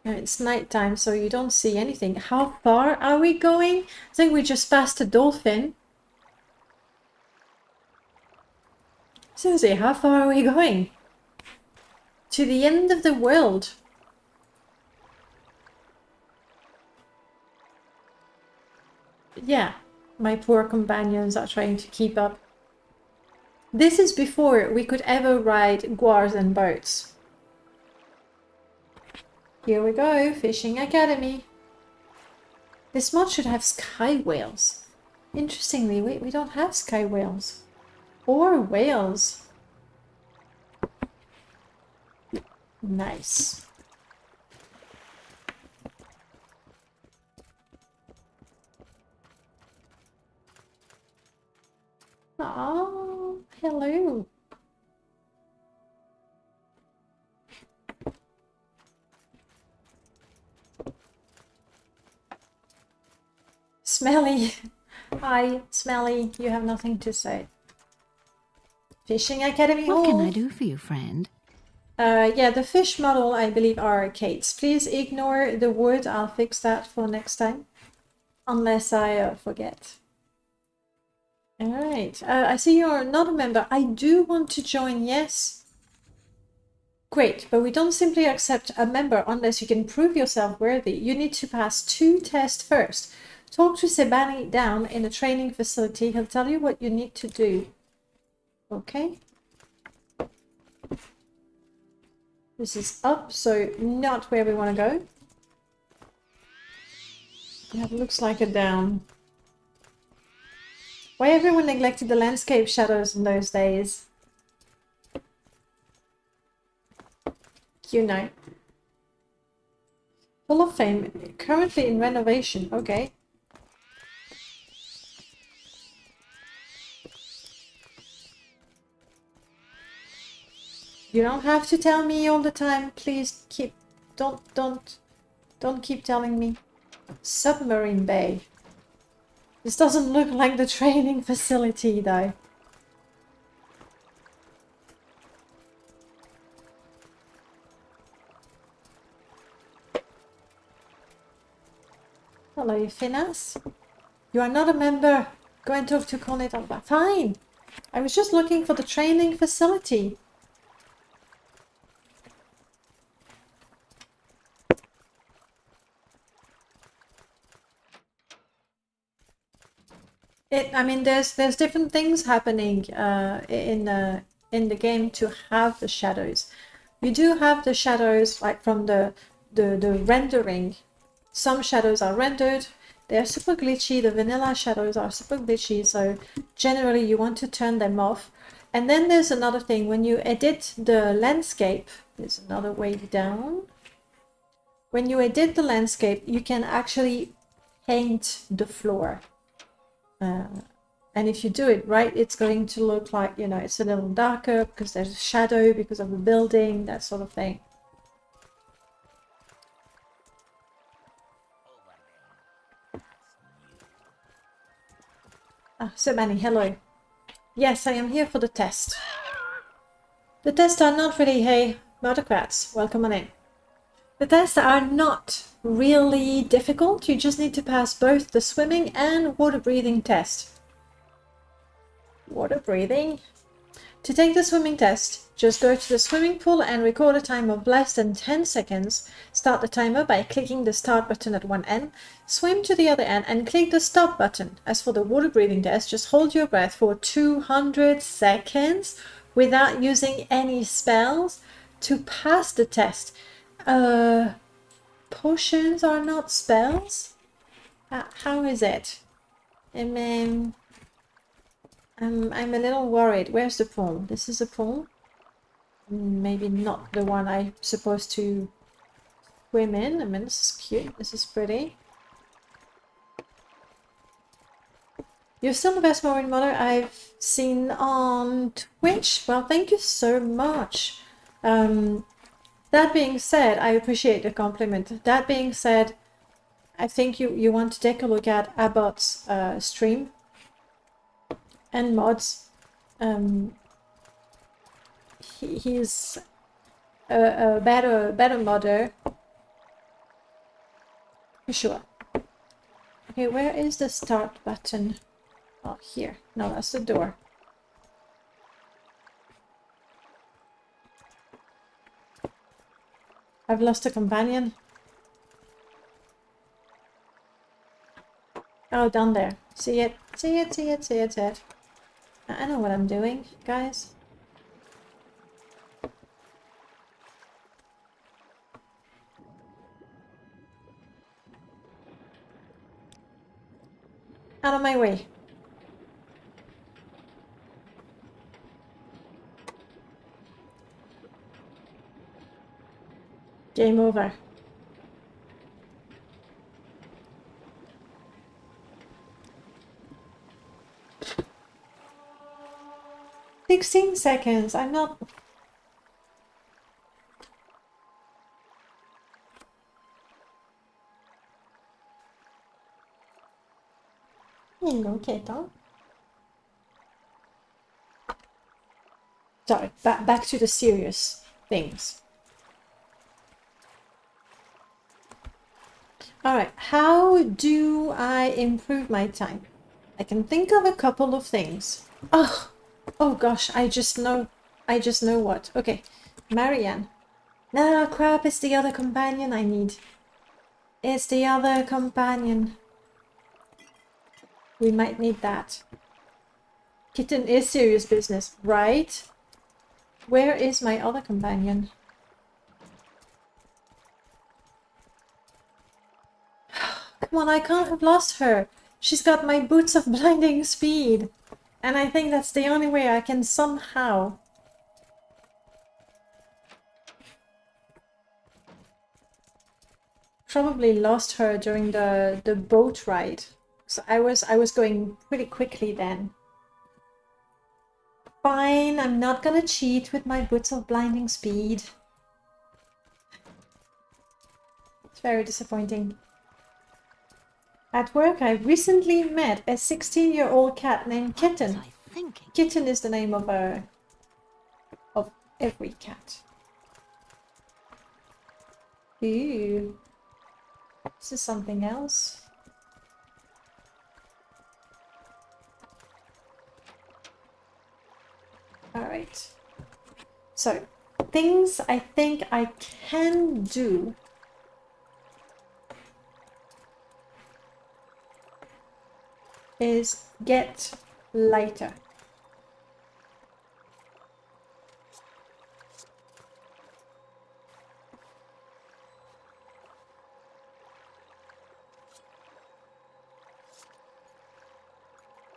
And it's nighttime, so you don't see anything. How far are we going? I think we just passed a dolphin. Seriously, how far are we going? To the end of the world. Yeah, my poor companions are trying to keep up. This is before we could ever ride guars and boats. Here we go, Fishing Academy. This mod should have sky whales. Interestingly, we don't have sky whales. Or whales. Nice. Oh, hello. Smelly. Hi, Smelly. You have nothing to say. Fishing Academy What can I Hall. do for you, friend? Yeah, the fish model, I believe, are arcades. Please ignore the wood. I'll fix that for next time. Unless I forget. Alright. I see you're not a member. I do want to join, yes. Great, but we don't simply accept a member unless you can prove yourself worthy. You need to pass 2 tests first. Talk to Sebani down in the training facility. He'll tell you what you need to do. Okay? This is up, so not where we want to go. That looks like a down. Why everyone neglected the landscape shadows in those days? You know. Hall of Fame, currently in renovation. Okay. You don't have to tell me all the time. Please keep... Don't keep telling me. Submarine Bay. This doesn't look like the training facility, though. Hello, Finas. You are not a member. Go and talk to Cornet. Fine. I was just looking for the training facility. I mean, there's different things happening in the game to have the shadows. You do have the shadows like from the rendering. Some shadows are rendered. They're super glitchy. The vanilla shadows are super glitchy. So generally, you want to turn them off. And then there's another thing. When you edit the landscape, there's another way down. When you edit the landscape, you can actually paint the floor. And if you do it right, it's going to look like, you know, it's a little darker because there's a shadow because of the building, that sort of thing. Ah, so many, hello. Yes, I am here for the test. The tests are not really, hey, Murdercrats, welcome on in. The tests are not really difficult. You just need to pass both the swimming and water breathing test. Water breathing. To take the swimming test, just go to the swimming pool and record a time of less than 10 seconds. Start the timer by clicking the start button at one end, swim to the other end and click the stop button. As for the water breathing test, just hold your breath for 200 seconds without using any spells to pass the test. Potions are not spells? How is it? I'm a little worried. Where's the pool? This is a pool? Maybe not the one I'm supposed to swim in. I mean, this is cute. This is pretty. You're still the best Morrowind modder I've seen on Twitch. Well, thank you so much. That being said, I appreciate the compliment. That being said, I think you want to take a look at Abbott's stream and mods. He's a better modder for sure. Okay, where is the start button? Oh, here. No, that's the door. I've lost a companion. Oh, down there. See it? See it, see it, see it, see it. I know what I'm doing, guys. Out of my way. Game over. $16. I'm not... Hello, kitten. Sorry, back to the serious things. Alright, how do I improve my time? I can think of a couple of things. Oh gosh, I just know what. Okay, Marianne. No, crap, it's the other companion I need. It's the other companion. We might need that. Kitten is serious business, right? Where is my other companion? Come on, I can't have lost her. She's got my boots of blinding speed. And I think that's the only way I can somehow... Probably lost her during the boat ride. So I was going pretty quickly then. Fine, I'm not gonna cheat with my boots of blinding speed. It's very disappointing. At work, I recently met a 16-year-old cat named Kitten. What was I thinking? Kitten is the name of every cat. Ooh. This is something else. Alright. So, things I think I can do. Is get lighter.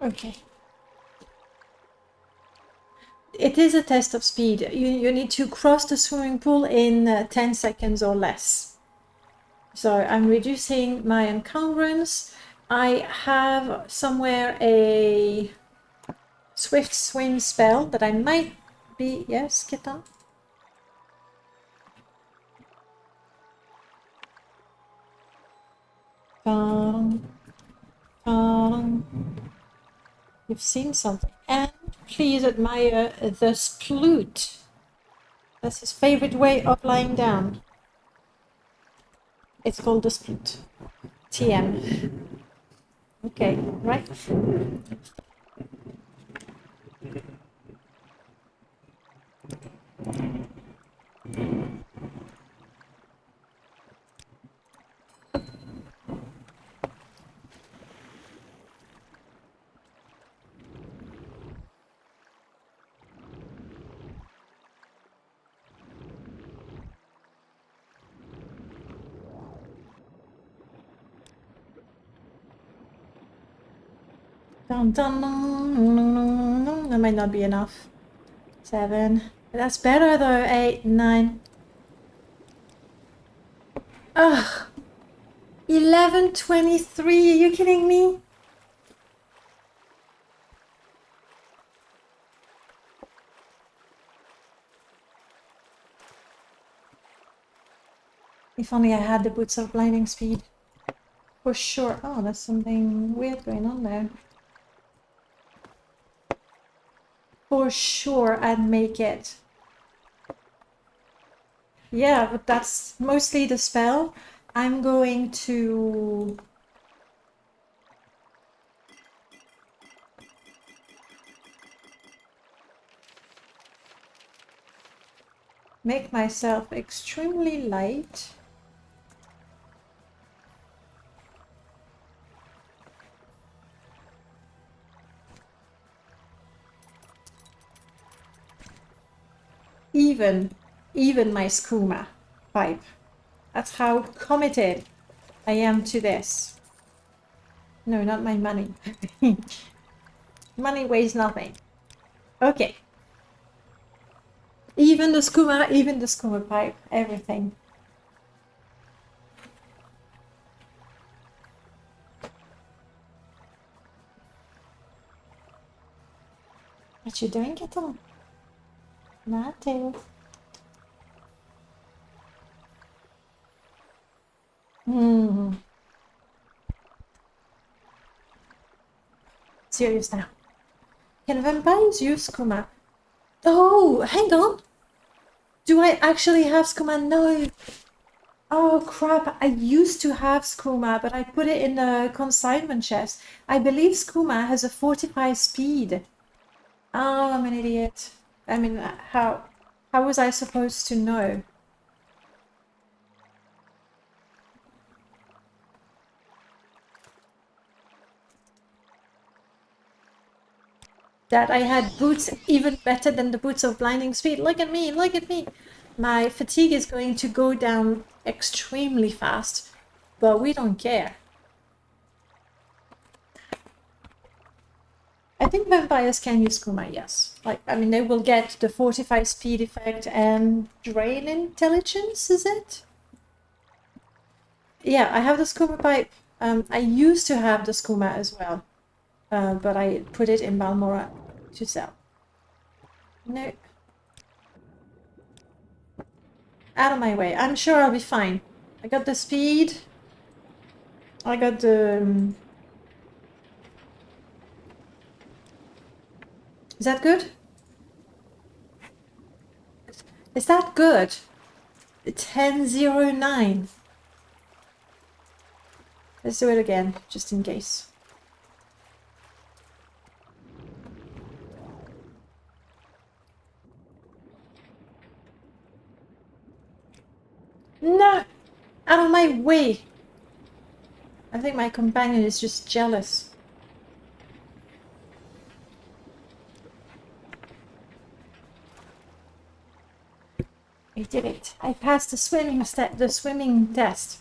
Okay. It is a test of speed. You need to cross the swimming pool in 10 seconds or less. So I'm reducing my encumbrance. I have somewhere a swift swim spell that I might be... Yes, kitten? You've seen something. And please admire the sploot. That's his favorite way of lying down. It's called the sploot. TM. Okay, right. Dun, dun, dun, dun, dun, dun. That might not be enough. 7. That's better though. 8, 9. Ugh. 11:23. Are you kidding me? If only I had the boots of blinding speed. For sure. Oh, there's something weird going on there. For sure, I'd make it. Yeah, but that's mostly the spell. I'm going to... make myself extremely light. Even my skooma pipe. That's how committed I am to this. No, not my money. Money weighs nothing. Okay. Even the skooma pipe, everything. What you doing, kitten? Nothing. Hmm. Serious now. Can vampires use skooma? Oh, hang on. Do I actually have skooma? No. Oh crap, I used to have skooma, but I put it in the consignment chest. I believe skooma has a 45 speed. Oh, I'm an idiot. I mean, how was I supposed to know? That I had boots even better than the boots of blinding speed. Look at me, look at me. My fatigue is going to go down extremely fast, but we don't care. I think vampires can use skooma, yes. Like, I mean, they will get the 45 speed effect and drain intelligence, is it? Yeah, I have the skooma pipe. I used to have the skooma as well, but I put it in Balmora to sell. No. Out of my way. I'm sure I'll be fine. I got the speed. I got the... Is that good? Is that good? 1009. Let's do it again, just in case. No! Out of my way! I think my companion is just jealous. I did it. I passed the swimming test.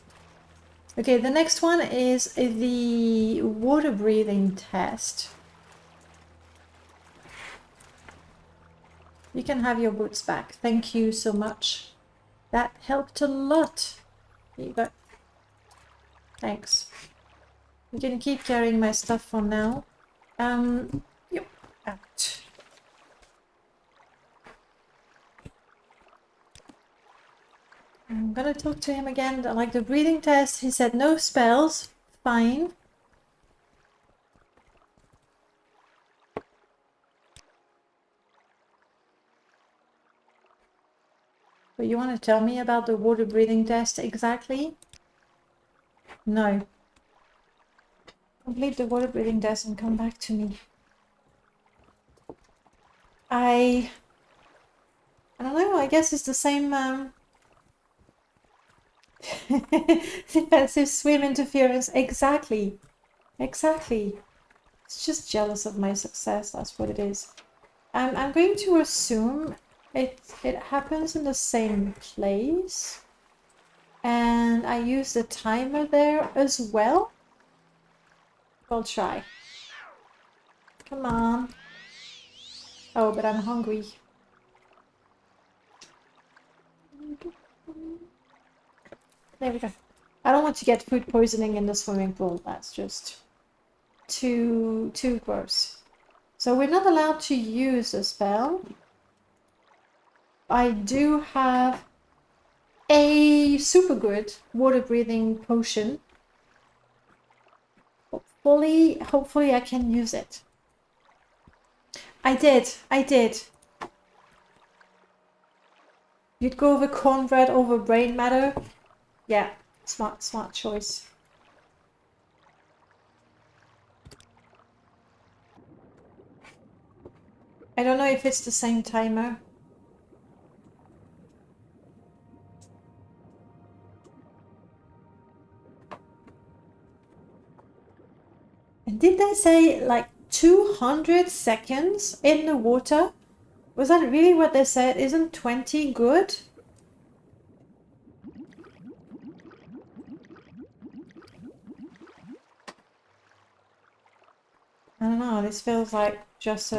Okay, the next one is the water breathing test. You can have your boots back. Thank you so much. That helped a lot. Here you go. Thanks. You can keep carrying my stuff for now. Yep. Out. I'm gonna talk to him again. Like the breathing test, he said no spells. Fine. But you want to tell me about the water breathing test exactly? No. Complete the water breathing test and come back to me. I don't know, I guess it's the same defensive swim interference. Exactly. Exactly. It's just jealous of my success, that's what it is. I'm going to assume it happens in the same place. And I use the timer there as well. I'll try. Come on. Oh, but I'm hungry. There we go. I don't want to get food poisoning in the swimming pool. That's just too gross. So we're not allowed to use a spell. I do have a super good water breathing potion. Hopefully I can use it. I did. You'd go over cornbread over brain matter? Yeah, smart choice. I don't know if it's the same timer. And did they say like 200 seconds in the water? Was that really what they said? Isn't 20 good? I don't know, this feels like just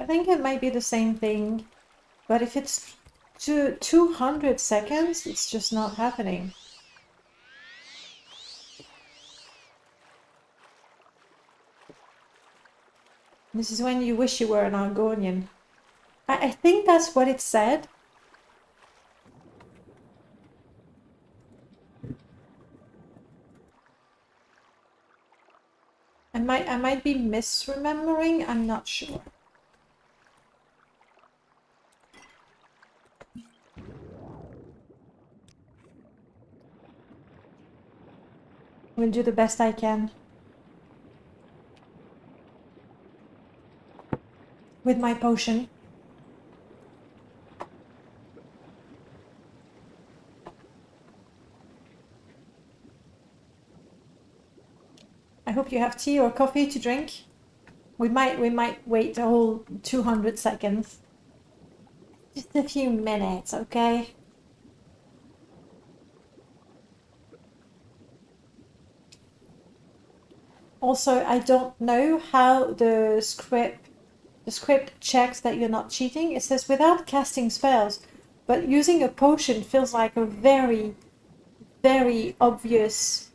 think it might be the same thing, but if it's 200 seconds, it's just not happening. This is when you wish you were an Argonian. I think that's what it said. I might be misremembering, I'm not sure. Will do the best I can. With my potion. I hope you have tea or coffee to drink. We might wait a whole 200 seconds. Just a few minutes, okay? Also, I don't know how the script checks that you're not cheating. It says without casting spells, but using a potion feels like a very, very obvious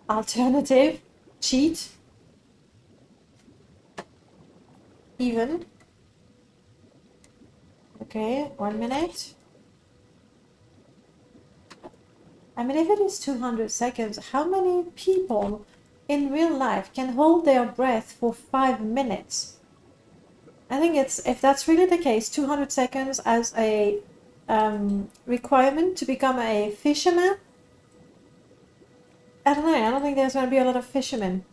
alternative cheat. Even. Okay, 1 minute. I mean, if it is 200 seconds, how many people in real life can hold their breath for 5 minutes? I think it's, if that's really the case, 200 seconds as a requirement to become a fisherman. I don't know, I don't think there's going to be a lot of fishermen.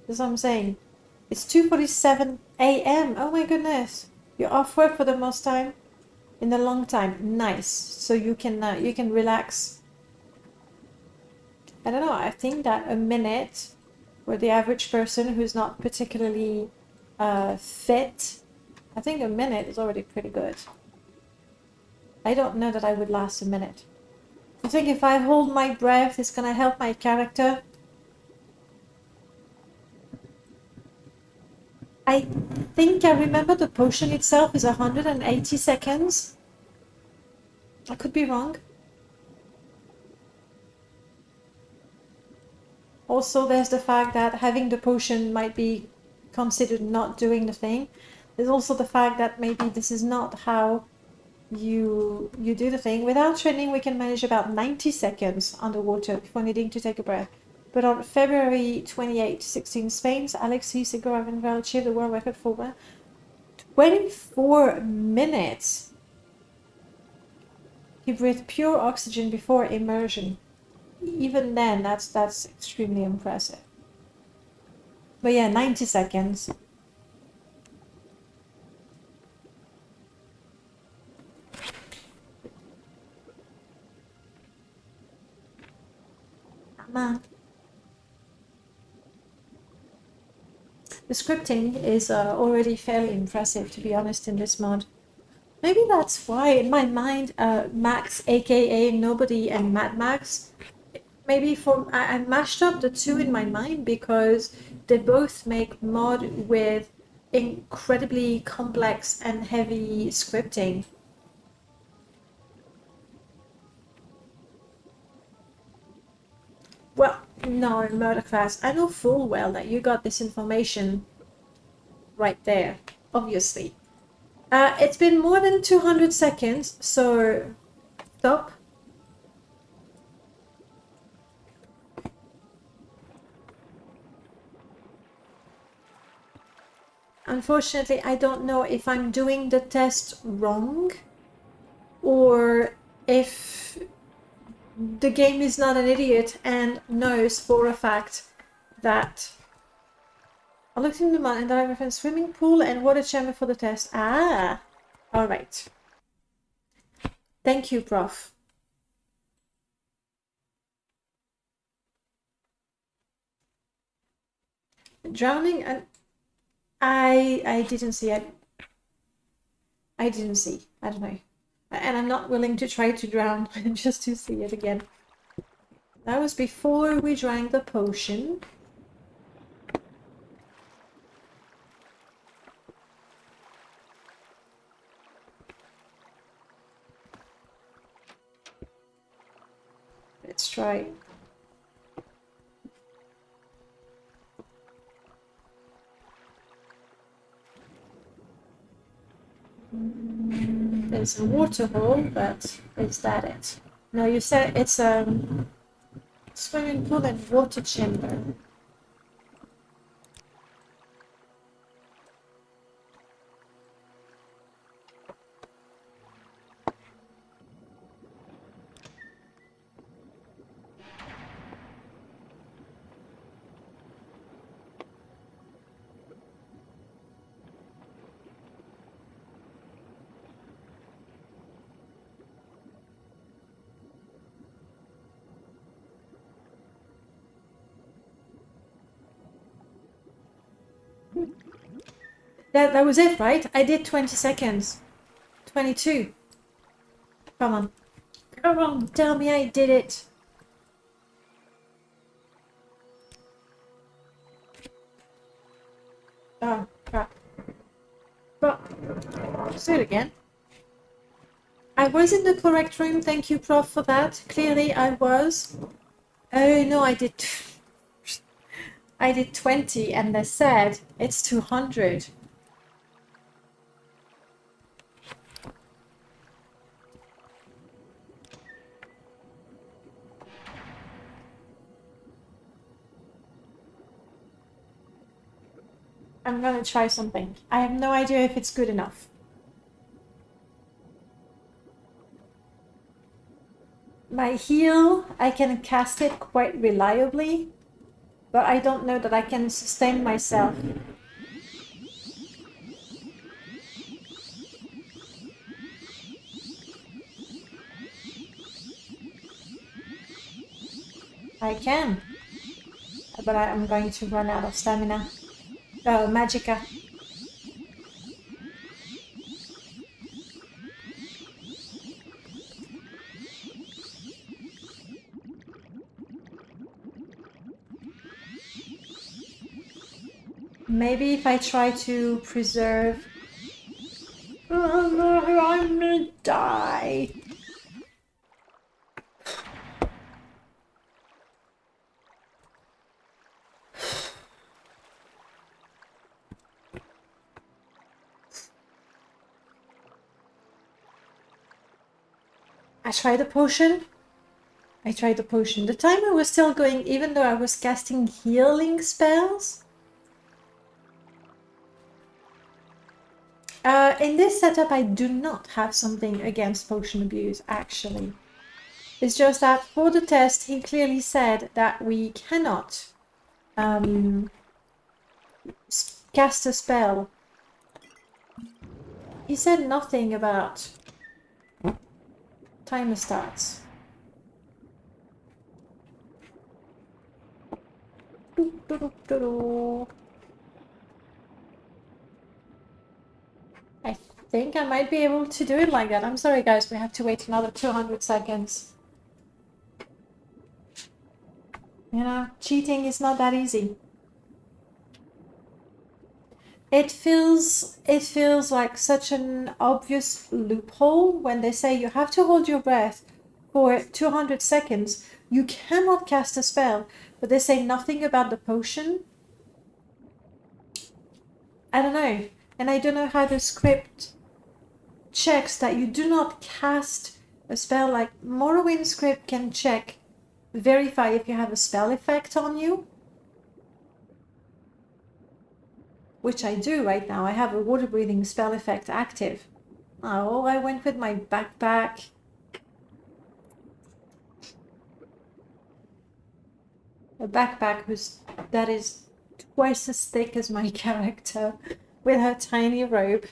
That's what I'm saying. It's 2:47 a.m. Oh my goodness. You're off work for the most time in a long time. Nice. So you can relax. I don't know, I think that a minute for the average person who's not particularly fit, I think a minute is already pretty good. I don't know that I would last a minute. I think if I hold my breath, it's gonna help my character. I think I remember the potion itself is 180 seconds. I could be wrong. Also, there's the fact that having the potion might be considered not doing the thing. There's also the fact that maybe this is not how you do the thing. Without training, we can manage about 90 seconds underwater before needing to take a breath. But on February 28, 16 Spain, Alexis Segoravan achieved the world record for 24 minutes. He breathed pure oxygen before immersion. Even then, that's extremely impressive. But yeah, 90 seconds. Man. The scripting is already fairly impressive, to be honest, in this mod. Maybe that's why, in my mind, Max, aka Nobody, and Mad Max, maybe I mashed up the two in my mind because they both make mod with incredibly complex and heavy scripting. Well, no, Murder Class, I know full well that you got this information right there, obviously. It's been more than 200 seconds, so stop. Unfortunately, I don't know if I'm doing the test wrong or if the game is not an idiot and knows for a fact that I looked in the mud and I referenced swimming pool and water chamber for the test. Ah, all right. Thank you, Prof. Drowning and I didn't see it. I didn't see. I don't know. And I'm not willing to try to drown just to see it again. That was before we drank the potion. Let's try. There's a water hole, but is that it? No, you said it's a swimming pool and water chamber. That was it, right? I did 20 seconds. 22. Come on. Come on, tell me I did it. Oh, crap. But, let's do it again. I was in the correct room, thank you, Prof, for that. Clearly I was. Oh no, I did 20 and they said it's 200. I'm gonna try something. I have no idea if it's good enough. My heal, I can cast it quite reliably, but I don't know that I can sustain myself. I can, but I'm going to run out of stamina. Oh, Magica. Maybe if I try to preserve... Oh no, I'm gonna die. I tried the potion. The timer was still going even though I was casting healing spells. In this setup, I do not have something against potion abuse, actually. It's just that for the test, he clearly said that we cannot cast a spell. He said nothing about timer starts. I think I might be able to do it like that. I'm sorry guys, we have to wait another 200 seconds. You know, cheating is not that easy. It feels like such an obvious loophole when they say you have to hold your breath for 200 seconds. You cannot cast a spell, but they say nothing about the potion. I don't know. And I don't know how the script checks that you do not cast a spell. Like Morrowind script can check, verify if you have a spell effect on you. Which I do right now. I have a water breathing spell effect active. Oh, I went with my backpack. A backpack that is twice as thick as my character with her tiny robe.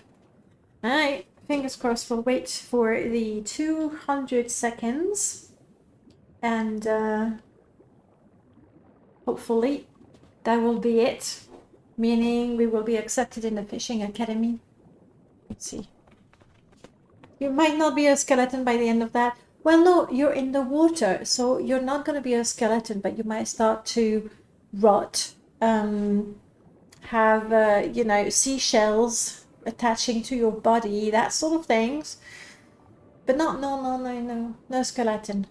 Alright, fingers crossed, we'll wait for the 200 seconds and hopefully that will be it. Meaning we will be accepted in the fishing academy. Let's see. You might not be a skeleton by the end of that. Well, no, you're in the water, so you're not going to be a skeleton, but you might start to rot. Have, you know, seashells attaching to your body, that sort of things. But no skeleton.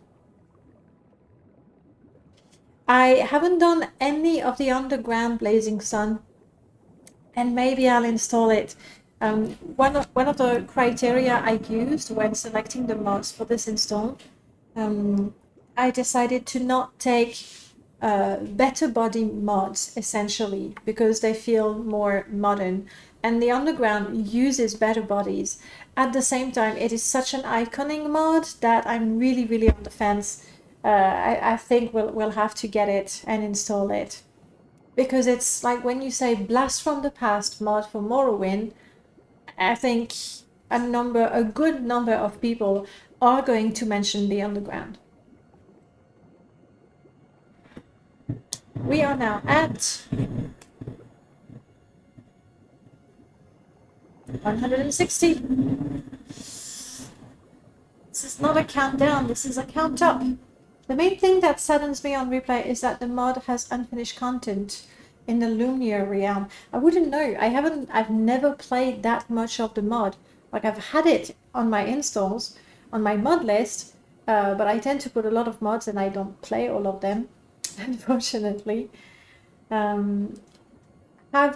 I haven't done any of the underground Blazing Sun, and maybe I'll install it. One of the criteria I used when selecting the mods for this install, I decided to not take better body mods, essentially, because they feel more modern, and the underground uses better bodies. At the same time, it is such an iconic mod that I'm really on the fence. I think we'll have to get it and install it, because it's like when you say Blast from the Past mod for Morrowind, I think a good number of people are going to mention the underground. We are now at 160. This is not a countdown, this is a count up. The main thing that saddens me on replay is that the mod has unfinished content in the Lumiere realm. I wouldn't know. I've never played that much of the mod. Like, I've had it on my installs, on my mod list, but I tend to put a lot of mods and I don't play all of them, unfortunately. Have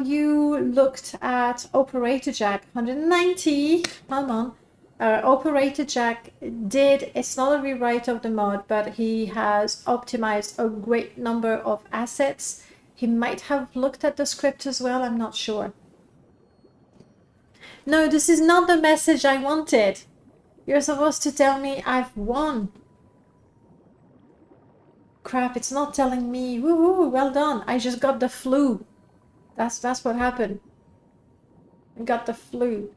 you looked at Operator Jack 190? Come on. Operator Jack it's not a rewrite of the mod, but he has optimized a great number of assets. He might have looked at the script as well, I'm not sure. No, this is not the message I wanted. You're supposed to tell me I've won. Crap, it's not telling me. Woohoo, well done. I just got the flu. That's what happened. I got the flu.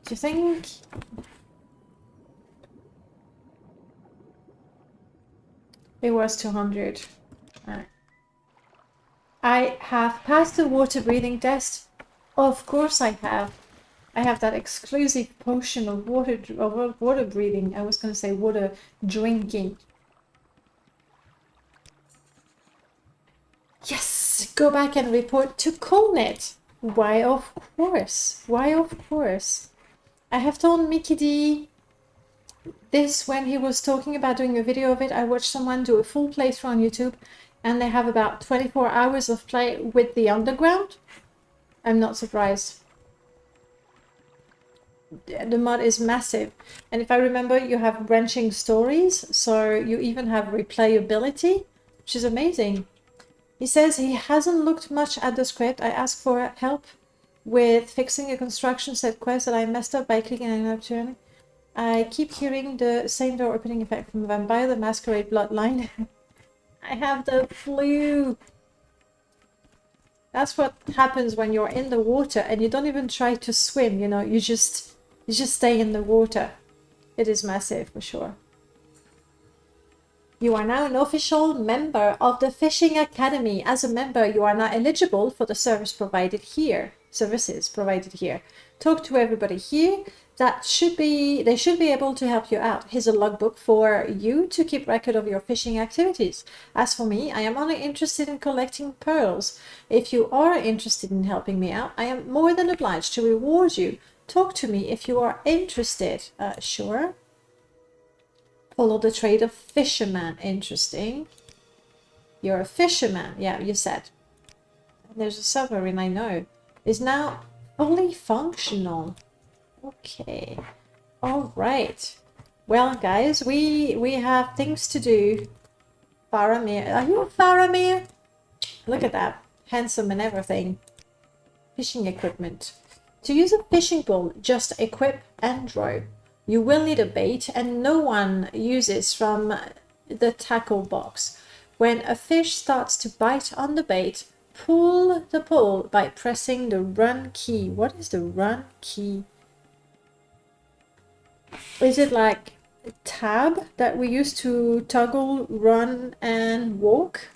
Do you think? It was 200. Right. I have passed the water breathing test. Of course I have. I have that exclusive potion of water breathing. I was going to say water drinking. Yes! Go back and report to Colnet. Why, of course. Why, of course. I have told Mickey D this when he was talking about doing a video of it. I watched someone do a full playthrough on YouTube, and they have about 24 hours of play with the underground. I'm not surprised. The mod is massive, and if I remember, you have branching stories, so you even have replayability, which is amazing. He says he hasn't looked much at the script. I asked for help with fixing a construction set quest that I messed up by clicking on an opportunity. I keep hearing the same door opening effect from Vampire the Masquerade Bloodline. I have the flu. That's what happens when you're in the water and you don't even try to swim, you know, you just stay in the water. It is massive for sure. You are now an official member of the Fishing Academy. As a member, you are now eligible for the services provided here. Talk to everybody here. They should be able to help you out. Here's a logbook for you to keep record of your fishing activities. As for me, I am only interested in collecting pearls. If you are interested in helping me out, I am more than obliged to reward you. Talk to me if you are interested. Sure. Follow the trade of fisherman. Interesting. You're a fisherman. Yeah, you said. There's a submarine, I know. Is now fully functional. Okay. All right. Well, guys, we have things to do. Faramir. Are you Faramir? Look at that. Handsome and everything. Fishing equipment. To use a fishing pole, just equip and draw. You will need a bait, and no one uses from the tackle box. When a fish starts to bite on the bait, pull the pole by pressing the run key. What is the run key? Is it like a tab that we use to toggle, run, and walk?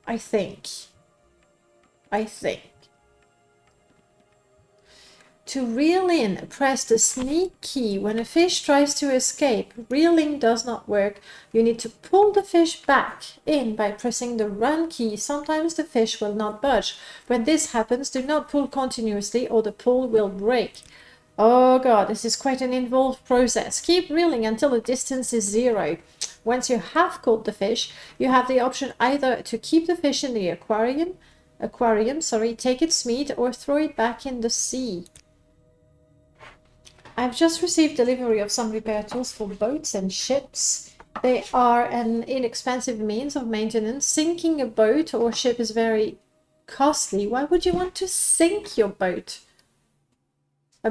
I think. To reel in, press the sneak key. When a fish tries to escape, reeling does not work. You need to pull the fish back in by pressing the run key. Sometimes the fish will not budge. When this happens, do not pull continuously or the pole will break. Oh god, this is quite an involved process. Keep reeling until the distance is 0. Once you have caught the fish, you have the option either to keep the fish in the aquarium, sorry, take its meat, or throw it back in the sea. I've just received delivery of some repair tools for boats and ships. They are an inexpensive means of maintenance. Sinking a boat or ship is very costly. Why would you want to sink your boat?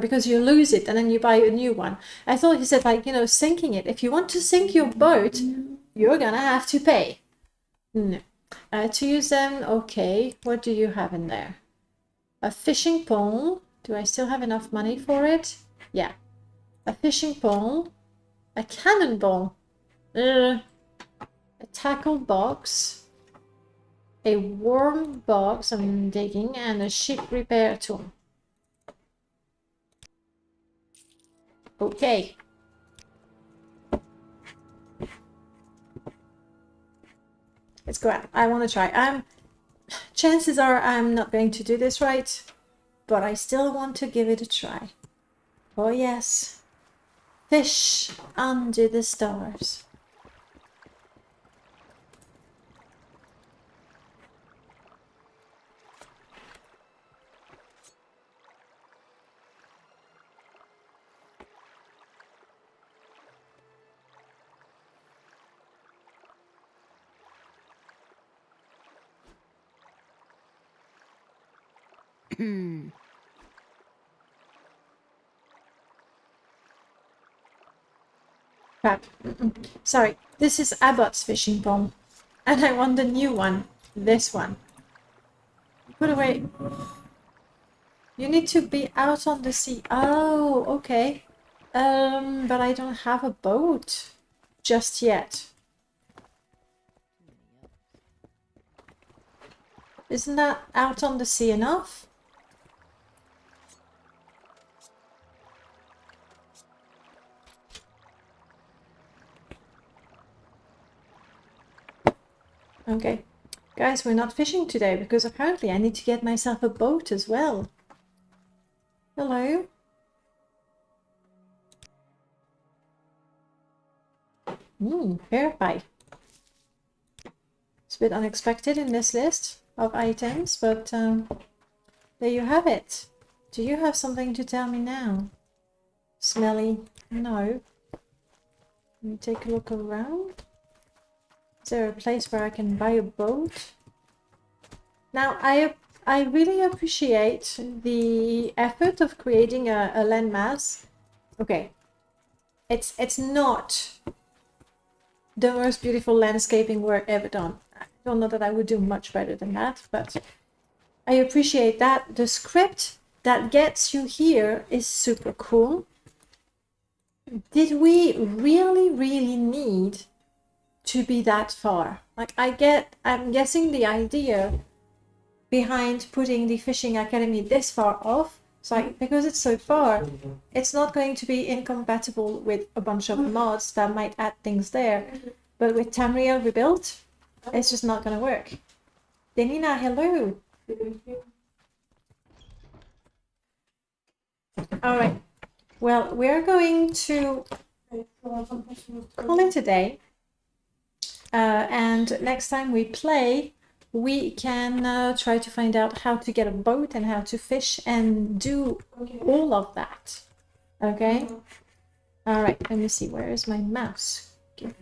Because you lose it and then you buy a new one. I thought he said, like, you know, sinking it. If you want to sink your boat, you're gonna have to pay. No. To use them, okay. What do you have in there? A fishing pole. Do I still have enough money for it? Yeah. A fishing pole. A cannonball. A tackle box. A worm box, I'm digging, and a ship repair tool. Okay. Let's go out. I want to try. Chances are I'm not going to do this right, but I still want to give it a try. Oh yes. Fish under the stars. Crap. Sorry, this is Abbott's fishing pole, and I want the new one. This one. Put away. You need to be out on the sea. Oh, okay. But I don't have a boat just yet. Isn't that out on the sea enough? Okay. Guys, we're not fishing today because apparently I need to get myself a boat as well. Hello? Pear pie. It's a bit unexpected in this list of items, but there you have it. Do you have something to tell me now? Smelly? No. Let me take a look around. Is there a place where I can buy a boat? Now, I really appreciate the effort of creating a landmass. Okay. It's not the most beautiful landscaping work ever done. I don't know that I would do much better than that, but I appreciate that. The script that gets you here is super cool. Did we really need to be that far? Like, I'm guessing the idea behind putting the fishing academy this far off, so like, because it's so far, it's not going to be incompatible with a bunch of mods that might add things there. But with Tamriel rebuilt, it's just not going to work. Denina, hello. All right. Well, we're going to call it a day. And next time we play, we can try to find out how to get a boat and how to fish and do all of that. Okay? All right, let me see. Where is my mouse? Here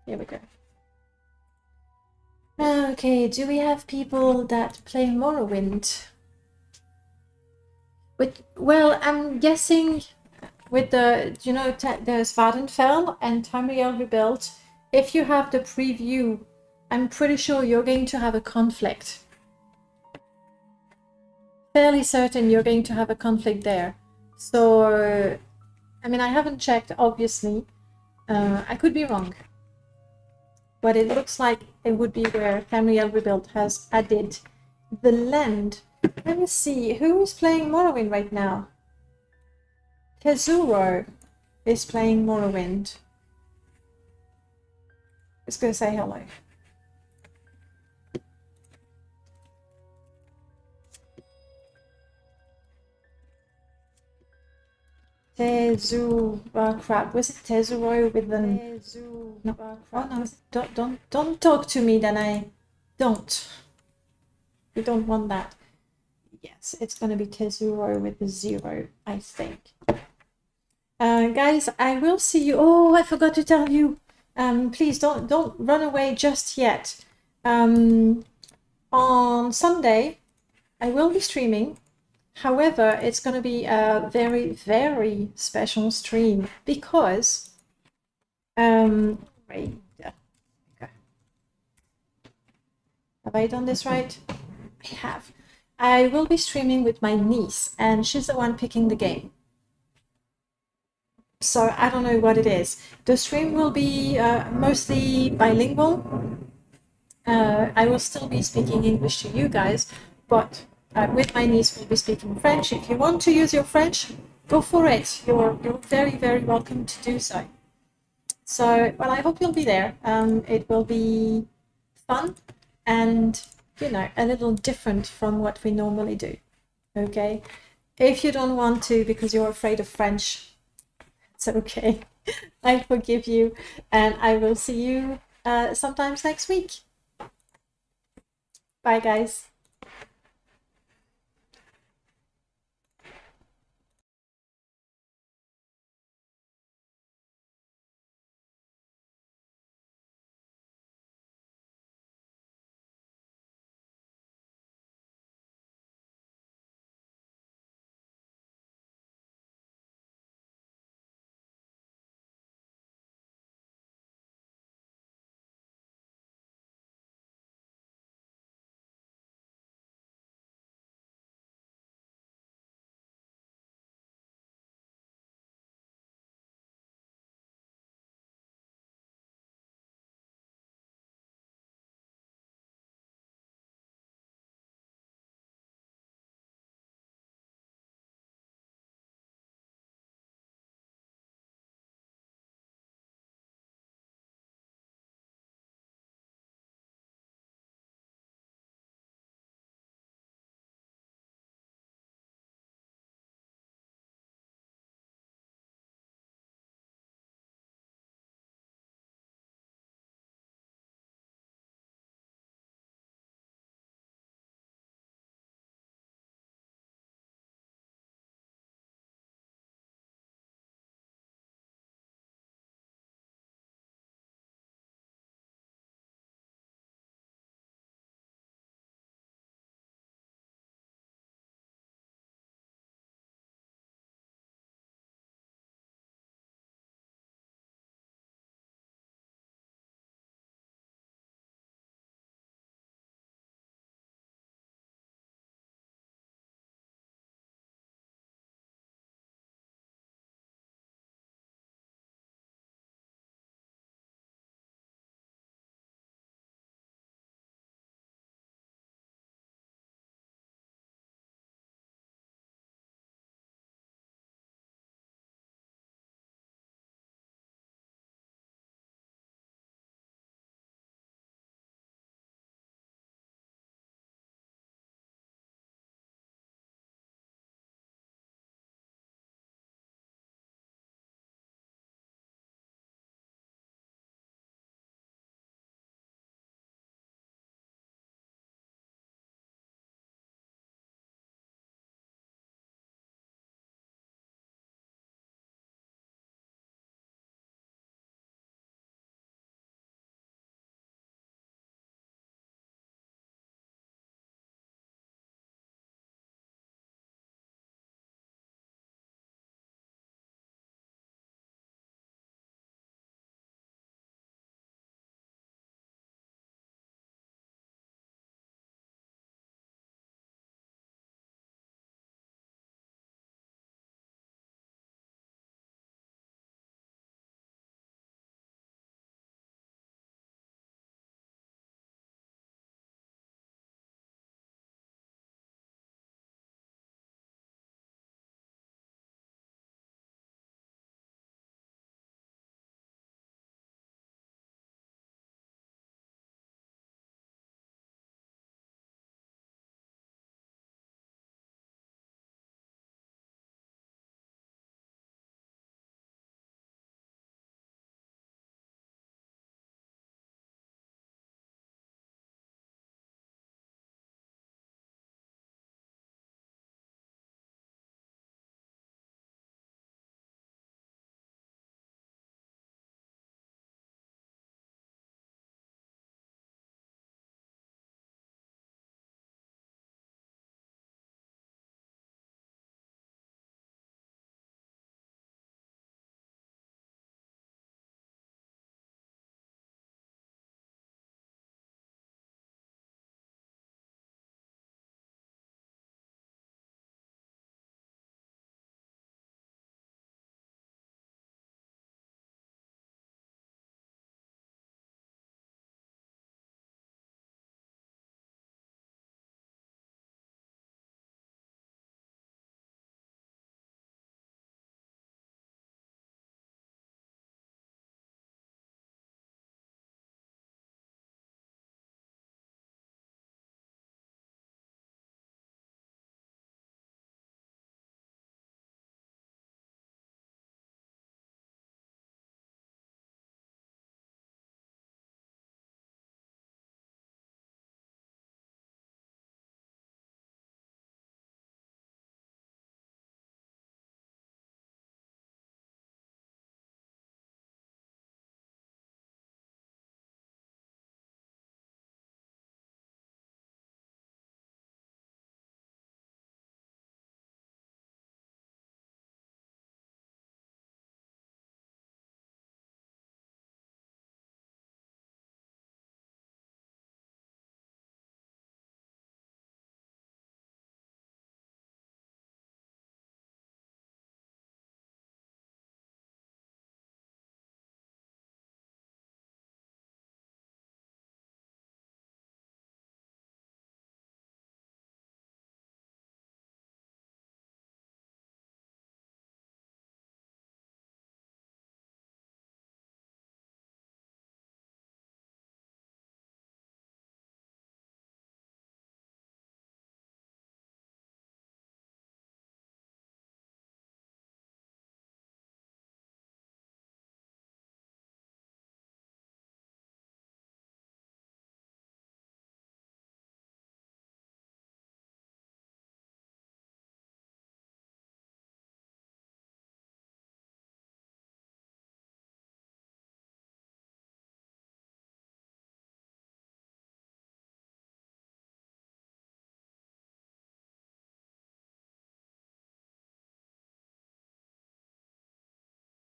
we go. Okay, do we have people that play Morrowind? Well, I'm guessing with the, you know, there's Vardenfell and Tamriel Rebuilt. If you have the preview, I'm pretty sure you're going to have a conflict. Fairly certain you're going to have a conflict there. So, I mean, I haven't checked, obviously. I could be wrong. But it looks like it would be where Tamriel Rebuilt has added the land. Let me see, who is playing Morrowind right now? Tezuro is playing Morrowind. Let's go say hello. Crap. Was it Tezuro with the... No. Oh no, don't talk to me then. I don't. We don't want that. Yes, it's gonna be Tezuro with the 0, I think. Guys, I will see you. Oh, I forgot to tell you. Please don't run away just yet. On Sunday, I will be streaming. However, it's going to be a very, very special stream because wait, okay. Have I done this right? I have. I will be streaming with my niece, and she's the one picking the game. So I don't know what it is. The stream will be mostly bilingual. I will still be speaking English to you guys, but with my niece we'll be speaking French. If you want to use your French, go for it. You're very, very welcome to do so. So, well, I hope you'll be there. It will be fun and, you know, a little different from what we normally do. Okay? If you don't want to because you're afraid of French, it's okay. I forgive you, and I will see you sometimes next week. Bye, guys.